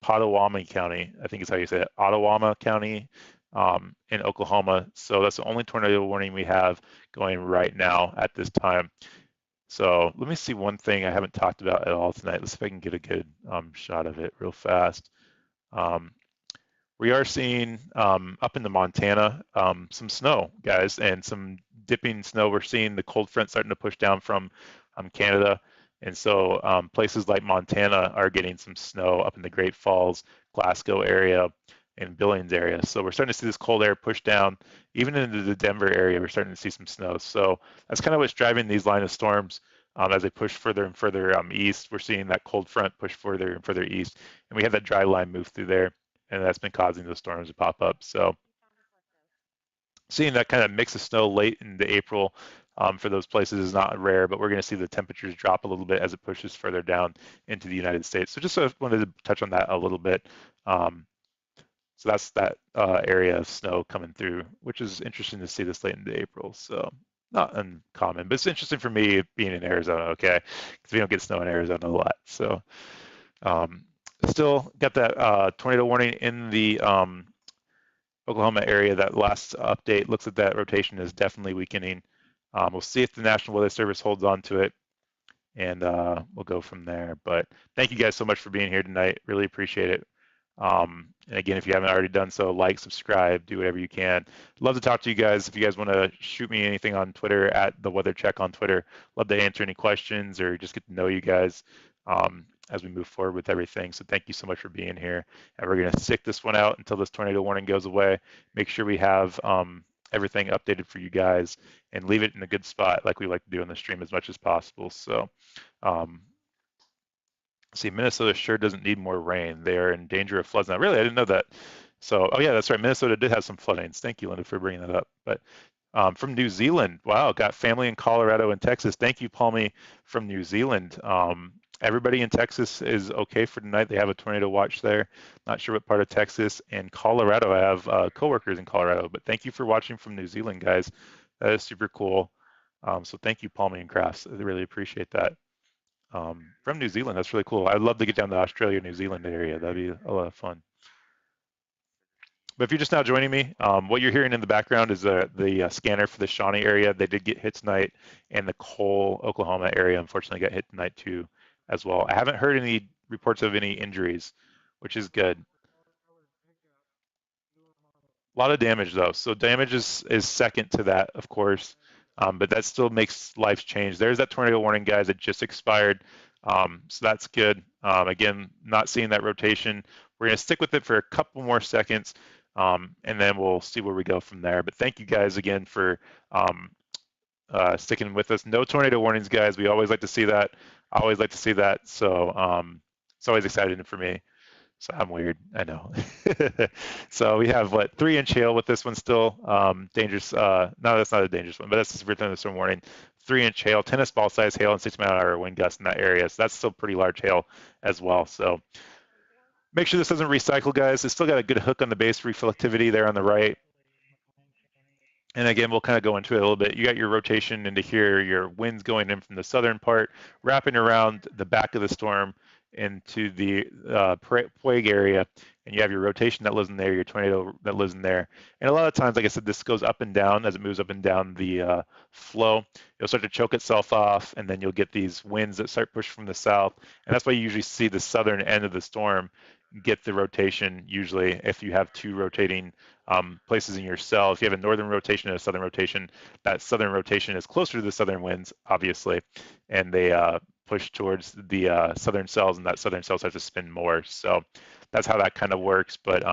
Speaker 1: Potawatomi County, I think is how you say it, Ottawama County in Oklahoma. So that's the only tornado warning we have going right now at this time. So let me see one thing I haven't talked about at all tonight. Let's see if I can get a good shot of it real fast. We are seeing up into Montana some snow, guys, and some dipping snow. We're seeing the cold front starting to push down from Canada. And so places like Montana are getting some snow up in the Great Falls, Glasgow area, and Billings area. So we're starting to see this cold air push down. Even into the Denver area, we're starting to see some snow. So that's kind of what's driving these line of storms as they push further and further east. We're seeing that cold front push further and further east. And we have that dry line move through there. And that's been causing those storms to pop up. So seeing that kind of mix of snow late into April for those places is not rare, but we're going to see the temperatures drop a little bit as it pushes further down into the United States. So just wanted to touch on that a little bit. So that's that area of snow coming through, which is interesting to see this late into April. So not uncommon, but it's interesting for me being in Arizona, okay? Because we don't get snow in Arizona a lot. So still got that tornado warning in the Oklahoma area. That last update looks at that rotation is definitely weakening. We'll see if the National Weather Service holds on to it, and we'll go from there. But thank you guys so much for being here tonight. Really appreciate it. And again, if you haven't already done so, like, subscribe, do whatever you can. Love to talk to you guys. If you guys want to shoot me anything on Twitter, at the Weather Check on Twitter, love to answer any questions or just get to know you guys as we move forward with everything. So thank you so much for being here. And we're going to stick this one out until this tornado warning goes away. Make sure we have everything updated for you guys and leave it in a good spot like we like to do on the stream as much as possible. So see, Minnesota sure doesn't need more rain. They are in danger of floods now. Really, I didn't know that. So, oh yeah, that's right. Minnesota did have some floodings. Thank you, Linda, for bringing that up. But from New Zealand, wow, got family in Colorado and Texas. Thank you, Palmy, from New Zealand. Everybody in Texas is okay for tonight. They have a tornado watch there. Not sure what part of Texas. And Colorado, I have coworkers in Colorado. But thank you for watching from New Zealand, guys. That is super cool. So thank you, Palmy and Crafts. I really appreciate that. From New Zealand, that's really cool. I'd love to get down to Australia, New Zealand area. That'd be a lot of fun. But if you're just now joining me, what you're hearing in the background is the scanner for the Shawnee area. They did get hit tonight, and the Cole, Oklahoma area, unfortunately, got hit tonight too, as well. I haven't heard any reports of any injuries, which is good. A lot of damage though. So damage is second to that, of course, but that still makes life change. There's that tornado warning, guys, that just expired. So that's good. Again, not seeing that rotation. We're going to stick with it for a couple more seconds, and then we'll see where we go from there. But thank you guys again for sticking with us. No tornado warnings, guys. We always like to see that. I always like to see that. So it's always exciting for me. So I'm weird, I know. So we have what, 3-inch hail with this one still. Dangerous. No, that's not a dangerous one, but that's just return the storm warning. 3-inch hail, tennis ball size hail, and 6-mile-an-hour wind gusts in that area. So that's still pretty large hail as well. So make sure this doesn't recycle, guys. It's still got a good hook on the base reflectivity there on the right. And again, we'll kind of go into it a little bit. You got your rotation into here, your winds going in from the southern part, wrapping around the back of the storm into the Puig area, and you have your rotation that lives in there, your tornado that lives in there. And a lot of times, like I said, this goes up and down as it moves up and down the flow. It'll start to choke itself off, and then you'll get these winds that start pushing from the south. And that's why you usually see the southern end of the storm get the rotation, usually, if you have two rotating places in your cell. If you have a northern rotation and a southern rotation, that southern rotation is closer to the southern winds, obviously, and they push towards the southern cells, and that southern cell starts to spin more. So that's how that kind of works, but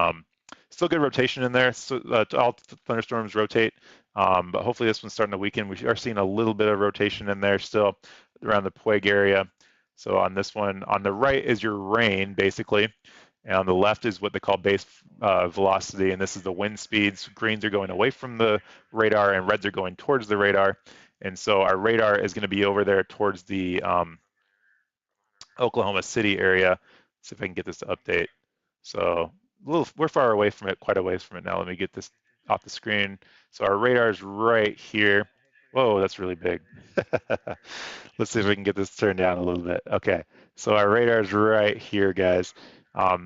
Speaker 1: still good rotation in there. So all thunderstorms rotate But hopefully this one's starting to weaken. We are seeing a little bit of rotation in there still around the Puig area. So on this one, on the right is your rain, basically. And on the left is what they call base velocity, and this is the wind speeds. Greens are going away from the radar, and reds are going towards the radar. And so our radar is going to be over there towards the Oklahoma City area. Let's see if I can get this to update. So we're far away from it, quite a ways from it now. Let me get this off the screen. So our radar is right here. Whoa, that's really big. Let's see if we can get this turned down a little bit. Okay, so our radar is right here, guys.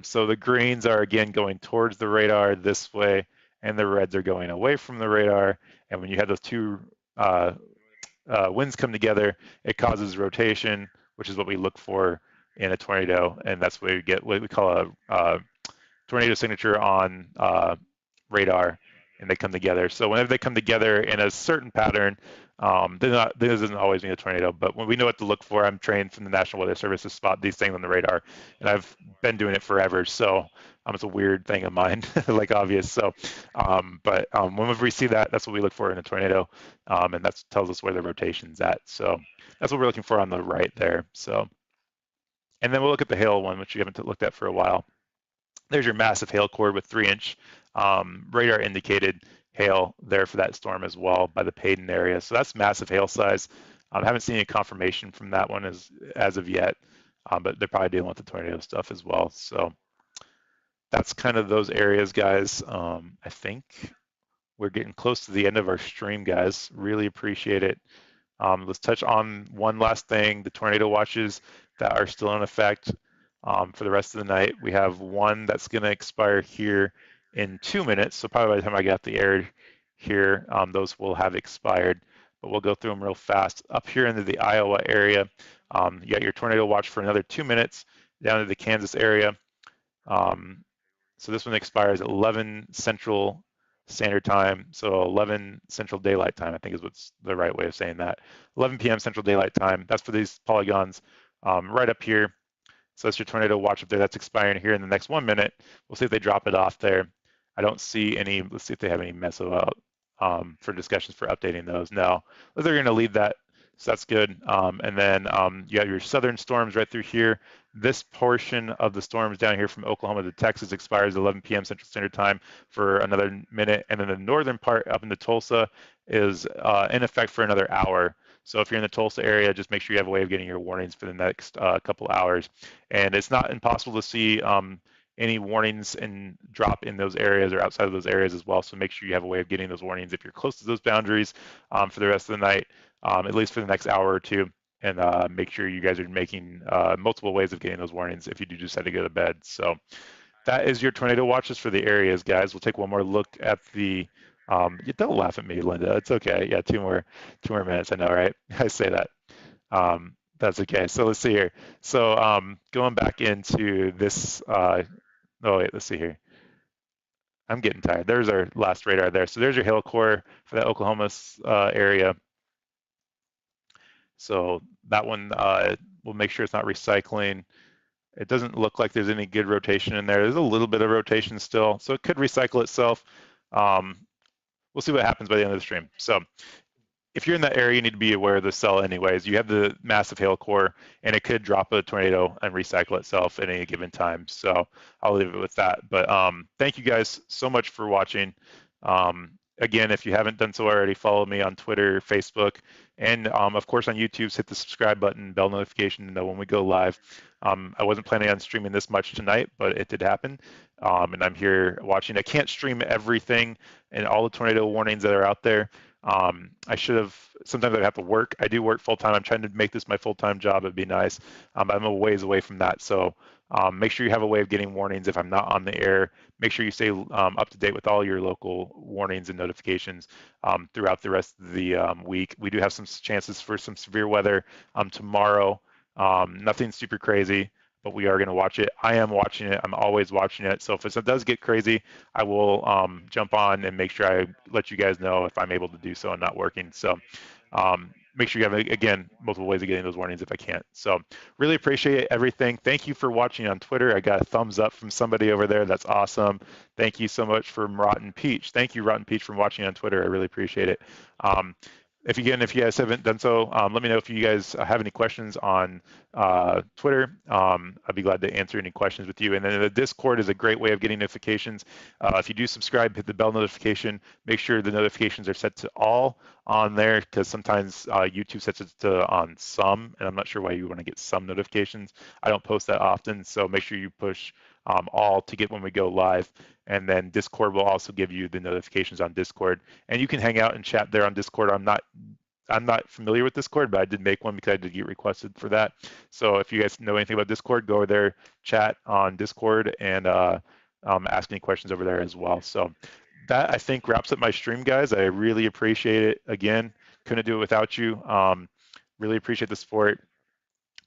Speaker 1: So the greens are again going towards the radar this way, and the reds are going away from the radar. And when you have those two winds come together, it causes rotation, which is what we look for in a tornado, and that's what we get what we call a tornado signature on radar, and they come together. So whenever they come together in a certain pattern, this doesn't always mean a tornado, but when we know what to look for, I'm trained from the National Weather Service to spot these things on the radar, and I've been doing it forever, so it's a weird thing of mine, like obvious. So, whenever we see that, that's what we look for in a tornado, and that tells us where the rotation's at. So that's what we're looking for on the right there. So, and then we'll look at the hail one, which we haven't looked at for a while. There's your massive hail cord with 3-inch radar indicated hail there for that storm as well by the Payden area. So that's massive hail size. I haven't seen any confirmation from that one as of yet, but they're probably dealing with the tornado stuff as well. So that's kind of those areas, guys. I think we're getting close to the end of our stream, guys. Really appreciate it. Let's touch on one last thing, the tornado watches that are still in effect for the rest of the night. We have one that's going to expire here in 2 minutes. So probably by the time I get out the air here, those will have expired. But we'll go through them real fast. Up here into the Iowa area, you got your tornado watch for another 2 minutes. Down to the Kansas area. So this one expires at 11 Central Standard Time, so 11 Central Daylight Time, I think is what's the right way of saying that. 11 p.m. Central Daylight Time. That's for these polygons right up here. So that's your tornado watch up there. That's expiring here in the next 1 minute. We'll see if they drop it off there. I don't see any. Let's see if they have any meso out for discussions for updating those. No, they're going to leave that. So that's good. And then you have your southern storms right through here. This portion of the storms down here from Oklahoma to Texas expires at 11 p.m. Central Standard Time for another minute. And then the northern part up into Tulsa is in effect for another hour. So if you're in the Tulsa area, just make sure you have a way of getting your warnings for the next couple hours. And it's not impossible to see any warnings and drop in those areas or outside of those areas as well. So make sure you have a way of getting those warnings if you're close to those boundaries for the rest of the night, at least for the next hour or two. And make sure you guys are making multiple ways of getting those warnings if you do decide to go to bed. So that is your tornado watches for the areas, guys. We'll take one more look at the, don't laugh at me, Linda. It's okay. Yeah, two more minutes. I know, right? I say that. That's okay. So let's see here. So going back into this, oh wait, let's see here. I'm getting tired. There's our last radar there. So there's your hail core for the Oklahoma area. So that one, we'll make sure it's not recycling. It doesn't look like there's any good rotation in there. There's a little bit of rotation still, so it could recycle itself. We'll see what happens by the end of the stream. So if you're in that area, you need to be aware of the cell anyways. You have the massive hail core, and it could drop a tornado and recycle itself at any given time. So I'll leave it with that. But thank you guys so much for watching. Again, if you haven't done so already, follow me on Twitter, Facebook, and of course on YouTube. Hit the subscribe button, bell notification to know when we go live. I wasn't planning on streaming this much tonight, but it did happen, and I'm here watching. I can't stream everything and all the tornado warnings that are out there. I should have, sometimes I have to work. I do work full time. I'm trying to make this my full-time job. It'd be nice. I'm a ways away from that. So make sure you have a way of getting warnings if I'm not on the air. Make sure you stay up to date with all your local warnings and notifications throughout the rest of the week. We do have some chances for some severe weather tomorrow. Nothing super crazy, but we are going to watch it. I am watching it. I'm always watching it. So if it does get crazy, I will jump on and make sure I let you guys know if I'm able to do so and not working. So make sure you have, again, multiple ways of getting those warnings if I can't. So really appreciate everything. Thank you for watching on Twitter. I got a thumbs up from somebody over there. That's awesome. Thank you so much from Rotten Peach. Thank you, Rotten Peach, for watching on Twitter. I really appreciate it. If you guys haven't done so, let me know if you guys have any questions on Twitter. I'd be glad to answer any questions with you. And then the Discord is a great way of getting notifications. If you do subscribe, hit the bell notification. Make sure the notifications are set to all on there, because sometimes YouTube sets it to on some, and I'm not sure why you want to get some notifications. I don't post that often, so make sure you push all to get when we go live. And then Discord will also give you the notifications on Discord, and you can hang out and chat there on Discord. I'm not familiar with Discord, but I did make one because I did get requested for that. So if you guys know anything about Discord, go over there, chat on Discord, and ask any questions over there as well. So that, I think, wraps up my stream, guys. I really appreciate it. Again, couldn't do it without you. Really appreciate the support.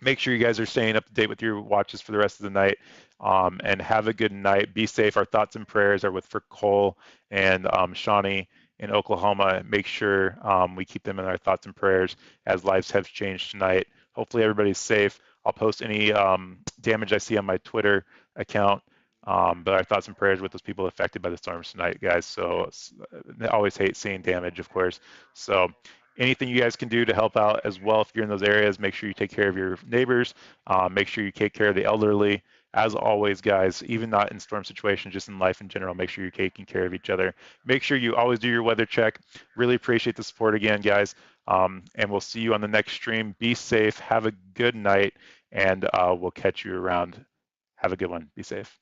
Speaker 1: Make sure you guys are staying up to date with your watches for the rest of the night, and have a good night. Be safe. Our thoughts and prayers are with for Cole and Shawnee in Oklahoma. Make sure we keep them in our thoughts and prayers as lives have changed tonight. Hopefully everybody's safe. I'll post any damage I see on my Twitter account, but our thoughts and prayers with those people affected by the storms tonight, guys. So I always hate seeing damage, of course. So anything you guys can do to help out as well, if you're in those areas, make sure you take care of your neighbors. Make sure you take care of the elderly. As always, guys, even not in storm situations, just in life in general, make sure you're taking care of each other. Make sure you always do your weather check. Really appreciate the support again, guys. And we'll see you on the next stream. Be safe. Have a good night, and we'll catch you around. Have a good one. Be safe.